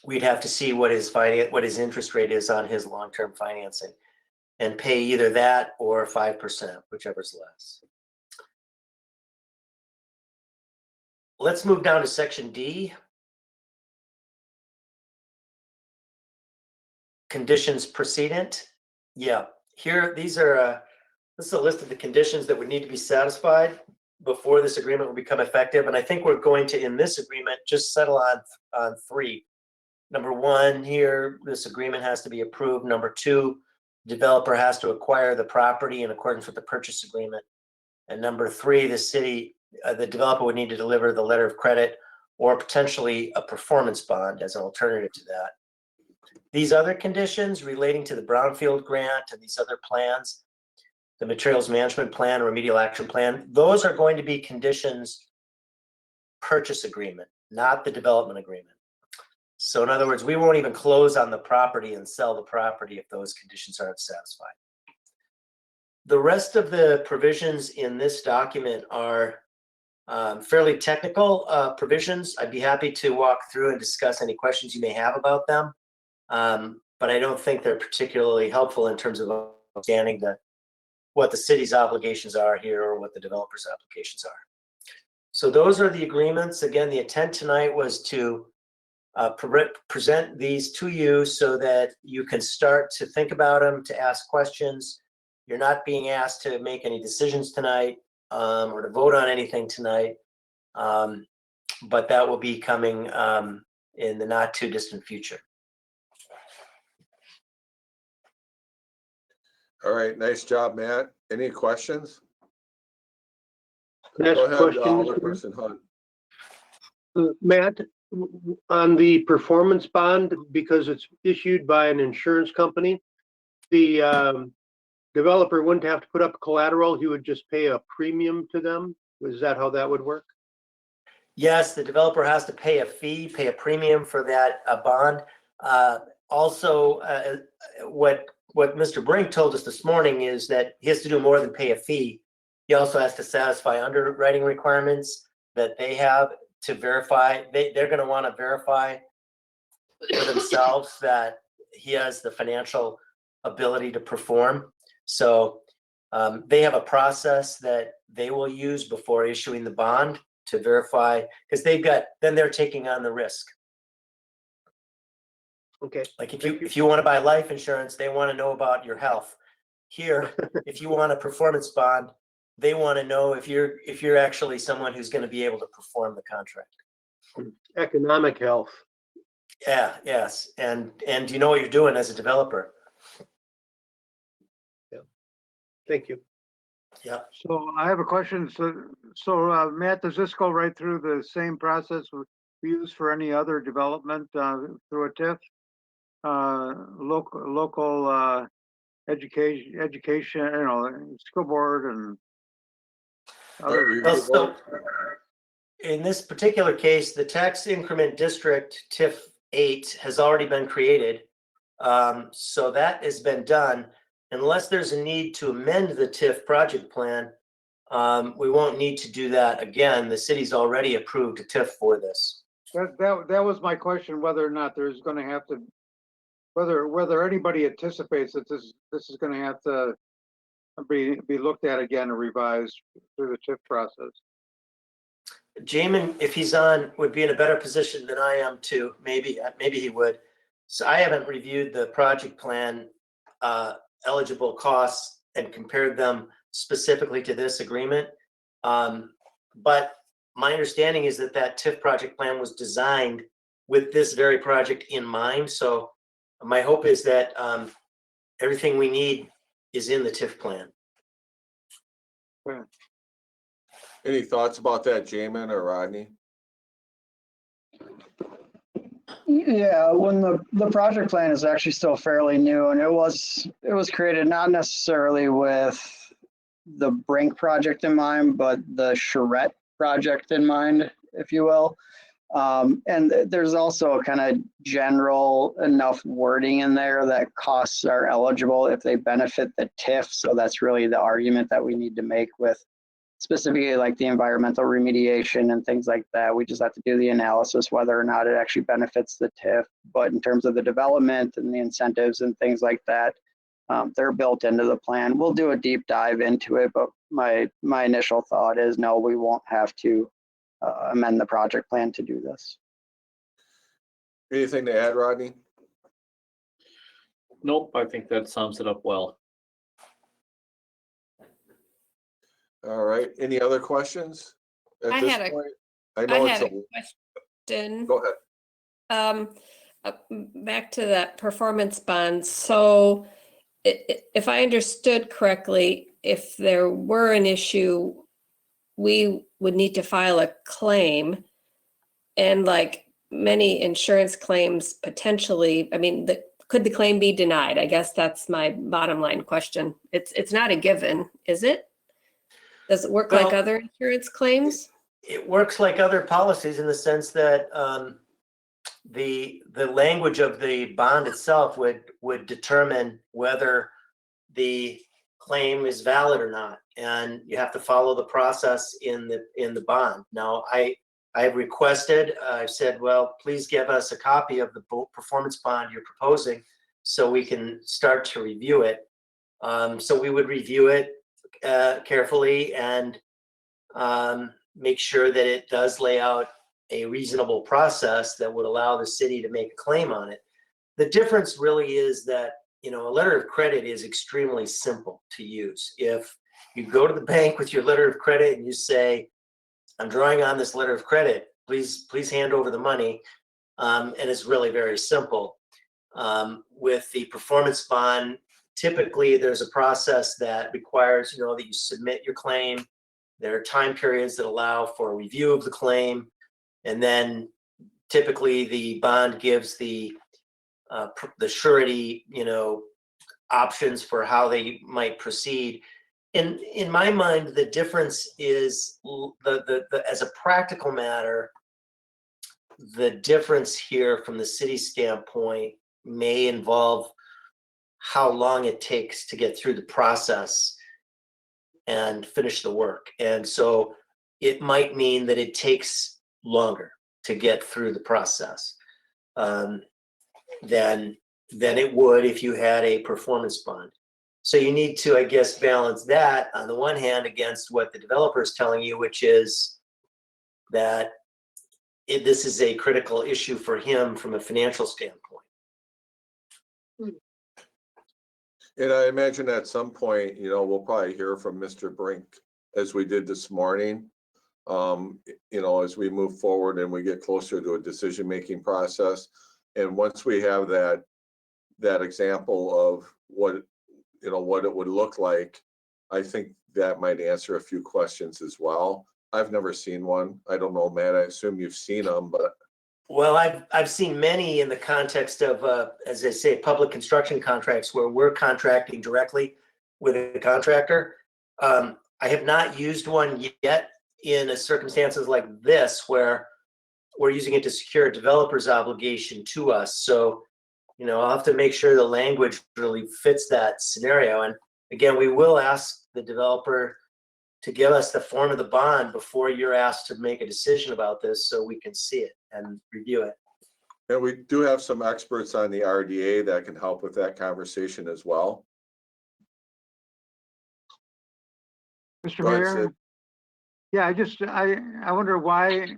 we'd have to see what his interest rate is on his long-term financing, and pay either that or 5%, whichever is less. let's move down to section D. Conditions precedent. Yeah, here, these are, this is a list of the conditions that would need to be satisfied before this agreement will become effective. And I think we're going to, in this agreement, just settle on 3. Number 1 here, this agreement has to be approved. Number 2, developer has to acquire the property in accordance with the purchase agreement. And number 3, the developer would need to deliver the letter of credit or potentially a performance bond as an alternative to that. These other conditions relating to the brownfield grant and these other plans, the materials management plan, remedial action plan, those are going to be conditions purchase agreement, not the development agreement. So in other words, we won't even close on the property and sell the property if those conditions aren't satisfied. The rest of the provisions in this document are fairly technical provisions. I'd be happy to walk through and discuss any questions you may have about them. But I don't think they're particularly helpful in terms of understanding what the city's obligations are here or what the developer's applications are. So those are the agreements. Again, the intent tonight was to present these to you so that you can start to think about them, to ask questions. You're not being asked to make any decisions tonight or to vote on anything tonight, but that will be coming in the not too distant future. All right, nice job, Matt. Any questions? Can I ask Go a ahead, question, Mr. Alderperson Hunt. Matt, on the performance bond, because it's issued by an insurance company, the developer wouldn't have to put up collateral. He would just pay a premium to them. Is that how that would work? Yes, the developer has to pay a fee, pay a premium for that bond. Also, what Mr. Brink told us this morning is that he has to do more than pay a fee. He also has to satisfy underwriting requirements that they have to verify. They're going to want to verify for themselves that he has the financial ability to perform. So they have a process that they will use before issuing the bond to verify, because then they're taking on the risk. Okay. Like if you want to buy life insurance, they want to know about your health. Here, if you want a performance bond, they want to know if you're actually someone who's going to be able to perform the contract. Economic health. Yeah, yes. And you know what you're doing as a developer. Yeah. Thank you. Yeah. So I have a question. So Matt, does this go right through the same process we use for any other development through a TIF? Local education, school board and other. Well, so in this particular case, the tax increment district TIF 8 has already been created. So that has been done. Unless there's a need to amend the TIF project plan, we won't need to do that again. The city's already approved a TIF for this. That was my question, whether or not there's going to have to, whether anybody anticipates that this is going to have to be looked at again or revised through the TIF process. Jamin, if he's on, would be in a better position than I am to, maybe he would. So I haven't reviewed the project plan eligible costs and compared them specifically to this agreement. But my understanding is that TIF project plan was designed with this very project in mind. So my hope is that everything we need is in the TIF plan. Any thoughts about that, Jamin or Rodney? Yeah, when the project plan is actually still fairly new, and it was created not necessarily with the Brink project in mind, but the Charette project in mind, if you will. And there's also kind of general enough wording in there that costs are eligible if they benefit the TIF. So that's really the argument that we need to make with specifically like the environmental remediation and things like that. We just have to do the analysis whether or not it actually benefits the TIF. But in terms of the development and the incentives and things like that, they're built into the plan. We'll do a deep dive into it, but my initial thought is no, we won't have to amend the project plan to do this. Anything to add, Rodney? Nope, I think that sums it up well. All right, any other questions? At I this had a- point, I know I it's had a, a question. go ahead. Back to that performance bond. So if I understood correctly, if there were an issue, we would need to file a claim. And like many insurance claims, potentially, I mean, could the claim be denied? I guess that's my bottom line question. It's not a given, is it? Does it work like Well, other insurance claims? It works like other policies in the sense that the language of the bond itself would determine whether the claim is valid or not, and you have to follow the process in the bond. Now, I've requested, I've said, well, please give us a copy of the performance bond you're proposing so we can start to review it. So we would review it carefully and make sure that it does lay out a reasonable process that would allow the city to make a claim on it. The difference really is that, a letter of credit is extremely simple to use. If you go to the bank with your letter of credit and you say, I'm drawing on this letter of credit, please hand over the money. And it's really very simple. With the performance bond, typically there's a process that requires, that you submit your claim. There are time periods that allow for a review of the claim. And then typically the bond gives the surety, options for how they might proceed. In my mind, the difference is as a practical matter, the difference here from the city standpoint may involve how long it takes to get through the process and finish the work. And so it might mean that it takes longer to get through the process than it would if you had a performance bond. So you need to, I guess, balance that on the one hand against what the developer is telling you, which is that this is a critical issue for him from a financial standpoint. And I imagine at some point, we'll probably hear from Mr. Brink as we did this morning. As we move forward and we get closer to a decision-making process. And once we have that example of what it would look like, I think that might answer a few questions as well. I've never seen one. I don't know, Matt, I assume you've seen them, but. Well, I've seen many in the context of, as I say, public construction contracts where we're contracting directly with a contractor. I have not used one yet in circumstances like this where we're using it to secure a developer's obligation to us. So, I'll have to make sure the language really fits that scenario. And again, we will ask the developer to give us the form of the bond before you're asked to make a decision about this so we can see it and review it. And we do have some experts on the RDA that can help with that conversation as well. Mr. Go ahead, Mayor? Sid. Yeah, I wonder why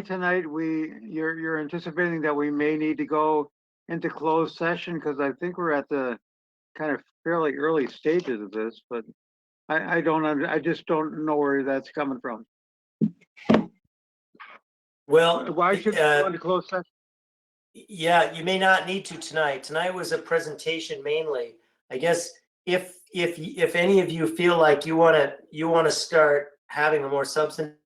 tonight you're anticipating that we may need to go into closed session, because I think we're at the kind of fairly early stages of this, but I just don't know where that's coming from. Well, Why should we go into closed session? yeah, you may not need to tonight. Tonight was a presentation mainly. I guess if any of you feel like you want to start having a more substantive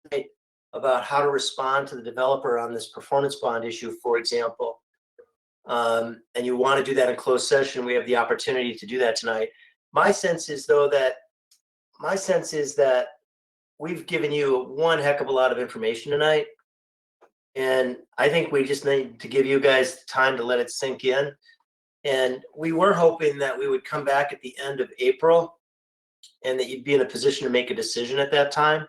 debate about how to respond to the developer on this performance bond issue, for example, and you want to do that in closed session, we have the opportunity to do that tonight. My sense is that we've given you one heck of a lot of information tonight. And I think we just need to give you guys time to let it sink in. And we were hoping that we would come back at the end of April and that you'd be in a position to make a decision at that time.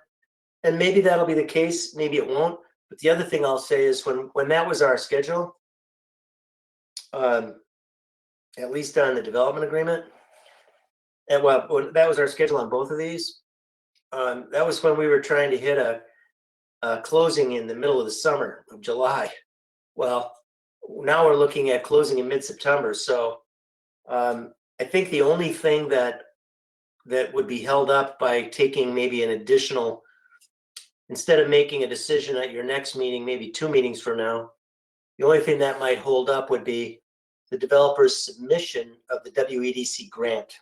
And maybe that'll be the case, maybe it won't. But the other thing I'll say is when that was our schedule, at least on the development agreement, and when that was our schedule on both of these, that was when we were trying to hit closing in the middle of the summer of July. Well, now we're looking at closing in mid-September. So I think the only thing that would be held up by taking maybe an additional, instead of making a decision at your next meeting, maybe 2 meetings from now, the only thing that might hold up would be the developer's submission of the WEDC grant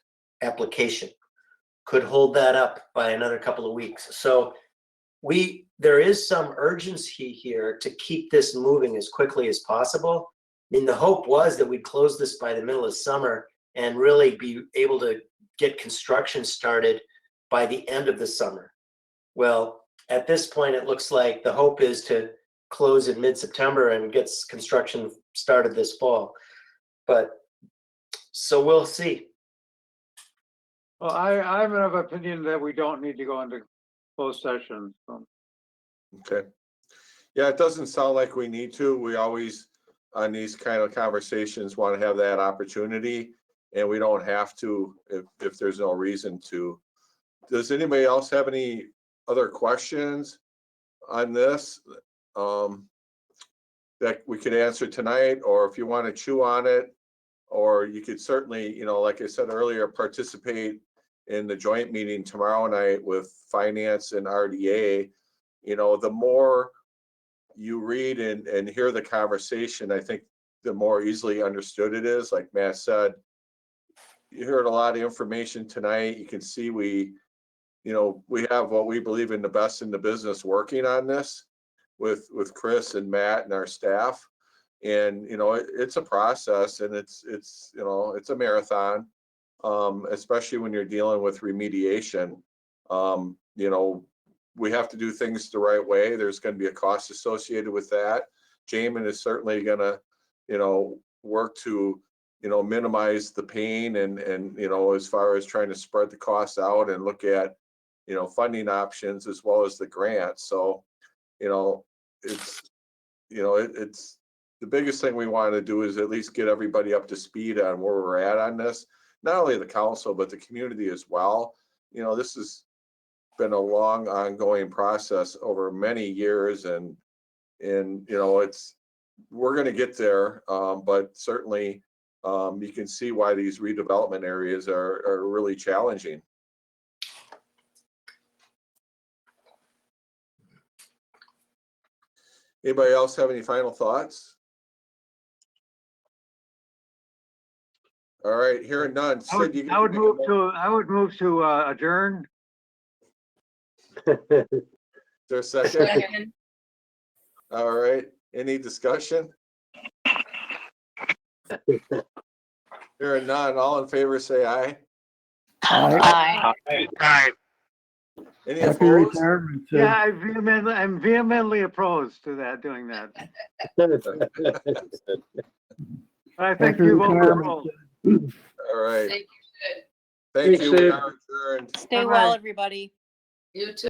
application. Could hold that up by another couple of weeks. So there is some urgency here to keep this moving as quickly as possible. I mean, the hope was that we'd close this by the middle of summer and really be able to get construction started by the end of the summer. Well, at this point, it looks like the hope is to close in mid-September and get construction started this fall. But so we'll see. Well, I'm of opinion that we don't need to go into closed session. So. Okay. Yeah, it doesn't sound like we need to. We always, on these kind of conversations, want to have that opportunity, and we don't have to if there's no reason to. Does anybody else have any other questions on this that we could answer tonight? Or if you want to chew on it, or you could certainly, like I said earlier, participate in the joint meeting tomorrow night with finance and RDA. The more you read and hear the conversation, I think the more easily understood it is. Like Matt said, you heard a lot of information tonight. You can see we have what we believe in the best in the business working on this with Chris and Matt and our staff. And, it's a process, and it's a marathon, especially when you're dealing with remediation. We have to do things the right way. There's going to be a cost associated with that. Jamin is certainly going to, work to, minimize the pain and, as far as trying to spread the costs out and look at, funding options as well as the grant. So, it's the biggest thing we want to do is at least get everybody up to speed on where we're at on this. Not only the council, but the community as well. This has been a long ongoing process over many years, and we're going to get there. But certainly you can see why these redevelopment areas are really challenging. Anybody else have any final thoughts? All right, hearing none. Sid, I would move to adjourn. Is there a second? All right, any discussion? Hearing none, all in favor say aye. Aye. Any Happy opposed? retirement, Sid. Yeah, I'm vehemently opposed to doing that. I think Happy you've retirement, overruled. Sid. All right. Thank you, Sid. Thank you. We Sid. are adjourned. Stay Bye-bye. well, everybody. You too.